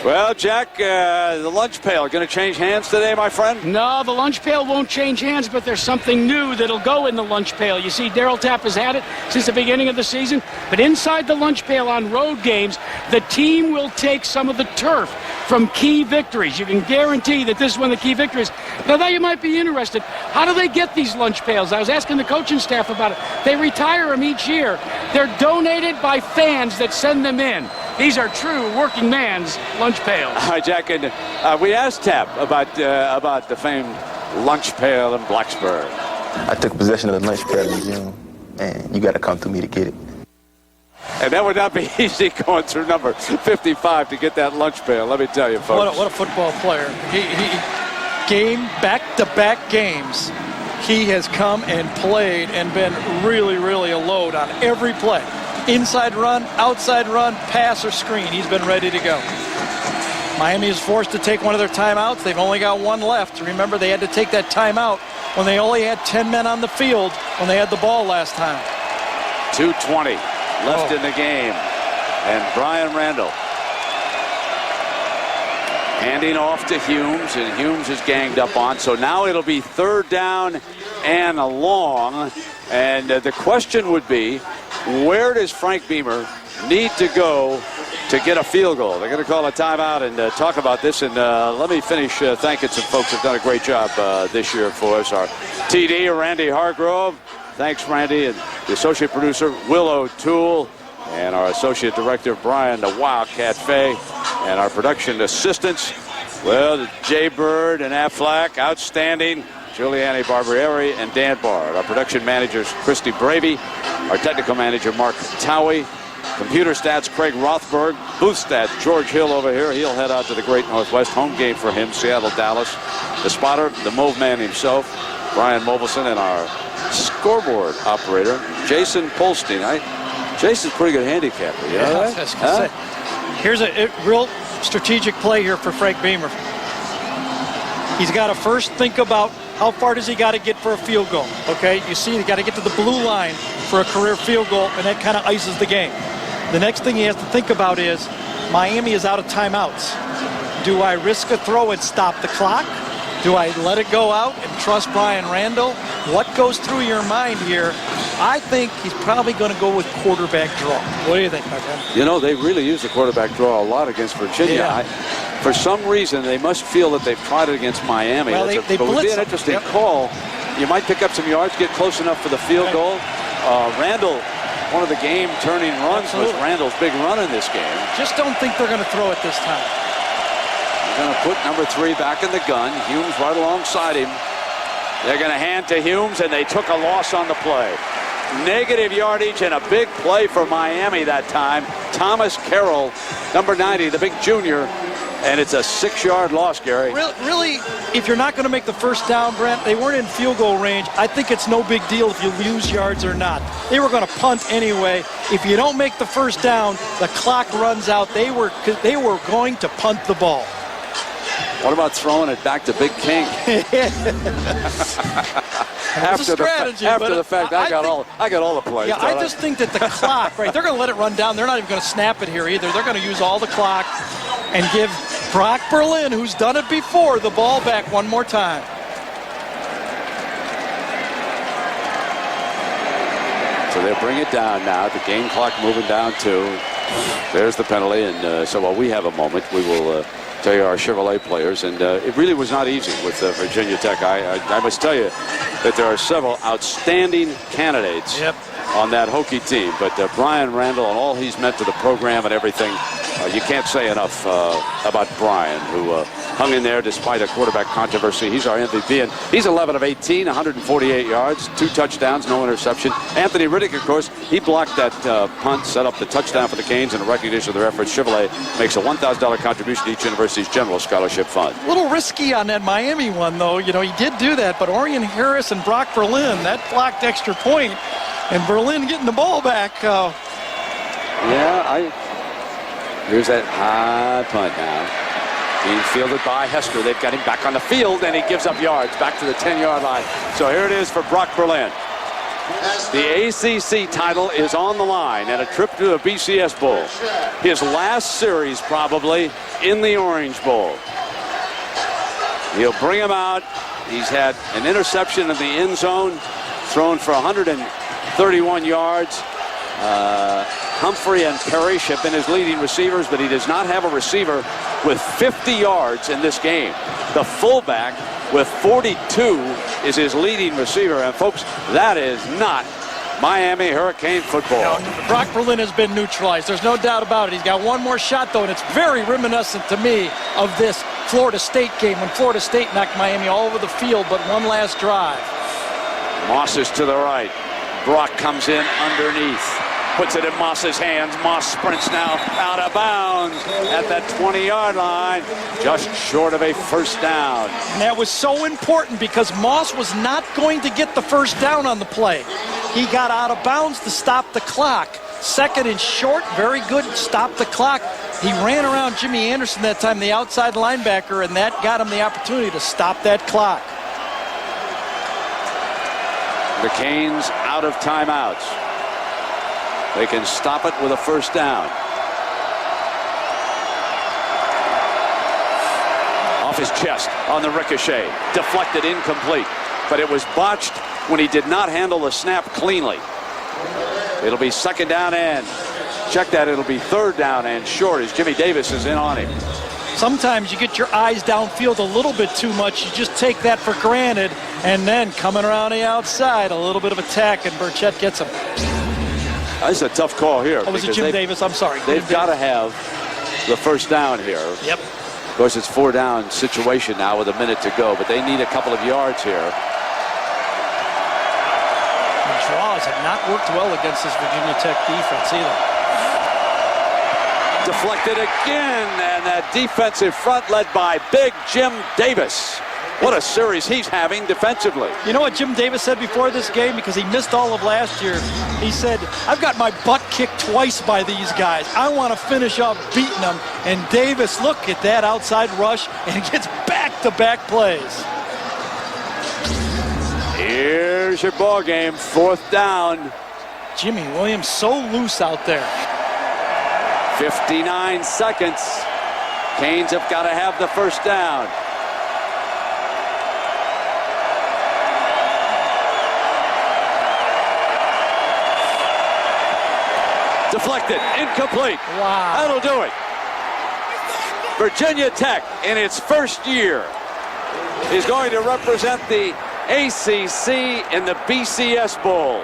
Well, Jack, the lunch pail going to change hands today, my friend? No, the lunch pail won't change hands, but there's something new that'll go in the lunch pail. You see, Darryl Tapp has had it since the beginning of the season, but inside the lunch pail on road games, the team will take some of the turf from key victories. You can guarantee that this is one of the key victories. Now, that you might be interested, how do they get these lunch pails? I was asking the coaching staff about it. They retire them each year. They're donated by fans that send them in. These are true working man's lunch pails. All right, Jack, and we asked Tapp about the famed lunch pail in Blacksburg. I took possession of the lunch pail in June, and you got to come through me to get it. And that would not be easy going through number 55 to get that lunch pail, let me tell you, folks. What a football player. Back-to-back games, he has come and played and been really, really a load on every play. Inside run, outside run, pass or screen. He's been ready to go. Miami is forced to take one of their timeouts. They've only got one left. Remember, they had to take that timeout when they only had 10 men on the field when they had the ball last time. 2:20 left in the game. And Brian Randall handing off to Humes, and Humes is ganged up on. So now it'll be 3rd down and a long. And the question would be, where does Frank Beamer need to go to get a field goal? They're going to call a timeout and talk about this. And let me finish thanking some folks who have done a great job this year for us. Our TD, Randy Hargrove. Thanks, Randy. And the associate producer, Will O'Toole. And our associate director, Brian the Wildcat Fay. And our production assistants, well, Jay Bird and Affleck, outstanding. Giuliani Barbieri and Dan Bard. Our production managers, Christy Bravey. Our technical manager, Mark Towie. Computer stats, Craig Rothberg. Booth stats, George Hill over here. He'll head out to the Great Northwest. Home game for him, Seattle, Dallas. The spotter, the Move Man himself, Brian Mobilson, and our scoreboard operator, Jason Polstein. Jason's a pretty good handicapper. You know that? Here's a real strategic play here for Frank Beamer. He's got to first think about how far does he got to get for a field goal. Okay, you see, he got to get to the blue line for a career field goal, and that kind of ices the game. The next thing he has to think about is Miami is out of timeouts. Do I risk a throw and stop the clock? Do I let it go out and trust Brian Randall? what goes through your mind here? I think he's probably going to go with quarterback draw. What do you think, my friend? You know, they really use the quarterback draw a lot against Virginia. Yeah. For some reason, they must feel that they've tried it against Miami. Well, they but it would be blitz an them. interesting Yep. call. You might pick up some yards, get close enough for the field goal. Randall, one of the game-turning runs Absolutely. was Randall's big run in this game. Just don't think they're going to throw it this time. They're going to put number 3 back in the gun. Humes right alongside him. They're going to hand to Humes, and they took a loss on the play. Negative yardage and a big play for Miami that time. Thomas Carroll, number 90, the big junior, and it's a 6-yard loss, Gary. Really, if you're not going to make the first down, Brent, they weren't in field goal range. I think it's no big deal if you lose yards or not. They were going to punt anyway. If you don't make the first down, the clock runs out. They were going to punt the ball. What about throwing it back to Big King? After the fact, I got all the plays. Yeah, I just think that the clock, right, they're going to let it run down. They're not even going to snap it here either. They're going to use all the clock and give Brock Berlin, who's done it before, the ball back one more time. So they'll bring it down now. The game clock moving down too. There's the penalty, and so while we have a moment, we will tell you our Chevrolet players, and it really was not easy with Virginia Tech. I must tell you that there are several outstanding candidates on that Hokie team, but Brian Randall and all he's meant to the program and everything, you can't say enough about Brian, who hung in there despite a quarterback controversy. He's our MVP, and he's 11 of 18, 148 yards, 2 touchdowns, no interception. Anthony Riddick, of course, he blocked that punt, set up the touchdown for the Canes in recognition of their efforts. Chevrolet makes a $1,000 contribution to each university's general scholarship fund. A little risky on that Miami one, though. You know, he did do that, but Orion Harris and Brock Berlin, that blocked extra point, and Berlin getting the ball back. Here's that high punt now. Being fielded by Hester. They've got him back on the field, and he gives up yards back to the 10-yard line. So here it is for Brock Berlin. The ACC title is on the line and a trip to the BCS Bowl. His last series probably in the Orange Bowl. He'll bring him out. He's had an interception in the end zone, thrown for 131 yards. Humphrey and Parrish have been his leading receivers, but he does not have a receiver with 50 yards in this game. The fullback with 42 is his leading receiver. And folks, that is not Miami Hurricane football. No, Brock Berlin has been neutralized. There's no doubt about it. He's got one more shot, though, and it's very reminiscent to me of this Florida State game when Florida State knocked Miami all over the field, but one last drive. Moss is to the right. Brock comes in underneath. Puts it in Moss's hands. Moss sprints now out of bounds at that 20-yard line, just short of a first down. And that was so important because Moss was not going to get the first down on the play. He got out of bounds to stop the clock. Second and short, very good, stop the clock. He ran around Jimmy Anderson that time, the outside linebacker, and that got him the opportunity to stop that clock. The Canes out of timeouts. They can stop it with a first down. Off his chest on the ricochet. Deflected, incomplete. But it was botched when he did not handle the snap cleanly. It'll be second down and check that. It'll be third down and short as Jimmy Davis is in on him. Sometimes you get your eyes downfield a little bit too much. You just take that for granted. And then coming around the outside, a little bit of attack, and Burchett gets him. That's a tough call here. Oh, was it Jim Davis? I'm sorry. They've got to have the first down here. Yep. Of course, it's 4-down situation now with a minute to go, but they need a couple of yards here. The draws have not worked well against this Virginia Tech defense either. Deflected again, and that defensive front led by Big Jim Davis. What a series he's having defensively. You know what Jim Davis said before this game? Because he missed all of last year. He said, I've got my butt kicked twice by these guys. I want to finish up beating them. And Davis, look at that outside rush, and gets back-to-back plays. Here's your ball game, fourth down. Jimmy Williams so loose out there. 59 seconds. Canes have got to have the first down. Deflected, incomplete. Wow. That'll do it. Virginia Tech, in its first year, is going to represent the ACC in the BCS Bowl.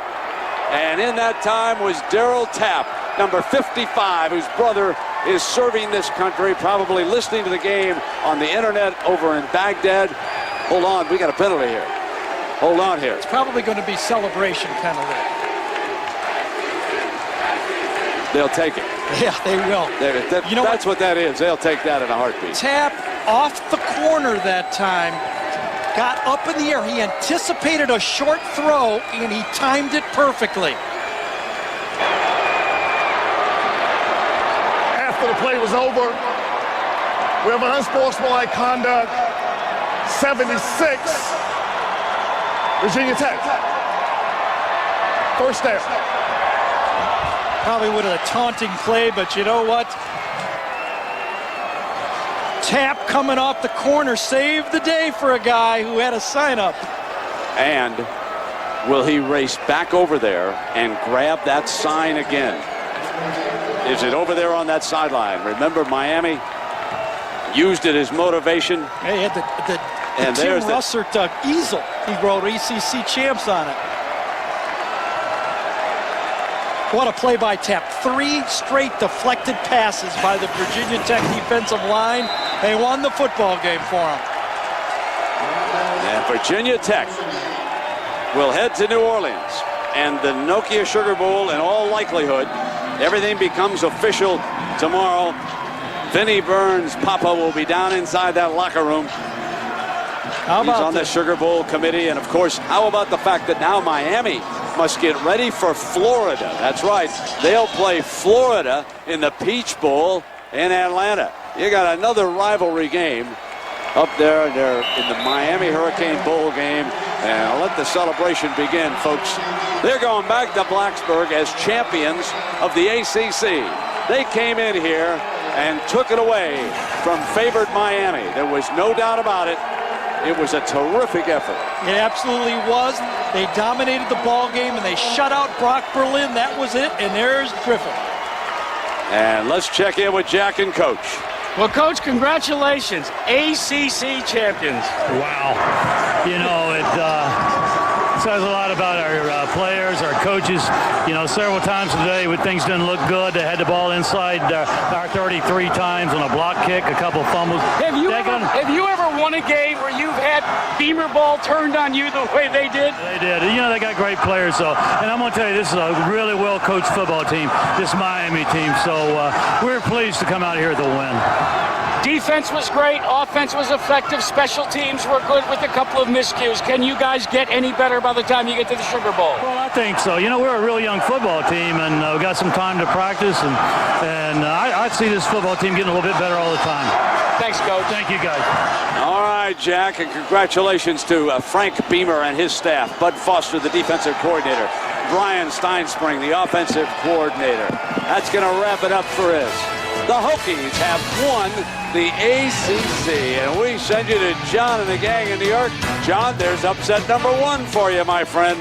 And in that time was Darryl Tapp, number 55, whose brother is serving this country, probably listening to the game on the internet over in Baghdad. Hold on, we got a penalty here. Hold on here. It's probably going to be celebration penalty. They'll take it. Yeah, they will. You know that's what that is. They'll take that in a heartbeat. Tapp off the corner that time. Got up in the air. He anticipated a short throw, and he timed it perfectly. After the play was over, we have an unsportsmanlike conduct, 76, Virginia Tech. First down. Probably would have a taunting play, but you know what? Tapp coming off the corner saved the day for a guy who had a sign up. And will he race back over there and grab that sign again? Is it over there on that sideline? Remember, Miami used it as motivation. He had the Tim Russert easel. He wrote ACC champs on it. What a play by Tapp. 3 straight deflected passes by the Virginia Tech defensive line. They won the football game for him. And Virginia Tech will head to New Orleans. And the Nokia Sugar Bowl, in all likelihood, everything becomes official tomorrow. Vinnie Burns' papa will be down inside that locker room. He's on the Sugar Bowl committee. And, of course, how about the fact that now Miami must get ready for Florida. That's right. They'll play Florida in the Peach Bowl in Atlanta. You got another rivalry game up there. They're in the Miami Hurricane Bowl game. And I'll let the celebration begin, folks. They're going back to Blacksburg as champions of the ACC. They came in here and took it away from favored Miami. There was no doubt about it. It was a terrific effort. It absolutely was. They dominated the ball game and they shut out Brock Berlin. That was it. And there's Griffin. And let's check in with Jack and Coach. Well, Coach, congratulations. ACC champions. Wow. You know, it says a lot about our players, our coaches. You know, several times today when things didn't look good, they had the ball inside our 33 times on a block kick, a couple fumbles. Have you ever won a game where you've had Beamer ball turned on you the way they did? They did. You know, they got great players. So, and I'm going to tell you, this is a really well-coached football team, this Miami team. So we're pleased to come out here with a win. Defense was great. Offense was effective. Special teams were good with a couple of miscues. Can you guys get any better by the time you get to the Sugar Bowl? Well, I think so. You know, we're a real young football team, and we got some time to practice, and I see this football team getting a little bit better all the time. Thanks, Coach. Thank you, guys. All right, Jack, and congratulations to Frank Beamer and his staff. Bud Foster, the defensive coordinator. Brian Steinspring, the offensive coordinator. That's going to wrap it up for us. The Hokies have won the ACC, and we send you to John and the gang in New York. John, there's upset number 1 for you, my friend.